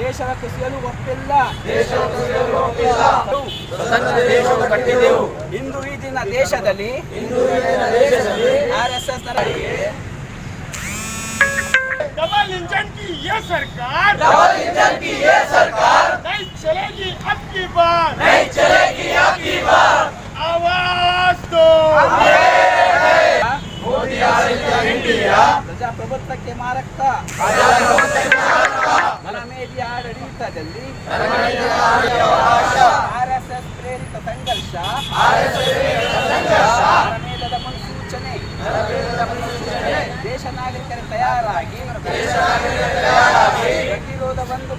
ದೇಶದ ಕೃಷಿಯಲು ಒಪ್ಪಿಲ್ಲ. ಇಂದು ಈ ದಿನ ದೇಶದಲ್ಲಿ RSS डबल इंजन की ये सरकार नहीं चलेगी अब की बार, आवाज दो. ಪ್ರಜಾಪ್ರಭುತ್ವಕ್ಕೆ ಮಾರಕ ಮನಮೇಲಿಯ ಆಡಳಿತದಲ್ಲಿ RSS ಪ್ರೇರಿತ ಸಂಘರ್ಷ, ಮನಮೇಲದ ಮುನ್ಸೂಚನೆ, ದೇಶ ನಾಗರಿಕರು ತಯಾರಾಗಿ ಪ್ರತಿರೋಧವೊಂದು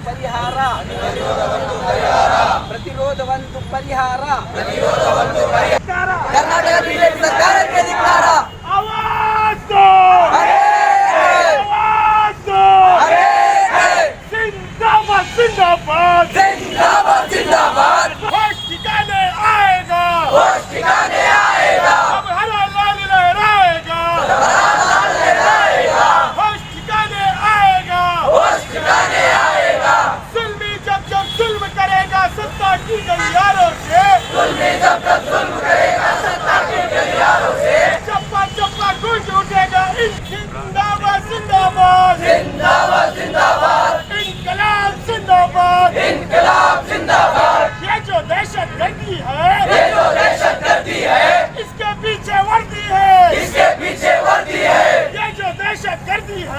ಪರಿಹಾರ, ಕರ್ನಾಟಕ ಬಿಜೆಪಿ ಸರ್ಕಾರಕ್ಕೆ ಧಿಕ್ಕಾರ. जिंदाबाद होश ठिकाने आएगा, अब हरा लाल लहराएगा, होश ठिकाने आएगा. जुल्मी जब जुल्म करेगा सत्ता की गलियारों से, चप्पा चप्पा गूंज उठेगा. जिंदाबाद जिंदाबाद इनकलाब जिंदाबाद. ये जो दहशत गर्दी है, इसके पीछे वर्दी है, ये जो दहशत गर्दी है,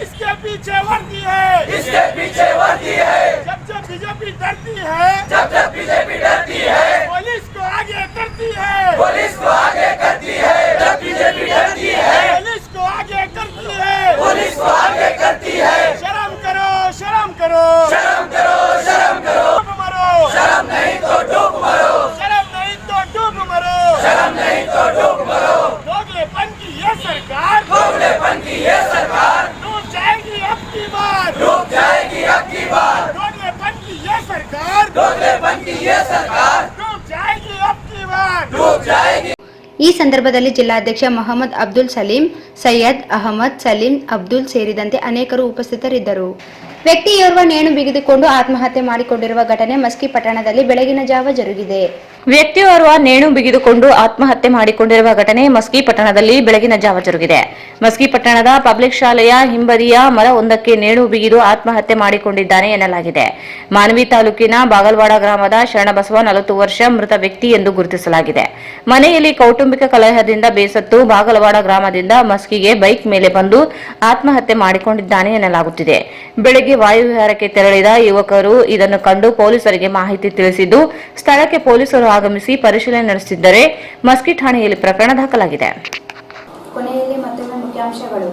इसके पीछे पीछे वर्दी है, इसके पीछे वर्दी है। जब जब बीजेपी डरती है, जब जब बीजेपी डरती है, पुलिस को आगे करती है, पुलिस को आगे करती है। जब बीजेपी डरती है, पुलिस को आगे करती है, पुलिस को आगे करती है। शर्म करो, शर्म करो, शर्म करो, शर्म करो, डूब मरो, शर्म नहीं तो डूब मरो, शर्म नहीं तो डूब मरो, शर्म नहीं तो डूब मरो। दोगलेपन की ये सरकार, दोगलेपन की ये सरकार डूब जाएगी अब की बार, डूब जाएगी अब की बार। दोगलेपन की ये सरकार, दोगलेपन की ये सरकार डूब जाएगी अब की बार, डूब जाएगी। ಈ ಸಂದರ್ಭದಲ್ಲಿ ಜಿಲ್ಲಾಧ್ಯಕ್ಷ ಮೊಹಮ್ಮದ್ ಅಬ್ದುಲ್ ಸಲೀಂ, ಸೈಯದ್ ಅಹಮದ್ ಸಲೀಂ ಅಬ್ದುಲ್ ಸೇರಿದಂತೆ ಅನೇಕರು ಉಪಸ್ಥಿತರಿದ್ದರು. ವ್ಯಕ್ತಿಯೋರ್ವ ನೇಣು ಬಿಗಿದುಕೊಂಡು ಆತ್ಮಹತ್ಯೆ ಮಾಡಿಕೊಂಡಿರುವ ಘಟನೆ ಮಸ್ಕಿ ಪಟ್ಟಣದಲ್ಲಿ ಬೆಳಗಿನ ಜಾವ ಜರುಗಿದೆ. ವ್ಯಕ್ತಿಯೋರ್ವ ನೇಣು ಬಿಗಿದುಕೊಂಡು ಆತ್ಮಹತ್ಯೆ ಮಾಡಿಕೊಂಡಿರುವ ಘಟನೆ ಮಸ್ಕಿ ಪಟ್ಟಣದಲ್ಲಿ ಬೆಳಗಿನ ಜಾವ ಜರುಗಿದೆ. ಮಸ್ಕಿ ಪಟ್ಟಣದ ಪಬ್ಲಿಕ್ ಶಾಲೆಯ ಹಿಂಬದಿಯ ಮರವೊಂದಕ್ಕೆ ನೇಣು ಬಿಗಿದು ಆತ್ಮಹತ್ಯೆ ಮಾಡಿಕೊಂಡಿದ್ದಾನೆ ಎನ್ನಲಾಗಿದೆ. ಮಾನ್ವಿ ತಾಲೂಕಿನ ಬಾಗಲವಾಡ ಗ್ರಾಮದ ಶರಣಬಸವ 40 ವರ್ಷ ಮೃತ ವ್ಯಕ್ತಿ ಎಂದು ಗುರುತಿಸಲಾಗಿದೆ. ಮನೆಯಲ್ಲಿ ಕೌಟುಂಬಿಕ ಕಲಹದಿಂದ ಬೇಸತ್ತು ಬಾಗಲವಾಡ ಗ್ರಾಮದಿಂದ ಮಸ್ಕಿಗೆ ಬೈಕ್ ಮೇಲೆ ಬಂದು ಆತ್ಮಹತ್ಯೆ ಮಾಡಿಕೊಂಡಿದ್ದಾನೆ ಎನ್ನಲಾಗುತ್ತಿದೆ. ಬೆಳಗ್ಗೆ ವಾಯುವಿಹಾರಕ್ಕೆ ತೆರಳಿದ ಯುವಕರು ಇದನ್ನು ಕಂಡು ಪೊಲೀಸರಿಗೆ ಮಾಹಿತಿ ತಿಳಿಸಿದ್ದು ಸ್ಥಳಕ್ಕೆ ಪೊಲೀಸರು ಆಗಮಿಸಿ ಪರಿಶೀಲನೆ ನಡೆಸಿದ್ದರೆ ಮಸ್ಕಿ ಠಾಣೆಯಲ್ಲಿ ಪ್ರಕರಣ ದಾಖಲಾಗಿದೆ. ಕೊನೆಯಲ್ಲಿ ಮತ್ತೊಮ್ಮೆ ಮುಖ್ಯಾಂಶಗಳು.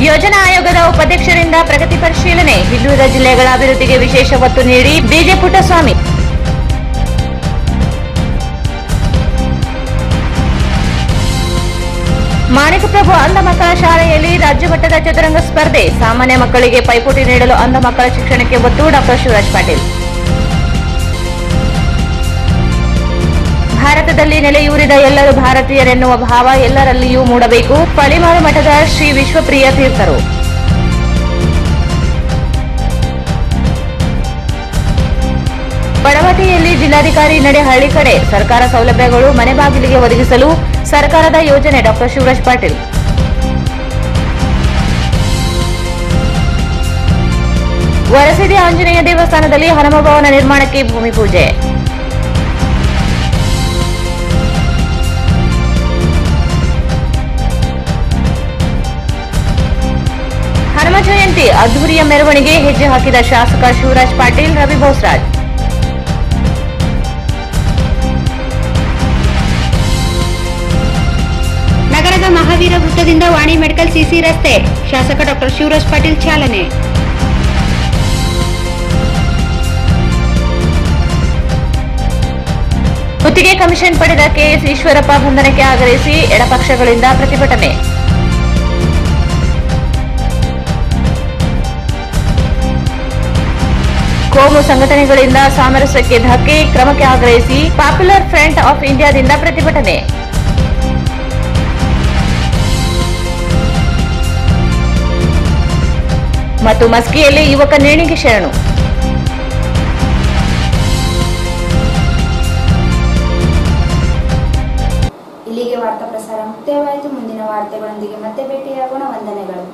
ಯೋಜನಾ ಆಯೋಗದ ಉಪಾಧ್ಯಕ್ಷರಿಂದ ಪ್ರಗತಿ ಪರಿಶೀಲನೆ. ಹಿಂದುಳಿದ ಜಿಲ್ಲೆಗಳ ಅಭಿವೃದ್ಧಿಗೆ ವಿಶೇಷ ಒತ್ತು ನೀಡಿ ಬಿಜೆ ಪುಟ್ಟಸ್ವಾಮಿ. ಮಾಣಿಕಪ್ರಭು ಅಂಧ ಮಕ್ಕಳ ಶಾಲೆಯಲ್ಲಿ ರಾಜ್ಯ ಮಟ್ಟದ ಚದುರಂಗ ಸ್ಪರ್ಧೆ. ಸಾಮಾನ್ಯ ಮಕ್ಕಳಿಗೆ ಪೈಪೋಟಿ ನೀಡಲು ಅಂಧ ಮಕ್ಕಳ ಶಿಕ್ಷಣಕ್ಕೆ ಒತ್ತು. ಡಾ. ಶಿವರಾಜ್ ಪಾಟೀಲ್. ಭಾರತದಲ್ಲಿ ನೆಲೆಯೂರಿದ ಎಲ್ಲರೂ ಭಾರತೀಯರೆನ್ನುವ ಭಾವ ಎಲ್ಲರಲ್ಲಿಯೂ ಮೂಡಬೇಕು. ಪಳಿಮಾರು ಮಠದ ಶ್ರೀ ವಿಶ್ವಪ್ರಿಯ ತೀರ್ಥರು. ಬಡವತಿಯಲ್ಲಿ ಜಿಲ್ಲಾಧಿಕಾರಿ ನಡೆ ಹಳ್ಳಿ ಕಡೆ ಸರ್ಕಾರ ಸೌಲಭ್ಯಗಳು ಮನೆ ಬಾಗಿಲಿಗೆ ಒದಗಿಸಲು ಸರ್ಕಾರದ ಯೋಜನೆ. ಡಾ. ಶಿವರಾಜ್ ಪಾಟೀಲ್. ವರಸಿದಿ ಆಂಜನೇಯ ದೇವಸ್ಥಾನದಲ್ಲಿ ಹನುಮಭವನ ನಿರ್ಮಾಣಕ್ಕೆ ಭೂಮಿ ಪೂಜೆ. ಹನುಮ ಜಯಂತಿ ಅದ್ದೂರಿಯ ಮೆರವಣಿಗೆ ಹೆಜ್ಜೆ ಹಾಕಿದ ಶಾಸಕ ಶಿವರಾಜ್ ಪಾಟೀಲ್, ರವಿ ಬೋಸರಾಜ್. ನಗರದ ಮಹಾವೀರ ವೃತ್ತದಿಂದ ವಾಣಿ ಮೆಡಿಕಲ್ ಸಿಸಿ ರಸ್ತೆ ಶಾಸಕ ಡಾ. ಶಿವರಾಜ್ ಪಾಟೀಲ್ ಚಾಲನೆ. ಗುತ್ತಿಗೆ ಕಮಿಷನ್ ಪಡೆದ ಕೆಎಸ್ ಈಶ್ವರಪ್ಪ ಬಂಧನಕ್ಕೆ ಆಗ್ರಹಿಸಿ ಎಡಪಕ್ಷಗಳಿಂದ ಪ್ರತಿಭಟನೆ. ಕೋಮು ಸಂಘಟನೆಗಳಿಂದ ಸಾಮರಸ್ಯಕ್ಕೆ ಧಕ್ಕೆ, ಕ್ರಮಕ್ಕೆ ಆಗ್ರಹಿಸಿ ಪಾಪ್ಯುಲರ್ ಫ್ರಂಟ್ ಆಫ್ ಇಂಡಿಯಾದಿಂದ ಪ್ರತಿಭಟನೆ. ಮತ್ತು ಮಸ್ಕಿಯಲ್ಲಿ ಯುವಕ ನೇಣಿಗೆ ಶರಣು. ಇಲ್ಲಿಗೆ ವಾರ್ತಾ ಪ್ರಸಾರ ಮುಕ್ತಾಯವಾಯಿತು. ಮುಂದಿನ ವಾರ್ತೆಗಳೊಂದಿಗೆ ಮತ್ತೆ ಭೇಟಿಯಾಗೋಣ. ವಂದನೆಗಳು.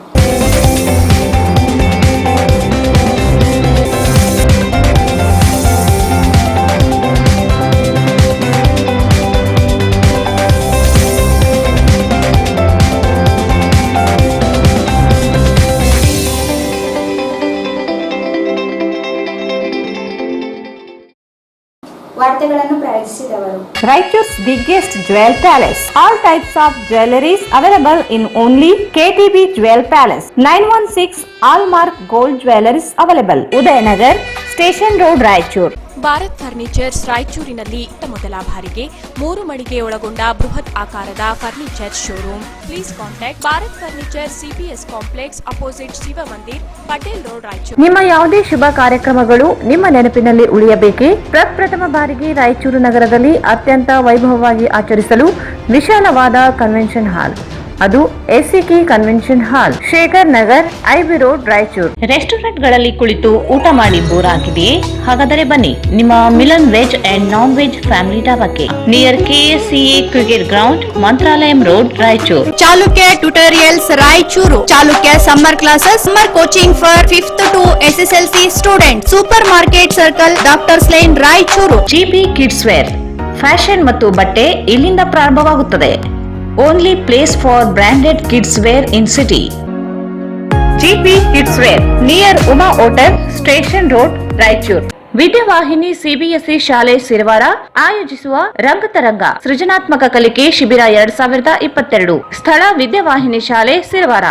ವಾರ್ತೆಗಳನ್ನು ಪ್ರಾಯೋಜಿಸಿದವರು Raichur's biggest jewel palace. All types of jewelries available in only KTB Jewel Palace. 916 Allmark Gold Jewelries available. Udayanagar, Station Road, Raichur. Bharat furnitures ರಾಯಚೂರಿನಲ್ಲಿ ಮೊದಲ ಬಾರಿಗೆ 3 ಮಳಿಗೆ ಒಳಗೊಂಡ ಬೃಹತ್ ಆಕಾರದ furniture showroom. Please contact Bharat furniture CPS complex opposite Shiva Mandir, Patel road, Raichur. ನಿಮ್ಮ ಯಾವುದೇ ಶುಭ ಕಾರ್ಯಕ್ರಮಗಳು ನಿಮ್ಮ ನೆನಪಿನಲ್ಲಿ ಉಳಿಯಬೇಕೇ? ಪ್ರಪ್ರಥಮ ಬಾರಿಗೆ ರಾಯಚೂರು ನಗರದಲ್ಲಿ ಅತ್ಯಂತ ವೈಭವವಾಗಿ ಆಚರಿಸಲು ವಿಶಾಲವಾದ ಕನ್ವೆನ್ಷನ್ ಹಾಲ್, ಅದು ACK convention hall, Shekhar Nagar, IB road, Raichur. ರೆಸ್ಟೋರೆಂಟ್ಗಳಲ್ಲಿ ಕುಳಿತು ಊಟ ಮಾಡಿ ಬೋರ್ ಆಗಿದೆಯೇ? ಹಾಗಾದರೆ ಬನ್ನಿ ನಿಮ್ಮ Milan veg and non veg family ಡಾಬಾಕ್ಕೆ, near KSCA cricket ground, Mantralayam road, Raichur. Chalukya tutorials Raichur. Chalukya summer classes, summer coaching for 5th to SSLC student. Super market circle, doctors line, Raichur. GP kids wear, fashion ಮತ್ತು ಬಟ್ಟೆ ಇಲ್ಲಿಂದ ಪ್ರಾರಂಭವಾಗುತ್ತದೆ. Only place for branded kids wear in city. GP Kids Wear near Uma Hotel, Station Road, Raichur. Vidyavahini CBSE ಶಾಲೆ ಸಿರವಾರ ಆಯೋಜಿಸುವ ರಂಗತರಂಗ ಸೃಜನಾತ್ಮಕ ಕಲಿಕೆ ಶಿಬಿರ 2022. ಸ್ಥಳ ವಿದ್ಯಾವಾಹಿನಿ ಶಾಲೆ Sirwar.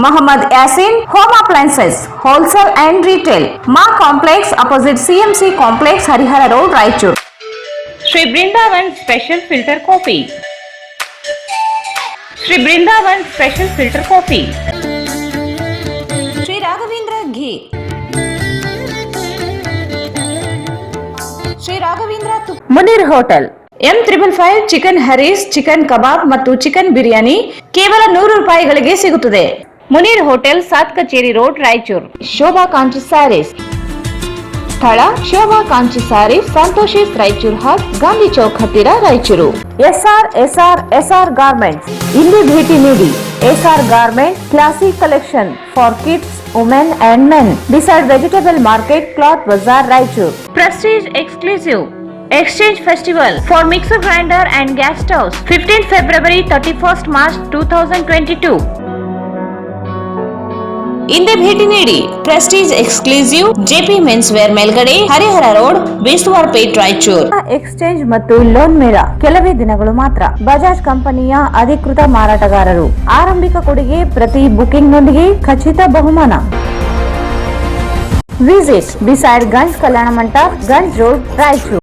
Mohammed Yasin home appliances wholesale and retail Maa complex opposite CMC complex Harihar road Raichur. Shri Brindavan special filter coffee. Shri Brindavan special filter coffee. Shri Raghavendra ghee. Shri Raghavendra Munir hotel. M555 chicken harees, chicken kebab ಮತ್ತು chicken biryani ಕೇವಲ 100 ರೂಪಾಯಿಗಳಿಗೆ ಸಿಗುತ್ತದೆ. Munir hotel, Saat Kacheri road, Raichur. Shobha Kanchi sarees. ಸ್ಥಳ ಶೋಭಾ ಕಾಂಚಿ ಸ್ಯಾರೀಸ್, ಸಂತೋಷಿಸ್ ರಾಯಚೂರು ಹಾಟ್, ಗಾಂಧಿ ಚೌಕ್ ಹತ್ತಿರ, ರಾಯಚೂರು. SR garments. ಇಲ್ಲಿ ಭೇಟಿ ನೀಡಿ. SR garment classic collection for kids, women and men beside vegetable market, cloth bazaar, Raichur. Prestige exclusive exchange festival for mixer grinder and gas stoves, 15th February 31st March 2022. ಹಿಂದೆ ಭೇಟಿ ನೀಡಿ. Prestige exclusive JP men's wear ಮೇಲ್ಗಡೆ, Harihar road, Bestavar Pet, Raichur. Exchange ಮತ್ತು loan ಮೇಳ ಕೆಲವೇ ದಿನಗಳು ಮಾತ್ರ. ಬಜಾಜ್ ಕಂಪನಿಯ ಅಧಿಕೃತ ಮಾರಾಟಗಾರರು. ಆರಂಭಿಕ ಕೊಡುಗೆ ಪ್ರತಿ ಬುಕಿಂಗ್ ನೊಂದಿಗೆ ಖಚಿತ ಬಹುಮಾನ. Visit beside Ganj Kalyana Mantapa, Ganj road, Raichur.